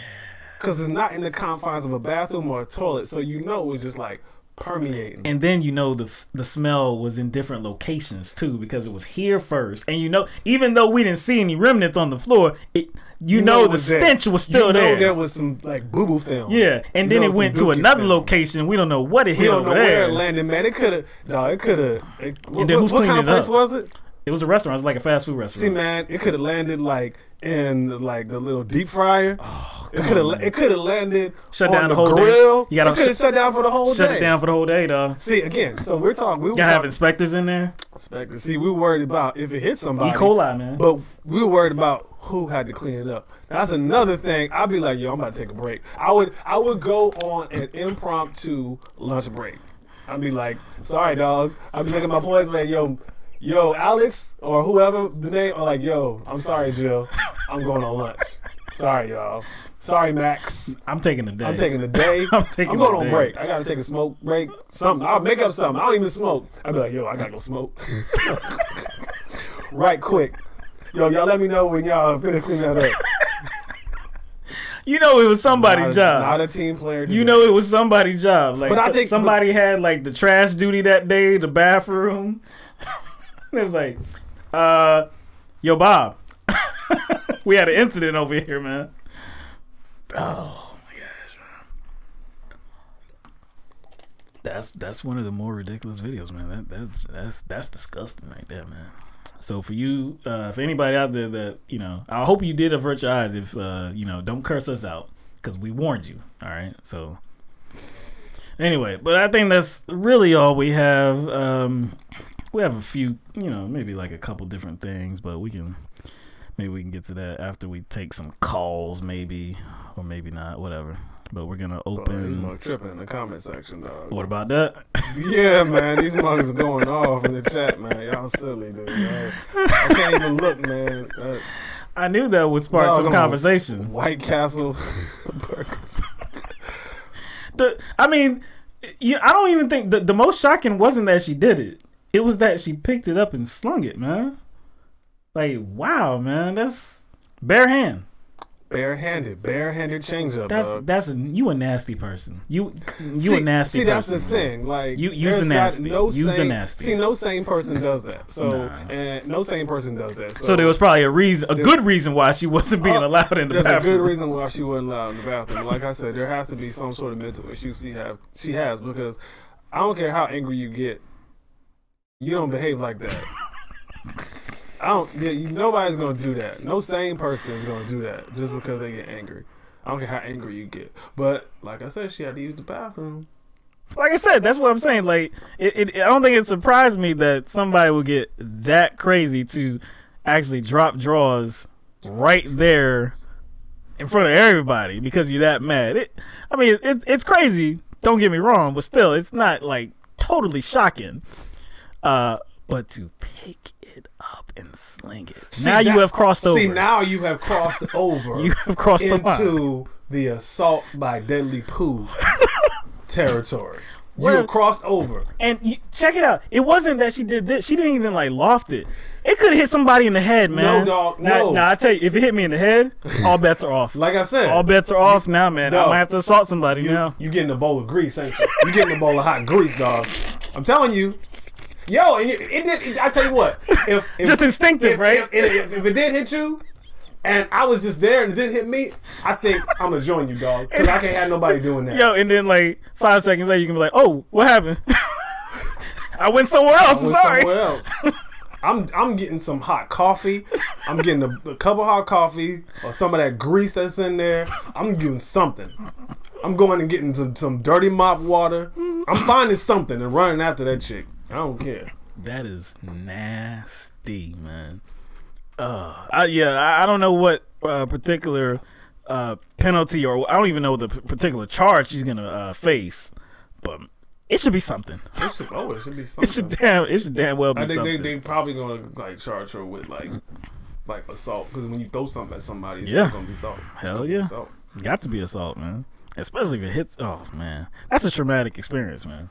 Because it's not in the confines of a bathroom or a toilet, so it was just like permeating. And then the smell was in different locations too, because it was here first. And even though we didn't see any remnants on the floor, the stench was still there. There was some like boo boo film. Yeah, and then it went to another location. We don't know what it hit. We don't know where it landed, man. It could have. What kind of place was it? It was a restaurant. It was like a fast food restaurant. See, man, it could have landed like in like the little deep fryer. Oh, it could have landed on the grill. You gotta shut down for the whole day. Shut it down for the whole day, dog. See, again, so we're talking. You gotta have inspectors in there. Inspectors. See, we were worried about if it hit somebody. E. coli, man. But we were worried about who had to clean it up. That's another thing. I'd be like, yo, I'm about to take a break. I would go on an impromptu lunch break. I'd be like, sorry, dog. I'd be making my points, man. Yo, Alex, or whoever the name, or like, yo, I'm sorry, Jill. I'm going on lunch. Sorry, y'all. Sorry, Max. I'm taking the day. I'm going on break. I got to take a smoke break. Something. I'll make up something. I don't even smoke. I'll be like, yo, I got to go smoke. Right quick. Yo, y'all let me know when y'all finish cleaning that up. It was somebody's job. Not a team player today. It was somebody's job. Like, but I think somebody had like the trash duty that day, the bathroom. It was like, yo, Bob, We had an incident over here, man. Oh my gosh, man. That's one of the more ridiculous videos, man. That's disgusting right there, man. So for you, for anybody out there that, you know, I hope you did avert your eyes. If you know, don't curse us out because we warned you. All right. So anyway, but I think that's really all we have. We have a few, you know, maybe like a couple different things, but maybe we can get to that after we take some calls, maybe, or maybe not, whatever. But we're gonna open. He's tripping in the comment section, dog. What about that? Yeah, man, these mugs are going off in the chat, man. Y'all silly, dude. I can't even look, man. I knew that would spark some conversation. White Castle burgers. I mean, I don't even think the most shocking wasn't that she did it. It was that she picked it up and slung it, man. Like, wow, man, that's barehanded change up. You a nasty person. You a nasty person. See, that's the thing. Like, you's a nasty. No sane person does that. So, and no sane person does that. So there was probably a good reason why she wasn't being allowed in the bathroom. There's a good reason why she wasn't allowed in the bathroom. Like I said, there has to be some sort of mental issue she has, because I don't care how angry you get, you don't behave like that. Nobody's gonna do that. No sane person is gonna do that just because they get angry. I don't care how angry you get. But like I said, she had to use the bathroom. Like I said, that's what I'm saying. Like, I don't think it surprised me that somebody would get that crazy to actually drop drawers right there in front of everybody because you're that mad. It's crazy. Don't get me wrong, but still, it's not like totally shocking. But to pick it up and sling it. You have crossed over. See, now you have crossed over. You have crossed into the assault by deadly poo territory. You have crossed over. And check it out. It wasn't that she did this. She didn't even like loft it. It could have hit somebody in the head, man. No, dog. No. Nah, I tell you, if it hit me in the head, all bets are off. Like I said, all bets are off now, man. Dog, I might have to assault somebody now. You getting a bowl of grease, ain't you? You getting a bowl of hot grease, dog. I'm telling you. Yo, it did. I tell you what, if just instinctive, right? If it did hit you, and I was just there and it didn't hit me, I think I'm gonna join you, dog, because I can't have nobody doing that. Yo, and then like 5 seconds later, you can be like, "Oh, what happened? I went somewhere else. I'm sorry." Somewhere else. I'm getting some hot coffee. I'm getting a cup of hot coffee or some of that grease that's in there. I'm doing something. I'm going and getting some dirty mop water. I'm finding something and running after that chick. I don't care. That is nasty, man. I don't know what particular penalty, or I don't even know the particular charge she's gonna face, but it should be something. It should be something. It should damn well be something. I think they probably gonna like charge her with like assault, because when you throw something at somebody, it's not gonna be assault. Hell yeah, got to be assault, man. Especially if it hits. Oh man, that's a traumatic experience, man.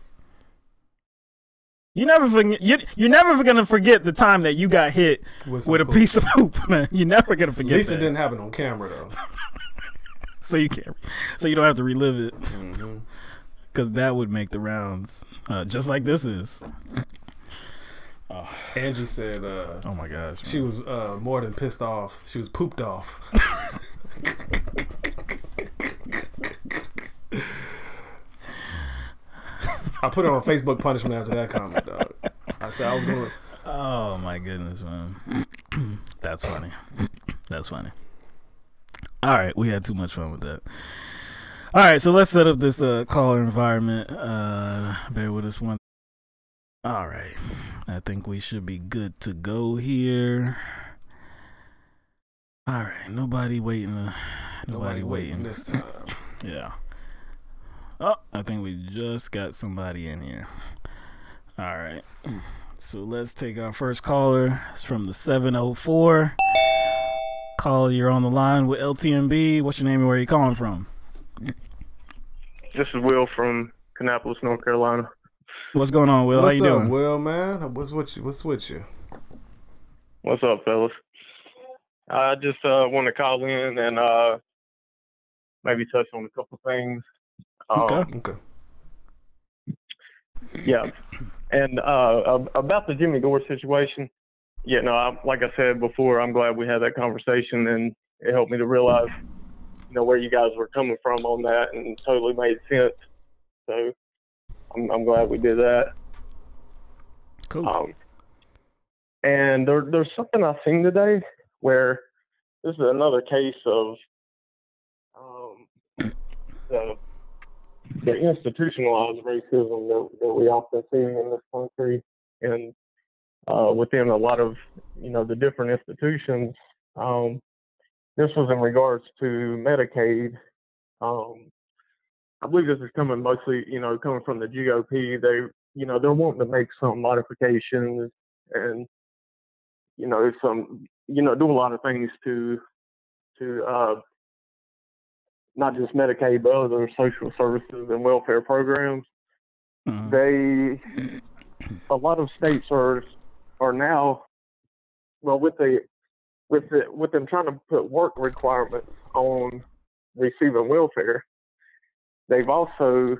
You never forget. You're never gonna forget the time that you got hit with a piece of poop, man. You're never gonna forget. At least that. It didn't happen on camera though. So you can't. So you don't have to relive it. Because that would make the rounds, just like this is. Angie said, "Oh my gosh, man. She was more than pissed off. She was pooped off." I put her on Facebook punishment after that comment, dog. I said I was going to... Oh, my goodness, man. That's funny. That's funny. All right, we had too much fun with that. All right, so let's set up this caller environment. Bear with us one. All right. I think we should be good to go here. All right, nobody waiting. Nobody waiting this time. Yeah. Oh, I think we just got somebody in here. All right. So let's take our first caller. It's from the 704. Caller, you're on the line with LTMB. What's your name and where are you calling from? This is Will from Kannapolis, North Carolina. What's going on, Will? How you doing? What's up, Will, man? What's with you? What's up, fellas? I just want to call in and maybe touch on a couple things. Okay. Yeah, and about the Jimmy Gore situation, yeah, no, like I said before, I'm glad we had that conversation, and it helped me to realize, where you guys were coming from on that, and totally made sense. So I'm glad we did that. Cool. And there's something I seen today where this is another case of the institutionalized racism that we often see in this country, and within a lot of the different institutions. This was in regards to Medicaid. I believe this is coming mostly, coming from the GOP. They're wanting to make some modifications and, do a lot of things to not just Medicaid, but other social services and welfare programs. Mm-hmm. A lot of states are now, well, with them trying to put work requirements on receiving welfare, they've also,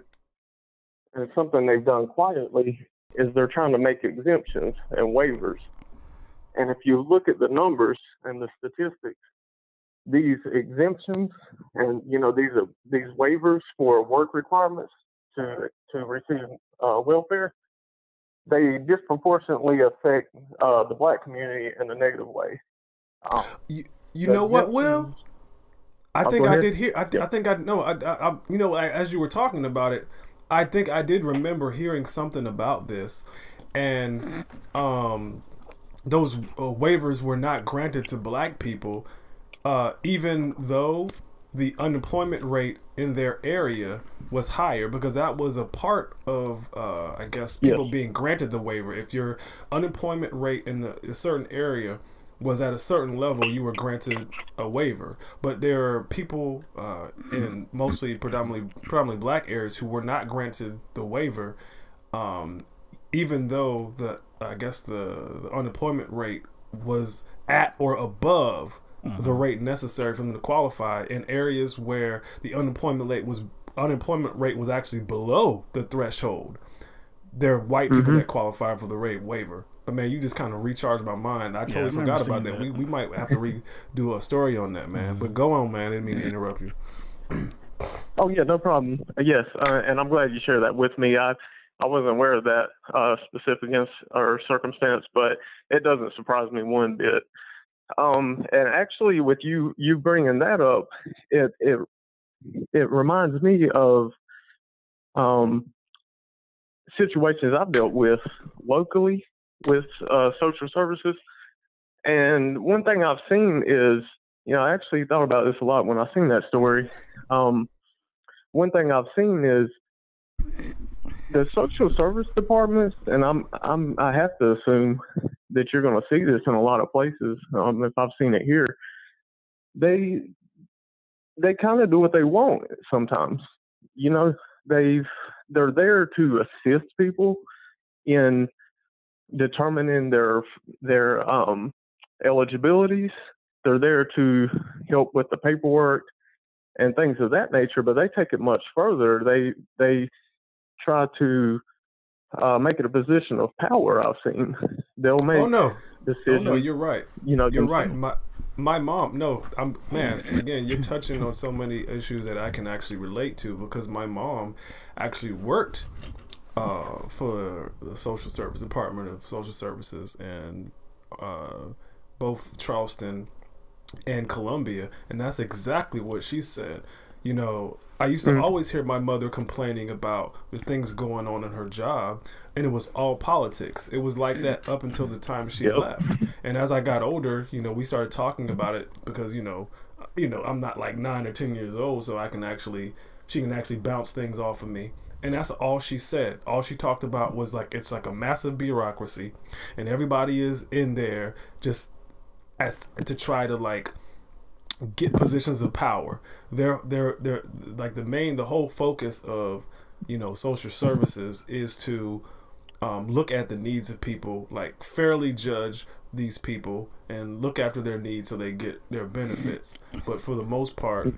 and something they've done quietly, is they're trying to make exemptions and waivers. And if you look at the numbers and the statistics, these exemptions and these waivers for work requirements to receive welfare, they disproportionately affect the Black community in a negative way. You know what, Will? I think I did hear. I think I know. As you were talking about it, I think I did remember hearing something about this, and those waivers were not granted to Black people, even though the unemployment rate in their area was higher, because that was a part of, I guess, people being granted the waiver. If your unemployment rate in a certain area was at a certain level, you were granted a waiver. But there are people in mostly predominantly Black areas who were not granted the waiver, even though the unemployment rate was at or above the rate necessary for them to qualify, in areas where the unemployment rate was actually below the threshold. There are white people that qualify for the rate waiver. But man, you just kind of recharged my mind. I totally forgot about that. We might have to redo a story on that, man. But go on, man. I didn't mean to interrupt you. Oh yeah, no problem. Yes, and I'm glad you shared that with me. I wasn't aware of that specific or circumstance, but it doesn't surprise me one bit. And actually, with you bringing that up, it reminds me of situations I've dealt with locally with social services. And one thing I've seen is, I actually thought about this a lot when I seen that story. One thing I've seen is the social service departments, and I have to assume that you're going to see this in a lot of places. If I've seen it here, they kind of do what they want sometimes. They're there to assist people in determining their eligibilities. They're there to help with the paperwork and things of that nature, but they take it much further. They try to make it a position of power. I've seen they'll make decisions. Oh no, you're right. You're right. My mom. No, man. Again, you're touching on so many issues that I can actually relate to, because my mom actually worked for the Social Service Department of Social Services in both Charleston and Columbia, and that's exactly what she said. I used to always hear my mother complaining about the things going on in her job, and it was all politics. It was like that up until the time she left. And as I got older, we started talking about it, because I'm not like 9 or 10 years old, so she can actually bounce things off of me. And that's all she said. All she talked about was like, it's like a massive bureaucracy, and everybody is in there just to try to like get positions of power. They're like the whole focus of social services is to look at the needs of people, like fairly judge these people and look after their needs so they get their benefits. But for the most part,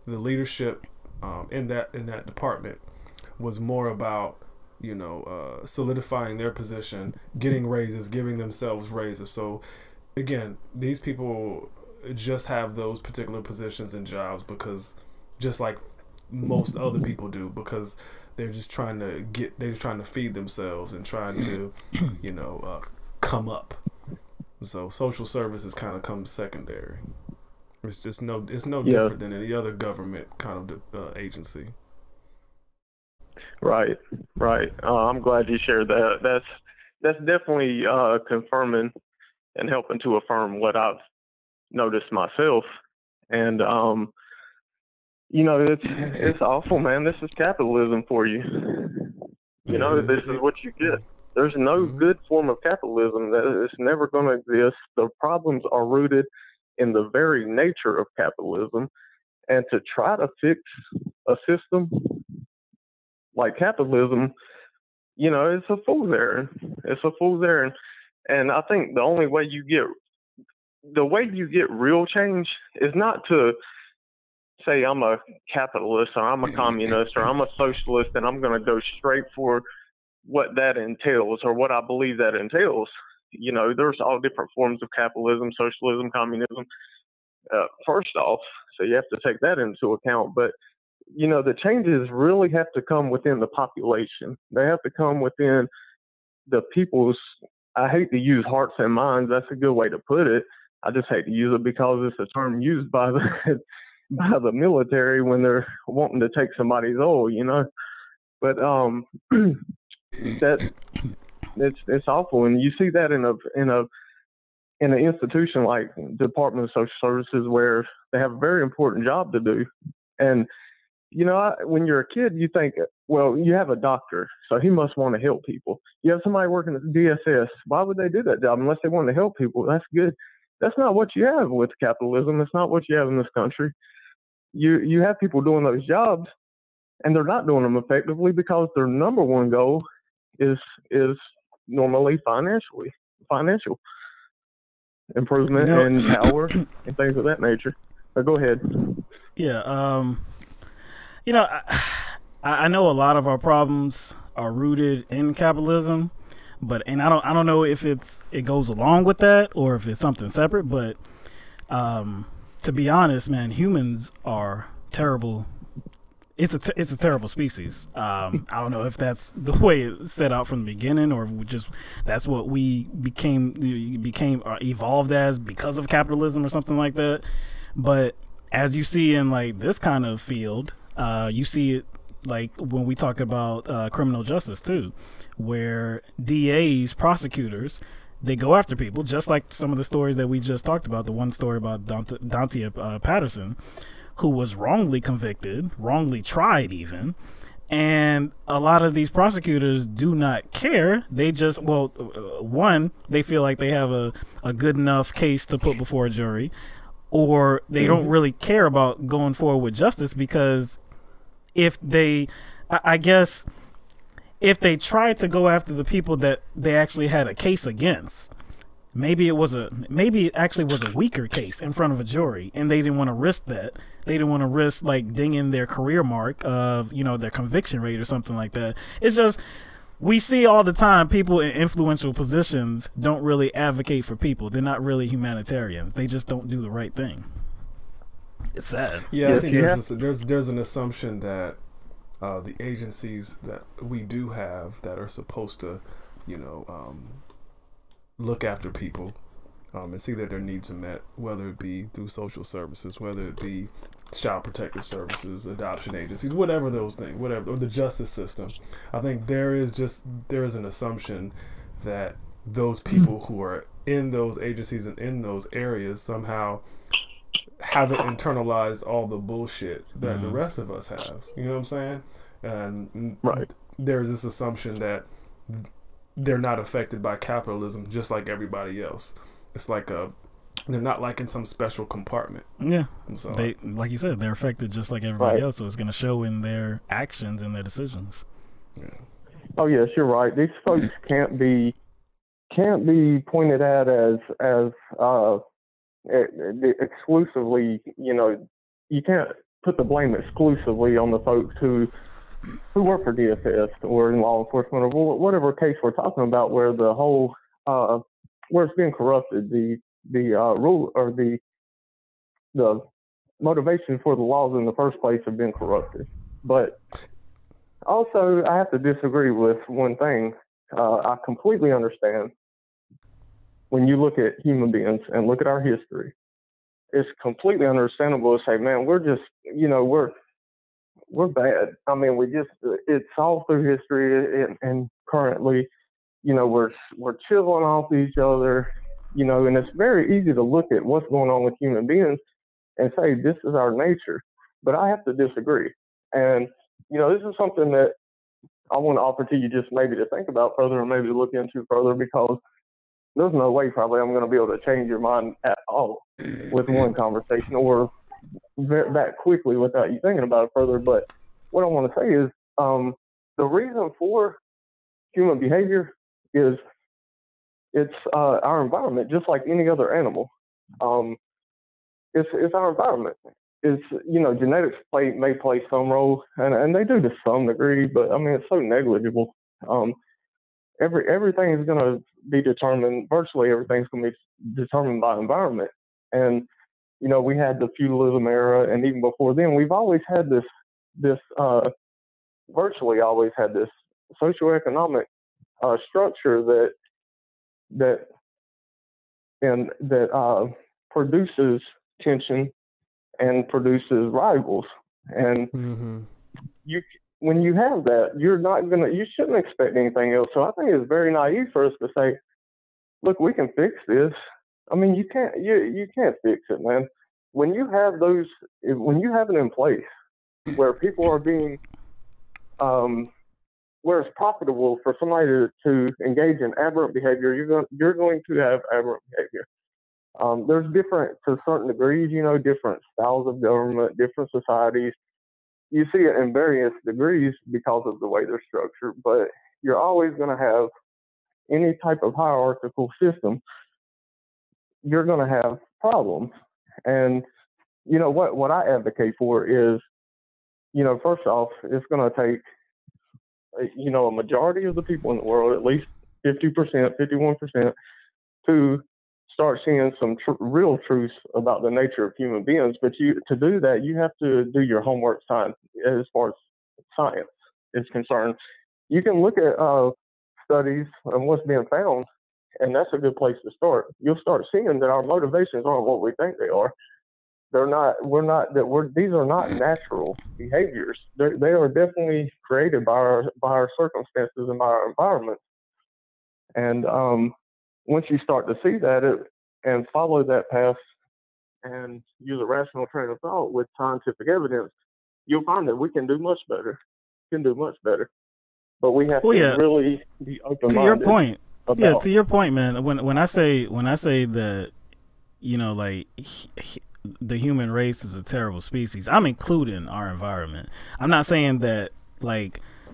the leadership in that department was more about solidifying their position, getting raises, giving themselves raises. So again, these people just have those particular positions and jobs because, just like most other people do, because they're just trying to feed themselves and trying to, come up. So social services kind of comes secondary. It's no different than any other government kind of agency. Right. I'm glad you shared that. That's definitely confirming and helping to affirm what I've noticed myself. And it's awful, man. This is capitalism for you. This is what you get. There's no good form of capitalism. That it's never going to exist. The problems are rooted in the very nature of capitalism, and to try to fix a system like capitalism, it's a fool's errand. It's a fool's errand. And I think the way you get real change is not to say I'm a capitalist or I'm a communist or I'm a socialist and I'm going to go straight for what that entails or what I believe that entails. There's all different forms of capitalism, socialism, communism. First off, so you have to take that into account. But the changes really have to come within the population. They have to come within the people's, I hate to use hearts and minds. That's a good way to put it. I just hate to use it because it's a term used by the military when they're wanting to take somebody's oil, But it's awful, and you see that in an institution like Department of Social Services where they have a very important job to do. And when you're a kid, you think, well, you have a doctor, so he must want to help people. You have somebody working at DSS. Why would they do that job unless they want to help people? That's good. That's not what you have with capitalism. That's not what you have in this country. You have people doing those jobs, and they're not doing them effectively because their number one goal is normally financial improvement and power and things of that nature. But go ahead. Yeah. I know a lot of our problems are rooted in capitalism, and I don't know if it goes along with that or if it's something separate. But to be honest, man, humans are terrible. It's a terrible species. I don't know if that's the way it's set out from the beginning, or that's what we became evolved as because of capitalism or something like that. But as you see in like this kind of field, you see it like when we talk about criminal justice too, where DAs, prosecutors, they go after people, just like some of the stories that we just talked about. The one story about Dontia Patterson, who was wrongly convicted, wrongly tried even. And a lot of these prosecutors do not care. They just, one, they feel like they have a good enough case to put before a jury, or they don't really care about going forward with justice because if they tried to go after the people that they actually had a case against, maybe it actually was a weaker case in front of a jury, and they didn't want to risk that. They didn't want to risk like dinging their career mark of their conviction rate or something like that. It's just, we see all the time people in influential positions don't really advocate for people. They're not really humanitarians. They just don't do the right thing. It's sad. Yeah, I think there's an assumption that the agencies that we do have that are supposed to, look after people and see that their needs are met, whether it be through social services, whether it be child protective services, adoption agencies, whatever those things, or the justice system. I think there is an assumption that those people who are in those agencies and in those areas somehow haven't internalized all the bullshit that the rest of us have. You know what I'm saying? And there's this assumption that they're not affected by capitalism just like everybody else. It's like they're not like in some special compartment. Yeah. So, they, like you said, they're affected just like everybody else, so it's going to show in their actions and their decisions. Yeah. Oh yes, you're right. These folks can't be pointed at as exclusively. You can't put the blame exclusively on the folks who who work for DSS or in law enforcement or whatever case we're talking about, where the whole where it's being corrupted, the rule or the motivation for the laws in the first place have been corrupted. But also, I have to disagree with one thing. I completely understand when you look at human beings and look at our history. It's completely understandable to say, man, we're just, we're bad. I mean, it's all through history and currently, we're chiseling off each other, and it's very easy to look at what's going on with human beings and say, this is our nature. But I have to disagree. And, this is something that I want to offer to you just maybe to think about further or maybe to look into further, because there's no way probably I'm going to be able to change your mind at all with one conversation or that quickly without you thinking about it further. But what I want to say is the reason for human behavior is it's our environment, just like any other animal. It's our environment. It's, genetics may play some role, and they do to some degree, but I mean, it's so negligible. Everything is going to be determined, virtually everything's going to be determined by environment. And, we had the feudalism era, and even before then, we've always had virtually always had this socioeconomic structure that produces tension and produces rivals. And when you have that, you shouldn't expect anything else. So I think it's very naive for us to say, look, we can fix this. I mean, you can't fix it, man. When you have it in place where people are being, where it's profitable for somebody to engage in aberrant behavior, you're going to have aberrant behavior. There's different, to certain degrees, different styles of government, different societies. You see it in various degrees because of the way they're structured, but you're always going to have any type of hierarchical system. You're going to have problems. And, what I advocate for is, first off, it's going to take, a majority of the people in the world, at least 50%, 51%, to start seeing some real truths about the nature of human beings. But to do that, you have to do your homework science as far as science is concerned. You can look at studies and what's being found, and that's a good place to start. You'll start seeing that our motivations aren't what we think they are. They're not. These are not natural behaviors. They are definitely created by our circumstances and by our environment. And once you start to see that and follow that path and use a rational train of thought with scientific evidence, you'll find that we can do much better. But we have to really be open-minded. To your point, to your point, man. When I say that, the human race is a terrible species, I'm including our environment. I'm not saying that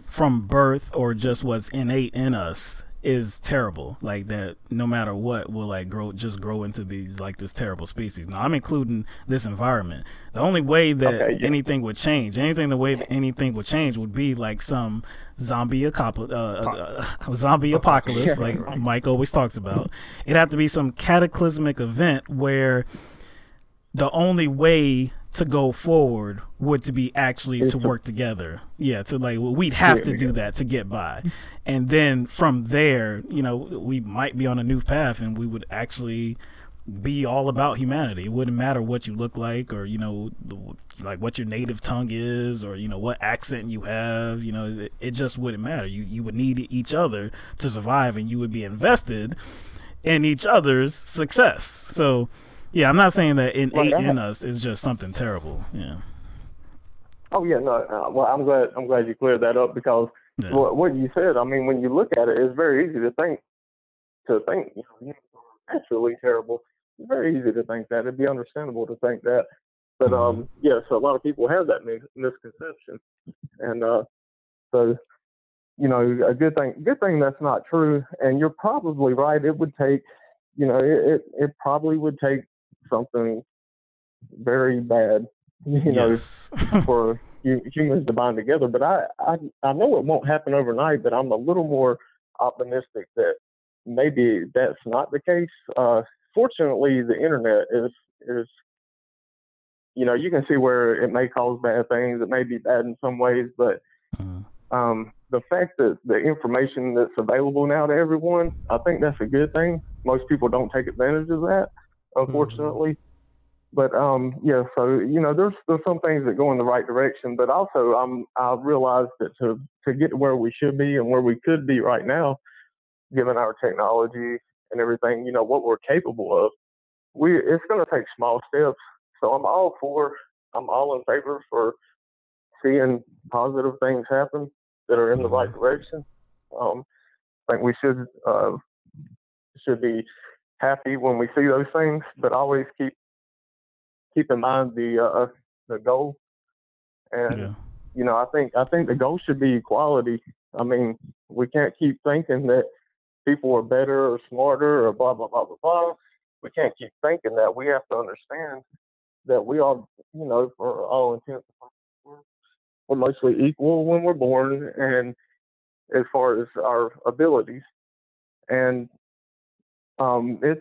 from birth or just what's innate in us is terrible, that no matter what will grow into be this terrible species. No, I'm including this environment. The only way that anything would change would be some zombie apocalypse, like Mike always talks about. It'd have to be some cataclysmic event where the only way to go forward would to be actually to work together. We'd have to do that to get by. And then from there, we might be on a new path and we would actually be all about humanity. It wouldn't matter what you look like or, what your native tongue is or, what accent you have, it just wouldn't matter. You would need each other to survive and you would be invested in each other's success. So, yeah, I'm not saying that innate in us is just something terrible. Yeah. Oh yeah, no. Well, I'm glad you cleared that up because what you said. I mean, when you look at it, it's very easy to think naturally terrible. It's very easy to think that. It'd be understandable to think that. But so a lot of people have that misconception, and so a good thing that's not true. And you're probably right. It would take, it probably would take something very bad, for humans to bond together. But I know it won't happen overnight, but I'm a little more optimistic that maybe that's not the case. Fortunately, the internet is you can see where it may cause bad things. It may be bad in some ways, but the fact that the information that's available now to everyone, I think that's a good thing. Most people don't take advantage of that, unfortunately. But so there's some things that go in the right direction. But also, I realized that to get to where we should be and where we could be right now, given our technology and everything, what we're capable of, it's going to take small steps. So I'm all in favor for seeing positive things happen that are in the right direction. I think we should be happy when we see those things, but always keep in mind the goal. And I think the goal should be equality. I mean, we can't keep thinking that people are better or smarter or blah blah blah blah blah. We can't keep thinking that. We have to understand that we all, for all intents and purposes, we're mostly equal when we're born, and as far as our abilities. And the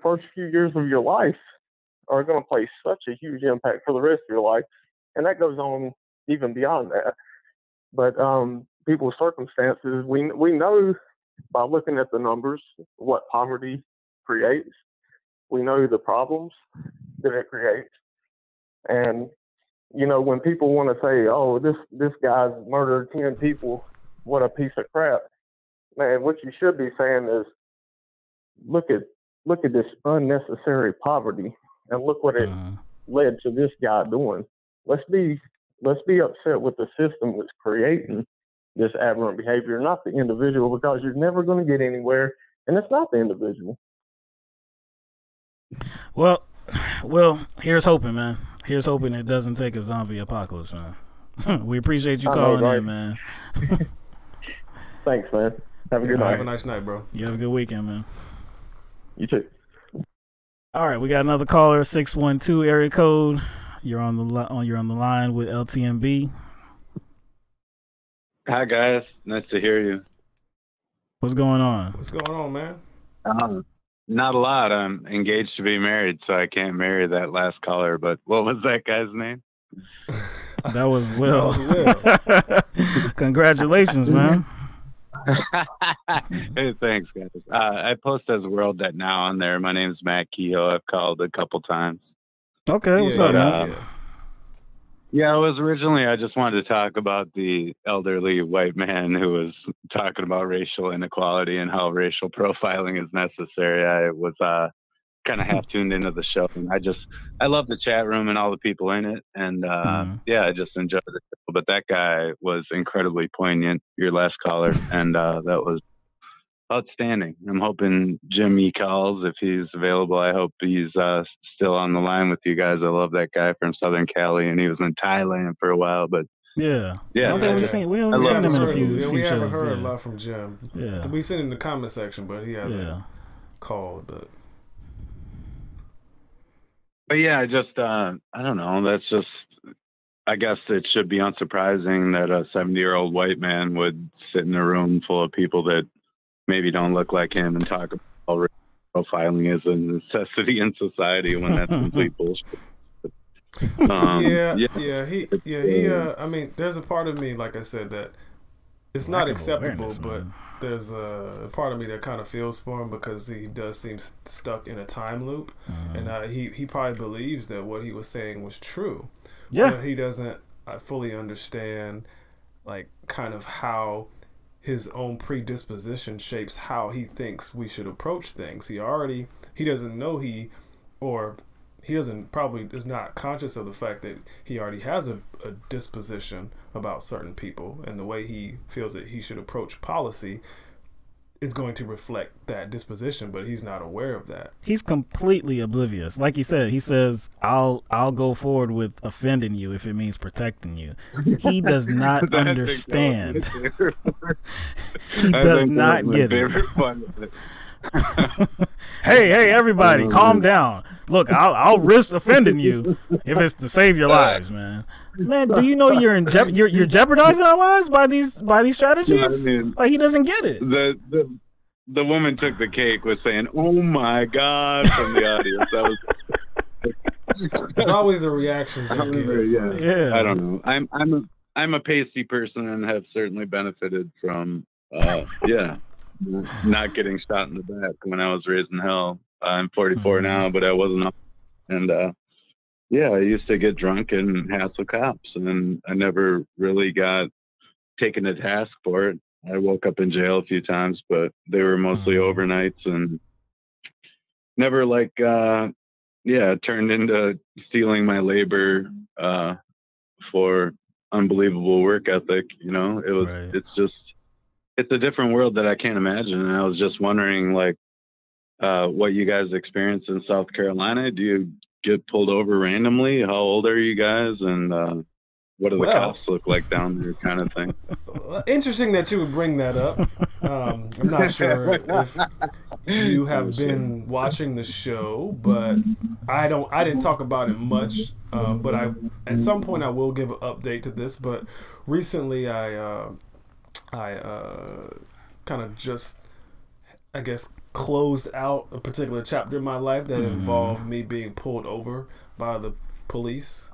first few years of your life are going to play such a huge impact for the rest of your life, and that goes on even beyond that. But people's circumstances, we know by looking at the numbers what poverty creates. We know the problems that it creates. And, when people want to say, oh, this guy's murdered 10 people, what a piece of crap. Man, what you should be saying is, look at this unnecessary poverty and look what it led to this guy doing. Let's be upset with the system that's creating this aberrant behavior, not the individual, because you're never going to get anywhere, and it's not the individual. Well, here's hoping, man. Here's hoping it doesn't take a zombie apocalypse, man. We appreciate you calling in, man. Thanks, man. Have a good night. Have a nice night, bro. You have a good weekend, man. You too. All right, we got another caller, 612 area code. You're on the line with LTMB. Hi guys, nice to hear you. What's going on? What's going on, man? Not a lot. I'm engaged to be married, so I can't marry that last caller. But what was that guy's name? That was Will. Congratulations, man. Hey, thanks, guys. I post as World.now on there. My name's Matt Kehoe. I've called a couple times. Okay, what's up, man? Yeah, I just wanted to talk about the elderly white man who was talking about racial inequality and how racial profiling is necessary. I was kind of half tuned into the show, and I love the chat room and all the people in it, and I just enjoyed it. But that guy was incredibly poignant, your last caller, and that was outstanding. I'm hoping Jimmy calls if he's available. I hope he's still on the line with you guys. I love that guy from Southern Cali, and he was in Thailand for a while. But yeah. I don't think we've seen him in a few shows. We haven't heard a lot from Jim. Yeah, we sent in the comment section, but he hasn't called. But yeah, I don't know. That's just. I guess it should be unsurprising that a 70-year-old white man would sit in a room full of people that maybe don't look like him and talk about profiling as a necessity in society when that's complete bullshit. I mean, there's a part of me, like I said, that it's not acceptable, but there's a part of me that kind of feels for him because he does seem stuck in a time loop, and he probably believes that what he was saying was true. Yeah, but he doesn't fully understand, like, kind of how his own predisposition shapes how he thinks we should approach things. He doesn't know probably is not conscious of the fact that he already has a disposition about certain people, and the way he feels that he should approach policy is going to reflect that disposition, but he's not aware of that. He's completely oblivious. Like he said, he says, I'll go forward with offending you if it means protecting you. He does not understand. He does not get it. Hey, everybody, calm down. Look, I'll risk offending you if it's to save your lives, man. Man, do you know you're you're jeopardizing our lives by these strategies? I mean, like, he doesn't get it. The woman took the cake with saying, "Oh my God," from the audience. That was. It's always the reactions that get us. Yeah. I don't know. I'm a pasty person and have certainly benefited from not getting shot in the back when I was raising hell. I'm 44 now, but I wasn't. And I used to get drunk and hassle cops, and I never really got taken to task for it. I woke up in jail a few times, but they were mostly overnights, and never turned into stealing my labor for unbelievable work ethic. You know, it's a different world that I can't imagine. And I was just wondering, like, what you guys experience in South Carolina. Do you get pulled over randomly? How old are you guys? And what do the cops look like down there, kind of thing? Interesting that you would bring that up. I'm not sure if you have been watching the show, but I didn't talk about it much. But at some point I will give an update to this. But recently I kind of just, I guess, closed out a particular chapter in my life that involved me being pulled over by the police,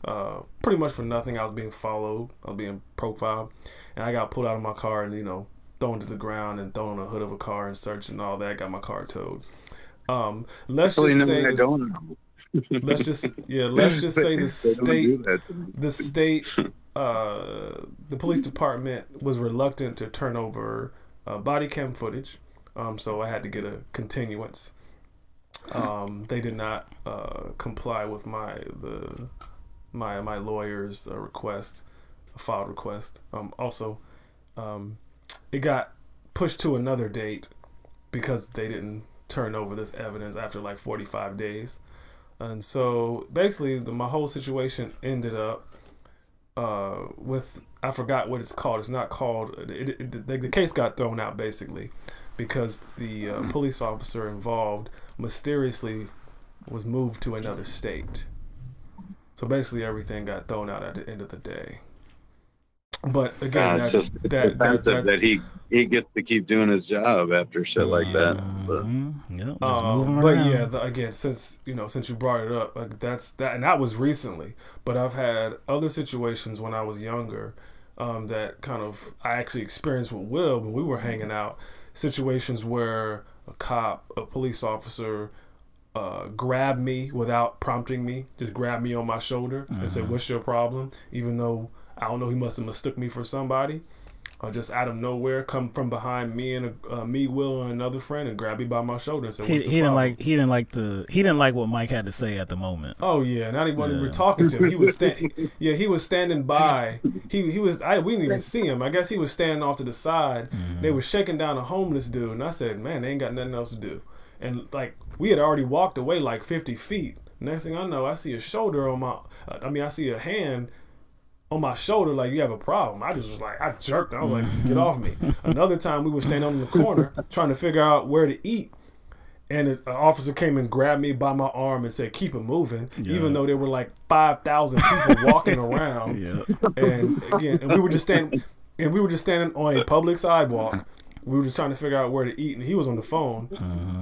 pretty much for nothing. I was being followed, I was being profiled, and I got pulled out of my car and, thrown to the ground and thrown on the hood of a car and searched and all that. Got my car towed. Let's just say the police department was reluctant to turn over body cam footage, so I had to get a continuance. They did not comply with my lawyer's filed request. It got pushed to another date because they didn't turn over this evidence after like 45 days. And so basically my whole situation ended up with, I forgot what it's called. It's not called, the case got thrown out basically because the police officer involved mysteriously was moved to another state. So basically everything got thrown out at the end of the day. But again, that's that he gets to keep doing his job after shit like that. But again, since you brought it up, and that was recently. But I've had other situations when I was younger that kind of I actually experienced with Will when we were hanging out. Situations where a police officer grabbed me without prompting me, just grabbed me on my shoulder and said, "What's your problem?" Even though I don't know, he must have mistook me for somebody. Just out of nowhere, come from behind me and Will and another friend and grab me by my shoulder and said, "What's the problem?" He didn't like what Mike had to say at the moment. Oh yeah, not even when we were talking to him. He was he was standing by. We didn't even see him. I guess he was standing off to the side. They were shaking down a homeless dude, and I said, "Man, they ain't got nothing else to do." And like we had already walked away like 50 feet. Next thing I know, I see a shoulder on I see a hand on my shoulder, like, "You have a problem." I just was like, I jerked. I was like, "Get off me." Another time we were standing on the corner trying to figure out where to eat, and an officer came and grabbed me by my arm and said, "Keep it moving," even though there were like 5,000 people walking around. And again, we were just standing on a public sidewalk. We were just trying to figure out where to eat, and he was on the phone.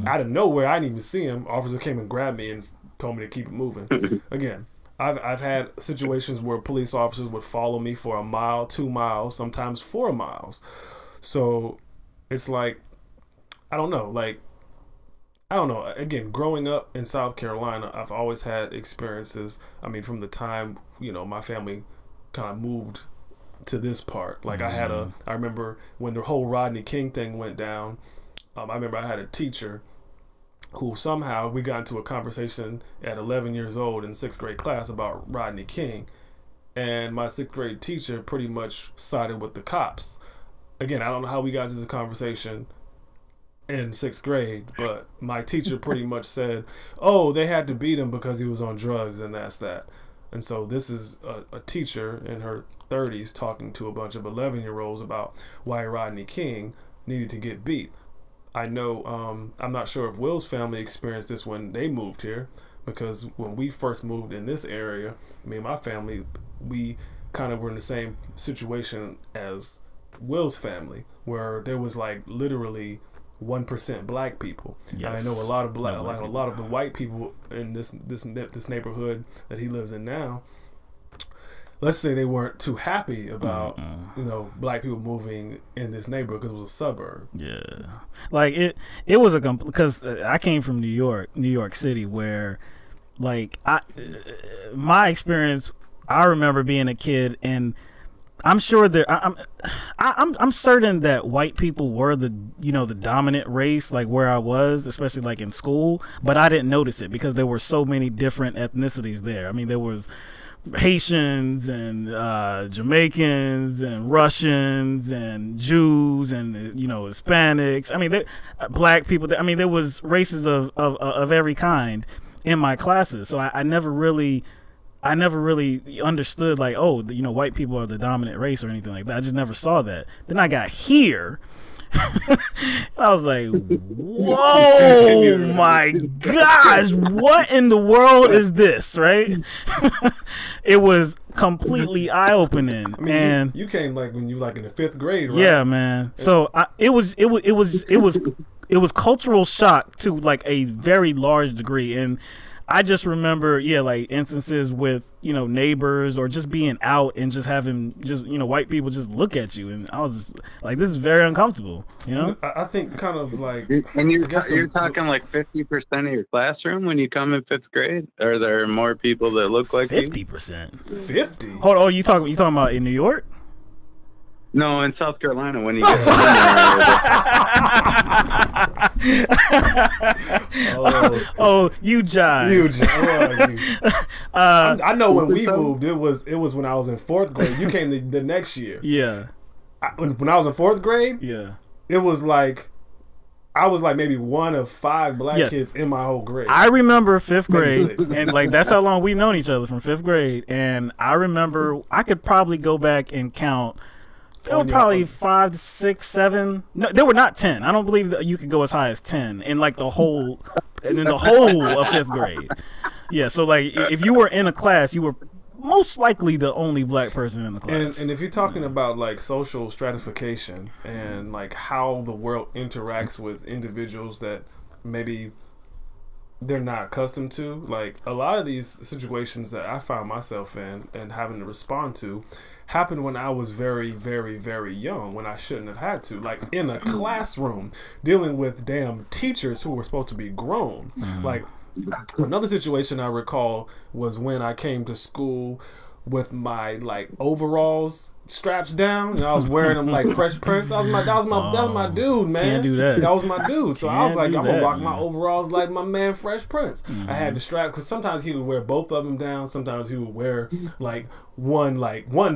Out of nowhere, I didn't even see him. Officer came and grabbed me and told me to keep it moving. Again, I've had situations where police officers would follow me for 1 mile, 2 miles, sometimes 4 miles. So it's like, I don't know. Again, growing up in South Carolina, I've always had experiences. I mean, from the time, my family kind of moved to this part. Like I remember when the whole Rodney King thing went down, I remember I had a teacher who somehow we got into a conversation at 11 years old in 6th grade class about Rodney King, and my 6th grade teacher pretty much sided with the cops. Again, I don't know how we got into this conversation in 6th grade, but my teacher pretty much said, "Oh, they had to beat him because he was on drugs, and that's that." And so this is a teacher in her 30s talking to a bunch of 11-year-olds about why Rodney King needed to get beat. I know, I'm not sure if Will's family experienced this when they moved here, because when we first moved in this area, me and my family, we kind of were in the same situation as Will's family, where there was like literally 1% black people. Yes. I know a lot of black, like a lot of the white people in this neighborhood that he lives in now. Let's say they weren't too happy about black people moving in this neighborhood because it was a suburb. Yeah, like it was because I came from New York City, where like my experience, I remember being a kid, and I'm sure that I'm certain that white people were the dominant race, like where I was, especially like in school, but I didn't notice it because there were so many different ethnicities there. I mean, there was Haitians and Jamaicans and Russians and Jews and Hispanics. I mean, black people. I mean, there was races of every kind in my classes. So I never really understood like, oh, white people are the dominant race or anything like that. I just never saw that. Then I got here. I was like, whoa, my gosh, what in the world is this, right? It was completely eye-opening. I mean, and you came like when you were like in the 5th grade, right? Yeah, man. So it was cultural shock to like a very large degree. And I just remember, like instances with, neighbors or just being out and just having white people just look at you. And I was just like, this is very uncomfortable, I think kind of like. And you're talking like 50% of your classroom when you come in 5th grade? Are there more people that look like 50%? 50? Hold on, you talking about in New York? No, in South Carolina when you get oh, you jive. I know when we moved, it was when I was in 4th grade. You came the next year. Yeah. When I was in 4th grade, it was like I was like maybe one of 5 black kids in my whole grade. I remember 5th grade, and like that's how long we've known each other, from 5th grade. And I remember I could probably go back and count. There were probably 5, 6, 7. No, there were not 10. I don't believe that you could go as high as 10 in like the whole of 5th grade. Yeah, so like if you were in a class, you were most likely the only black person in the class. And if you're talking about like social stratification and like how the world interacts with individuals that maybe they're not accustomed to, like a lot of these situations that I found myself in and having to respond to happened when I was very, very, very young, when I shouldn't have had to. Like in a classroom, dealing with damn teachers who were supposed to be grown. Like another situation I recall was when I came to school with my like overalls straps down, and I was wearing them like Fresh Prince. That was my dude, man. Can't do that. That was my dude. So I was like, I'm gonna rock my overalls like my man Fresh Prince. I had the strap because sometimes he would wear both of them down. Sometimes he would wear like one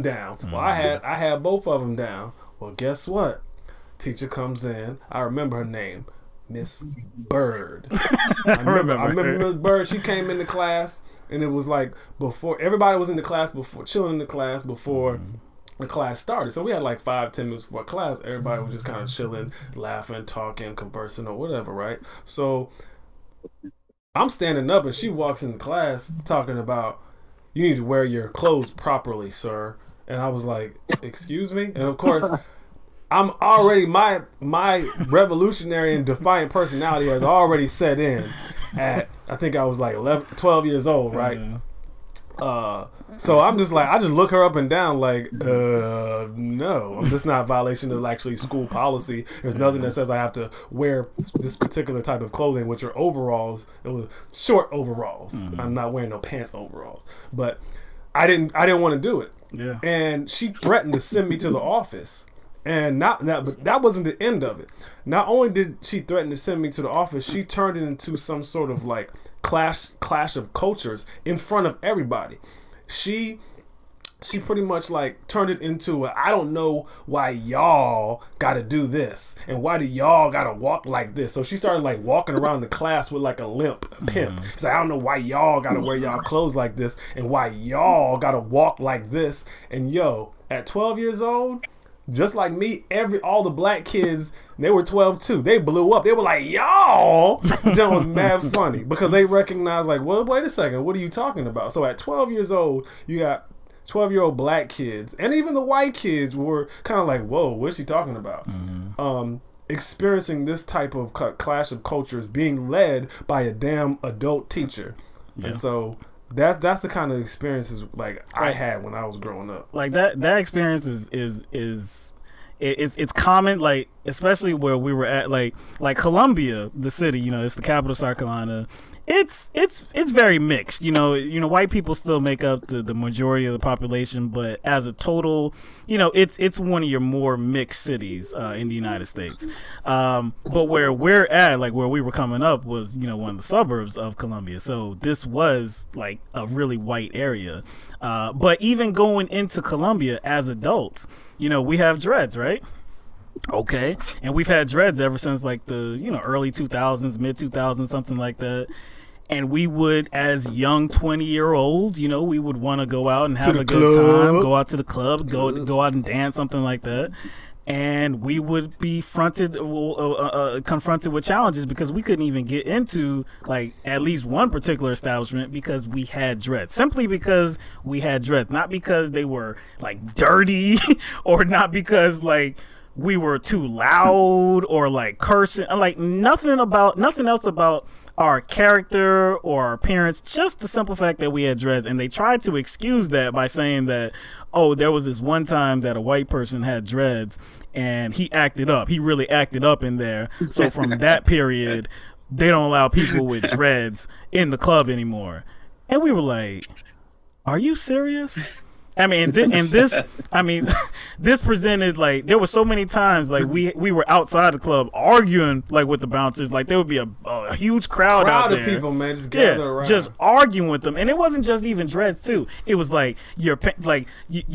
down. Well, I had both of them down. Well, guess what? Teacher comes in. I remember her name, Miss Bird. I remember Miss Bird. She came into class, and it was like before everybody was in the class, chilling in the class before the class started. So we had like 5-10 minutes before class. Everybody was just kind of chilling, laughing, talking, conversing, or whatever, right? So I'm standing up, and she walks into class talking about, you need to wear your clothes properly, sir. And I was like, excuse me? And of course, I'm already, my revolutionary and defiant personality has already set in at, I think I was like 12 years old, right? So I'm just like, I just look her up and down like, no, this is not a violation of actually school policy. There's nothing that says I have to wear this particular type of clothing, which are overalls. It was short overalls. I'm not wearing no pants overalls. But I didn't want to do it. Yeah. And she threatened to send me to the office. And but that wasn't the end of it. Not only did she threaten to send me to the office, she turned it into some sort of like clash of cultures in front of everybody. She pretty much like turned it into I don't know why y'all gotta do this and why do y'all gotta walk like this. So she started like walking around the class with like a pimp. She's like, I don't know why y'all gotta wear y'all clothes like this and why y'all gotta walk like this. And at 12 years old, just like me, all the black kids, they were 12 too. They blew up. They were like, y'all. That was mad funny because they recognized like, well, wait a second, what are you talking about? So at 12 years old, you got 12-year-old black kids, and even the white kids were kind of like, whoa, what's she talking about? Experiencing this type of clash of cultures being led by a damn adult teacher. And so that's the kind of experiences like I had when I was growing up. Like that experience it's common, like especially where we were at, like Columbia, the city, you know, it's the capital of South Carolina. It's very mixed, you know, white people still make up the majority of the population, but as a total, you know, it's one of your more mixed cities in the United States. But where we're at, like where we were coming up, was, you know, one of the suburbs of Columbia. So this was like a really white area. But even going into Columbia as adults, you know, we have dreads, right? Okay. And we've had dreads ever since like the, you know, early 2000s, mid 2000s, something like that. And we would, as young 20-year-olds, you know, we would want to go out and have a good time, go out to the club, go out and dance, something like that. And we would be confronted with challenges because we couldn't even get into like at least one particular establishment because we had dreads. Simply because we had dreads, not because they were like dirty or not because like we were too loud or like cursing, like nothing else about our character or our appearance, just the simple fact that we had dreads. And they tried to excuse that by saying that, oh, there was this one time that a white person had dreads and he acted up. He really acted up in there. So from that period, they don't allow people with dreads in the club anymore. And we were like, are you serious? I mean, this presented like there were so many times like we were outside the club arguing like with the bouncers, like there would be a huge crowd out there of people, man, just gather around, just arguing with them. And it wasn't just even dreads too. It was like you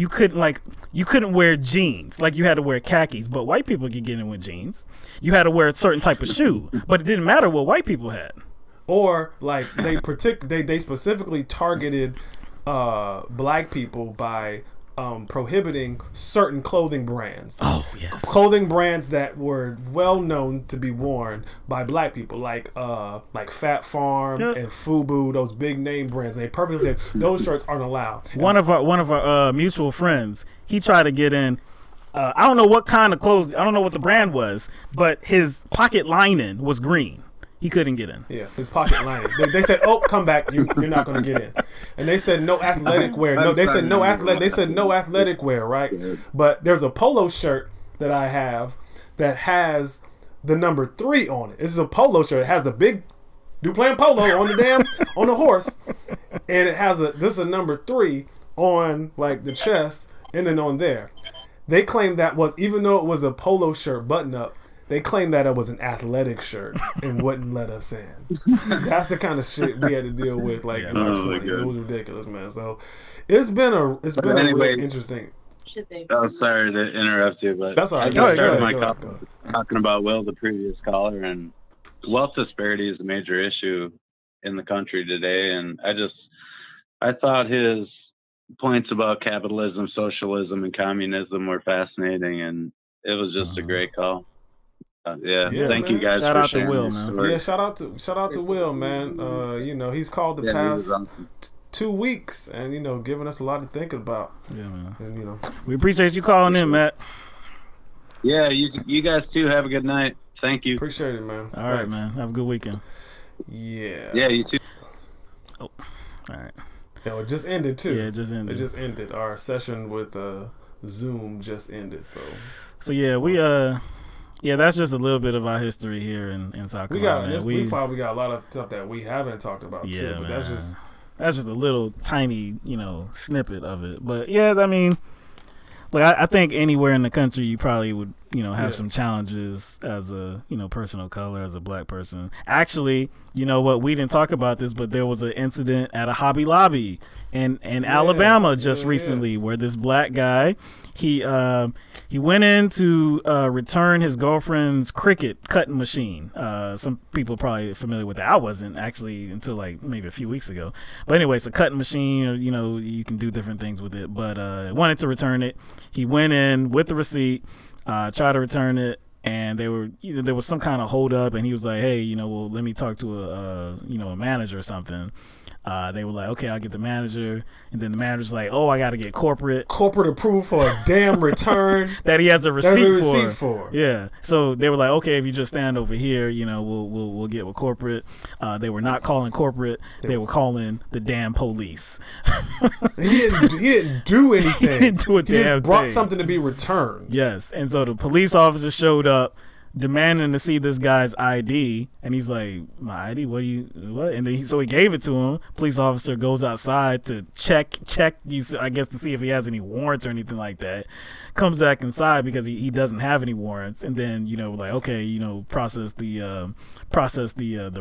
couldn't wear jeans, like you had to wear khakis, but white people could get in with jeans. You had to wear a certain type of shoe, but it didn't matter what white people had. Or like they specifically targeted black people by prohibiting certain clothing brands. Oh yes, clothing brands that were well known to be worn by black people, like Fat Farm and FUBU, those big name brands. They purposely said those shirts aren't allowed. One of our mutual friends, he tried to get in. I don't know what kind of clothes. I don't know what the brand was, but his pocket lining was green. He couldn't get in. Yeah, his pocket lining. They said, "Oh, come back. You're not going to get in." And they said no athletic wear. No, they said no athletic. They said no athletic wear, right? But there's a polo shirt that I have that has the number 3 on it. This is a polo shirt. It has a big Duplan polo on on the horse, and it has this is a number 3 on like the chest, and then on there. They claimed that was, even though it was a polo shirt button up, they claimed that it was an athletic shirt and wouldn't let us in. That's the kind of shit we had to deal with, like in our 20s. It was ridiculous, man. So it's been a real interesting. Oh, sorry to interrupt you, but that's all right. Go ahead. Talking about Will, the previous caller, and wealth disparity is a major issue in the country today, and I thought his points about capitalism, socialism, and communism were fascinating, and it was just a great call. Thank you guys. Shout out to Will, man. Yeah, shout out to Will, man. You know, he's called the past 2 weeks, and you know, giving us a lot to think about. Yeah, man. And you know, we appreciate you calling in, Matt. Yeah, you guys too. Have a good night. Thank you. Appreciate it, man. All right, man. Have a good weekend. Yeah. Yeah, you too. Oh, all right. Yeah, it just ended too. Yeah, it just ended. It just ended. Our session with Zoom just ended. So yeah, yeah, that's just a little bit of our history here in South Carolina. We probably got a lot of stuff that we haven't talked about too. But man. that's just a little tiny, you know, snippet of it. But yeah, I mean, like I think anywhere in the country you probably would, you know, have some challenges as a, you know, person of color, as a black person. Actually, you know what, we didn't talk about this, but there was an incident at a Hobby Lobby in Alabama just recently where this black guy, He went in to return his girlfriend's Cricut cutting machine. Some people probably familiar with that. I wasn't actually until like maybe a few weeks ago. But anyway, it's a cutting machine. You know, you can do different things with it. But wanted to return it. He went in with the receipt, tried to return it. And there was some kind of hold up, and he was like, "Hey, you know, well, let me talk to a manager or something." They were like, "Okay, I'll get the manager," and then the manager's like, "Oh, I got to get corporate approval for a damn return that he has a receipt for." Yeah, so they were like, "Okay, if you just stand over here, you know, we'll get with corporate." They were not calling corporate; they were calling the damn police. He didn't do anything. He didn't do a damn thing. He just brought something to be returned. Yes, and so the police officer showed up, demanding to see this guy's ID, and he's like, "My ID? What? And then so he gave it to him. Police officer goes outside to check I guess to see if he has any warrants or anything like that. Comes back inside because he doesn't have any warrants, and then like, okay, process the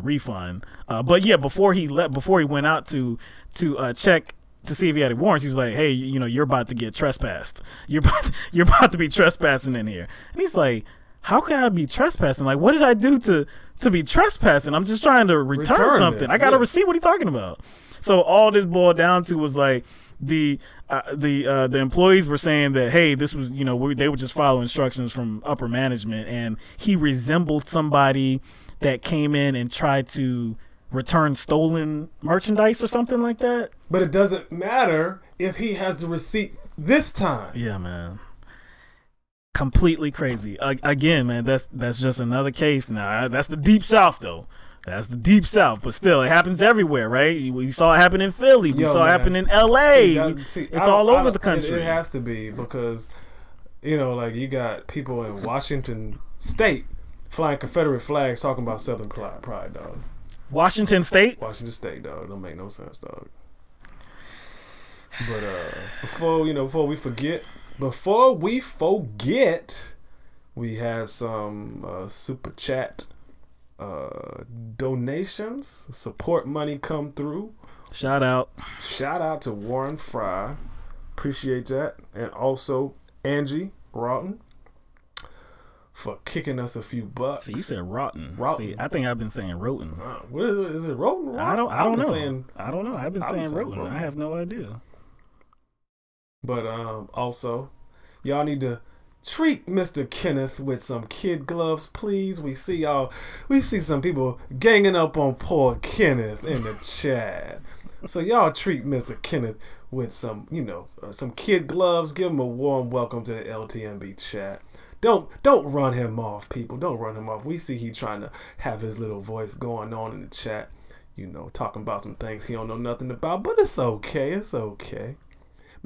refund. But yeah, before he went out to check to see if he had any warrants, he was like, "Hey, you're about to get trespassed. You're about to be trespassing in here." And he's like, "How can I be trespassing? Like, what did I do to be trespassing? I'm just trying to return something. This, I got a receipt. What are you talking about?" So all this boiled down to was like the employees were saying that, hey, this was they would just follow instructions from upper management, and he resembled somebody that came in and tried to return stolen merchandise or something like that. But it doesn't matter if he has the receipt this time. Yeah, man. Completely crazy. Again, man, that's just another case. Now that's the deep south, though. That's the deep south, but still, it happens everywhere, right? We saw it happen in Philly. We saw it happen in L.A. It's all over the country. It has to be because, like you got people in Washington State flying Confederate flags talking about Southern pride, dog. Washington State, dog. Don't make no sense, dog. But before we forget, we had some super chat donations, support money come through. Shout out to Warren Fry, appreciate that, and also Angie Rotten for kicking us a few bucks. See, you said rotten. See, I think I've been saying rotten. What is it? Rotten? I don't know. I don't know. I've been saying rotten. rotten. I have no idea. But also, y'all need to treat Mr. Kenneth with some kid gloves, please. We see some people ganging up on poor Kenneth in the chat. So y'all treat Mr. Kenneth with some kid gloves. Give him a warm welcome to the LTMB chat. Don't run him off, people. Don't run him off. We see he trying to have his little voice going on in the chat, talking about some things he don't know nothing about, but it's okay. It's okay.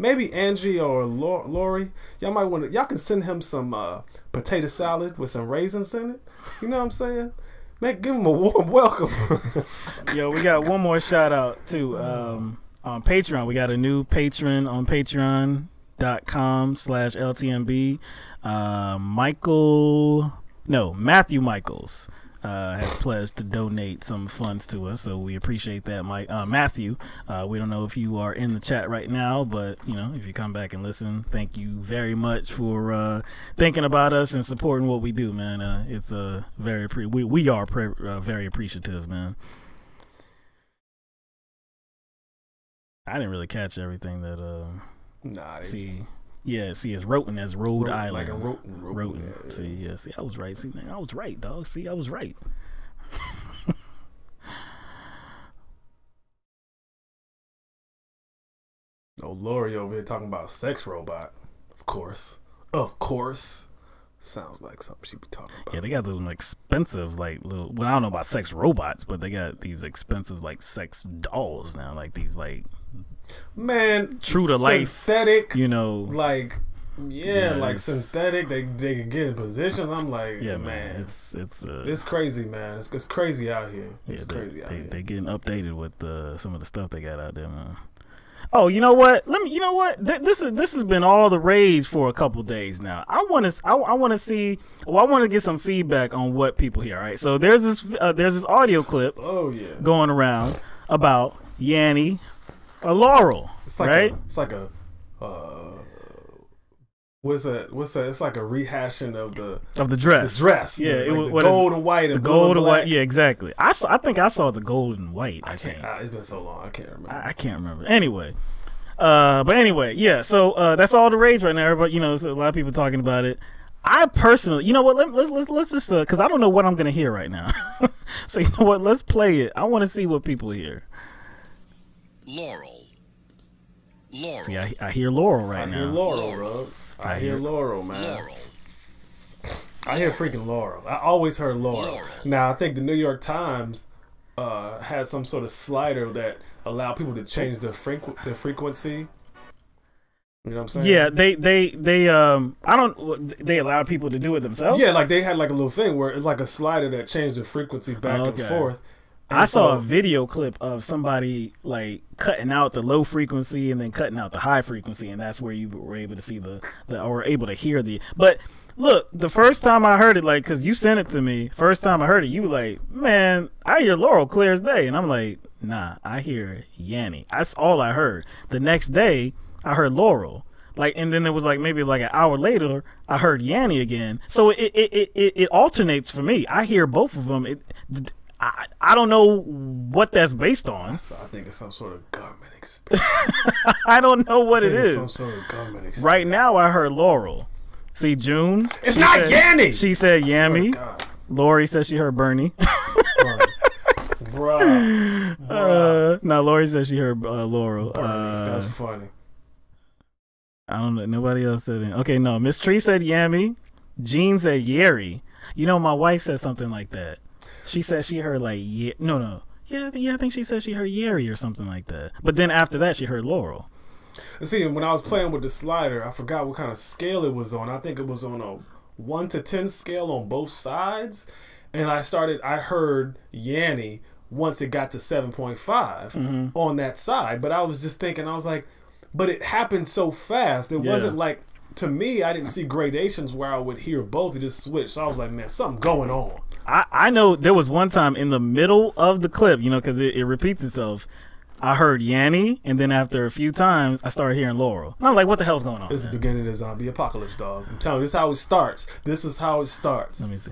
Maybe Angie or Lori, y'all can send him some potato salad with some raisins in it. You know what I'm saying? Give him a warm welcome. Yo, we got one more shout out too. On Patreon, we got a new patron on patreon.com/LTMB. Matthew Michaels has pledged to donate some funds to us, so we appreciate that, Matthew. We don't know if you are in the chat right now, but if you come back and listen, thank you very much for thinking about us and supporting what we do, man. It's very very appreciative, man. I didn't really catch everything that it's Roten as Rhode Island. Like a Roten. Yeah. See, I was right. See, man, I was right, dog. See, I was right. Oh, Lori over here talking about sex robot. Of course. Sounds like something she be talking about. Yeah, they got those expensive, well, I don't know about sex robots, but they got these expensive, sex dolls now. These, man, true to life, synthetic, synthetic. They can get in positions. I'm like, yeah, man, it's crazy, man. It's crazy out here. It's crazy out here. They getting updated with some of the stuff they got out there, man. Oh, you know what? This has been all the rage for a couple days now. I want to get some feedback on what people hear. All right, so there's this audio clip. Oh yeah, going around about Yanny or Laurel. It's like right? It's like a What's that? It's like a rehashing of the dress. The dress. Yeah, the gold and white and blue and black. Yeah, exactly. I think I saw the gold and white. I can't. It's been so long. I can't remember. I can't remember. Anyway. But anyway, yeah. So that's all the rage right now. But there's a lot of people talking about it. I personally, you know what? Let's just because I don't know what I'm gonna hear right now. So you know what? Let's play it. I want to see what people hear. Laurel. See, I hear Laurel right now. I hear Laurel, bro. I hear Laurel, man. Laurel. I hear freaking Laurel. I always heard Laurel. Now I think the New York Times had some sort of slider that allowed people to change the frequency. You know what I'm saying? Yeah, they allowed people to do it themselves. Yeah, like they had like a little thing where it's like a slider that changed the frequency back and forth. And I saw a video clip of somebody like cutting out the low frequency and then cutting out the high frequency, and that's where you were able to see or able to hear the. But look, the first time I heard it, like, cause you sent it to me. First time I heard it, you were like, "Man, I hear Laurel clear as day," and I'm like, "Nah, I hear Yanny." That's all I heard. The next day, I heard Laurel. Like, and then it was like maybe like an hour later, I heard Yanny again. So it alternates for me. I hear both of them. I don't know what that's based on. I think it's some sort of government experience. I don't know what it is. Some sort of government experience. Right now, I heard Laurel. See, June. It's not Yanny. She said Yammy. Lori said she heard Bernie. Bruh. No, Lori said she heard Laurel. That's funny. I don't know. Nobody else said it. Okay, no. Miss Tree said Yammy. Jean said Yeri. You know, my wife said something like that. She said she heard like no. Yeah, I think she said she heard Yeri or something like that. But then after that, she heard Laurel. See, when I was playing with the slider, I forgot what kind of scale it was on. I think it was on a 1 to 10 scale on both sides. And I heard Yanny once it got to 7.5 on that side. But I was just thinking, I was like, but it happened so fast. It wasn't like, to me, I didn't see gradations where I would hear both. It just switched. So I was like, man, something going on. I know there was one time in the middle of the clip, because it repeats itself. I heard Yanny, and then after a few times, I started hearing Laurel. And I'm like, what the hell's going on? This is the beginning of the zombie apocalypse, dog. I'm telling you, this is how it starts. This is how it starts. Let me see.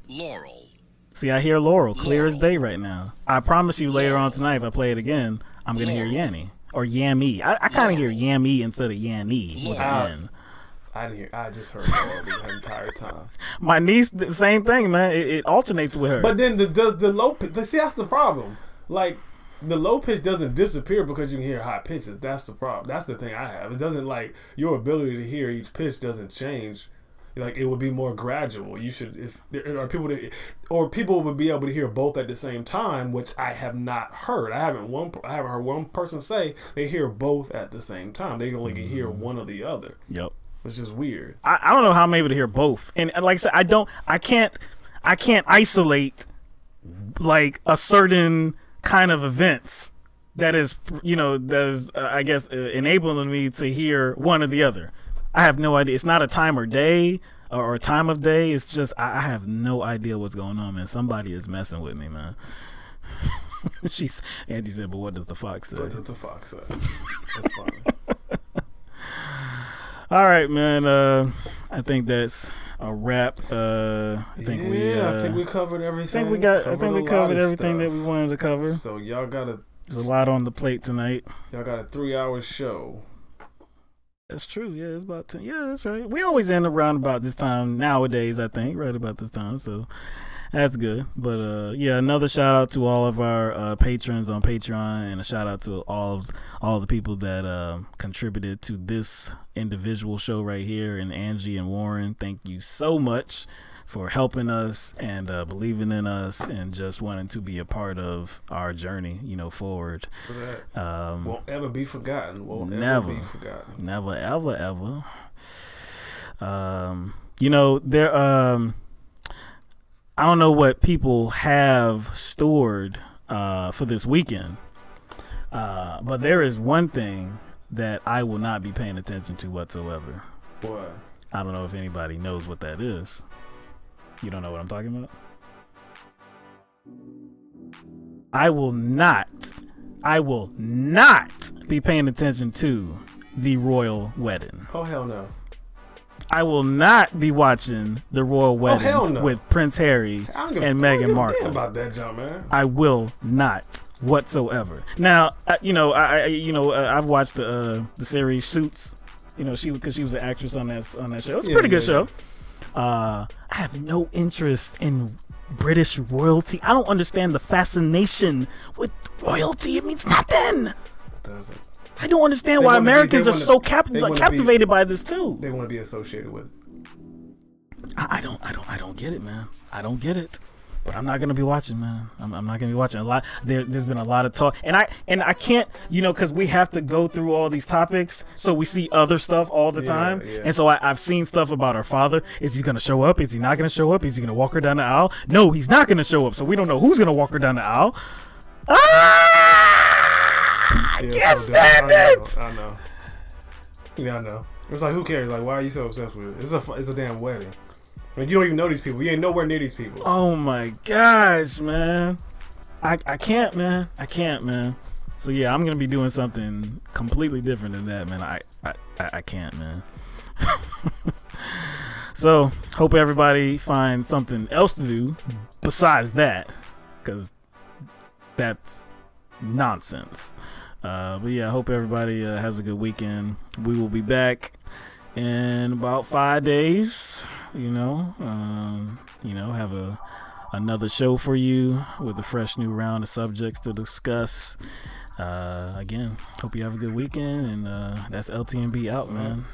Laurel. See, I hear Laurel clear as day right now. I promise you later on tonight, if I play it again, I'm going to hear Yanny. Or Yammy. I kind of hear Yammy instead of Yanny with an N. I didn't hear. I just heard Laurel the entire time. My niece, the same thing, man. It alternates with her. But then the low pitch. See, that's the problem. Like, the low pitch doesn't disappear because you can hear high pitches. That's the problem. That's the thing I have. It doesn't, like, your ability to hear each pitch doesn't change. Like, it would be more gradual. You should, if there are people that, or people would be able to hear both at the same time, which I have not heard. I haven't heard one person say they hear both at the same time. They only can hear one or the other. Yep. It's just weird. I don't know how I'm able to hear both. And like I said, I can't isolate like a certain kind of events that is, I guess, enabling me to hear one or the other. I have no idea. It's not a time or day or a time of day. It's just I have no idea what's going on, man. Somebody is messing with me, man. Andy said, but what does the fox say? What does the fox say? That's funny. All right, man. I think that's a wrap. I think we covered everything. I think we covered everything that we wanted to cover. So y'all there's a lot on the plate tonight. Y'all got a 3-hour show. That's true. Yeah, it's about 10. Yeah, that's right. We always end around about this time nowadays, I think, right about this time. So that's good. But yeah, another shout out to all of our patrons on Patreon, and a shout out to all the people that contributed to this individual show right here. And Angie and Warren, thank you so much for helping us and believing in us and just wanting to be a part of our journey, forward. Won't ever be forgotten. Never be forgotten. Never, ever, ever. There. I don't know what people have stored for this weekend, but there is one thing that I will not be paying attention to whatsoever. What? I don't know if anybody knows what that is. You don't know what I'm talking about? I will not be paying attention to the royal wedding. Oh, hell no. I will not be watching the royal wedding hell no. with Prince Harry and Meghan Markle. Damn about that jump, man. I will not whatsoever. Now, I've watched the series Suits. You know, because she was an actress on that show. It's a pretty good show. I have no interest in British royalty. I don't understand the fascination with royalty. It means nothing. It doesn't. I don't understand why Americans are so captivated by this too. They want to be associated with it. I don't get it, man. I don't get it. But I'm not gonna be watching, man. I'm not gonna be watching a lot. There's been a lot of talk, and I can't, because we have to go through all these topics, so we see other stuff all the time. Yeah. And so I've seen stuff about her father. Is he gonna show up? Is he not gonna show up? Is he gonna walk her down the aisle? No, he's not gonna show up. So we don't know who's gonna walk her down the aisle. I can't stand it. I know. Yeah, I know. It's like, who cares? Like, why are you so obsessed with it? It's a damn wedding. I mean, you don't even know these people. You ain't nowhere near these people. Oh my gosh, man. I can't, man. I can't, man. So yeah, I'm gonna be doing something completely different than that, man. I can't, man. So hope everybody finds something else to do besides that, because that's nonsense. But yeah, I hope everybody has a good weekend. We will be back in about 5 days. Have another show for you with a fresh new round of subjects to discuss. Again, hope you have a good weekend, and that's LTMB out, man.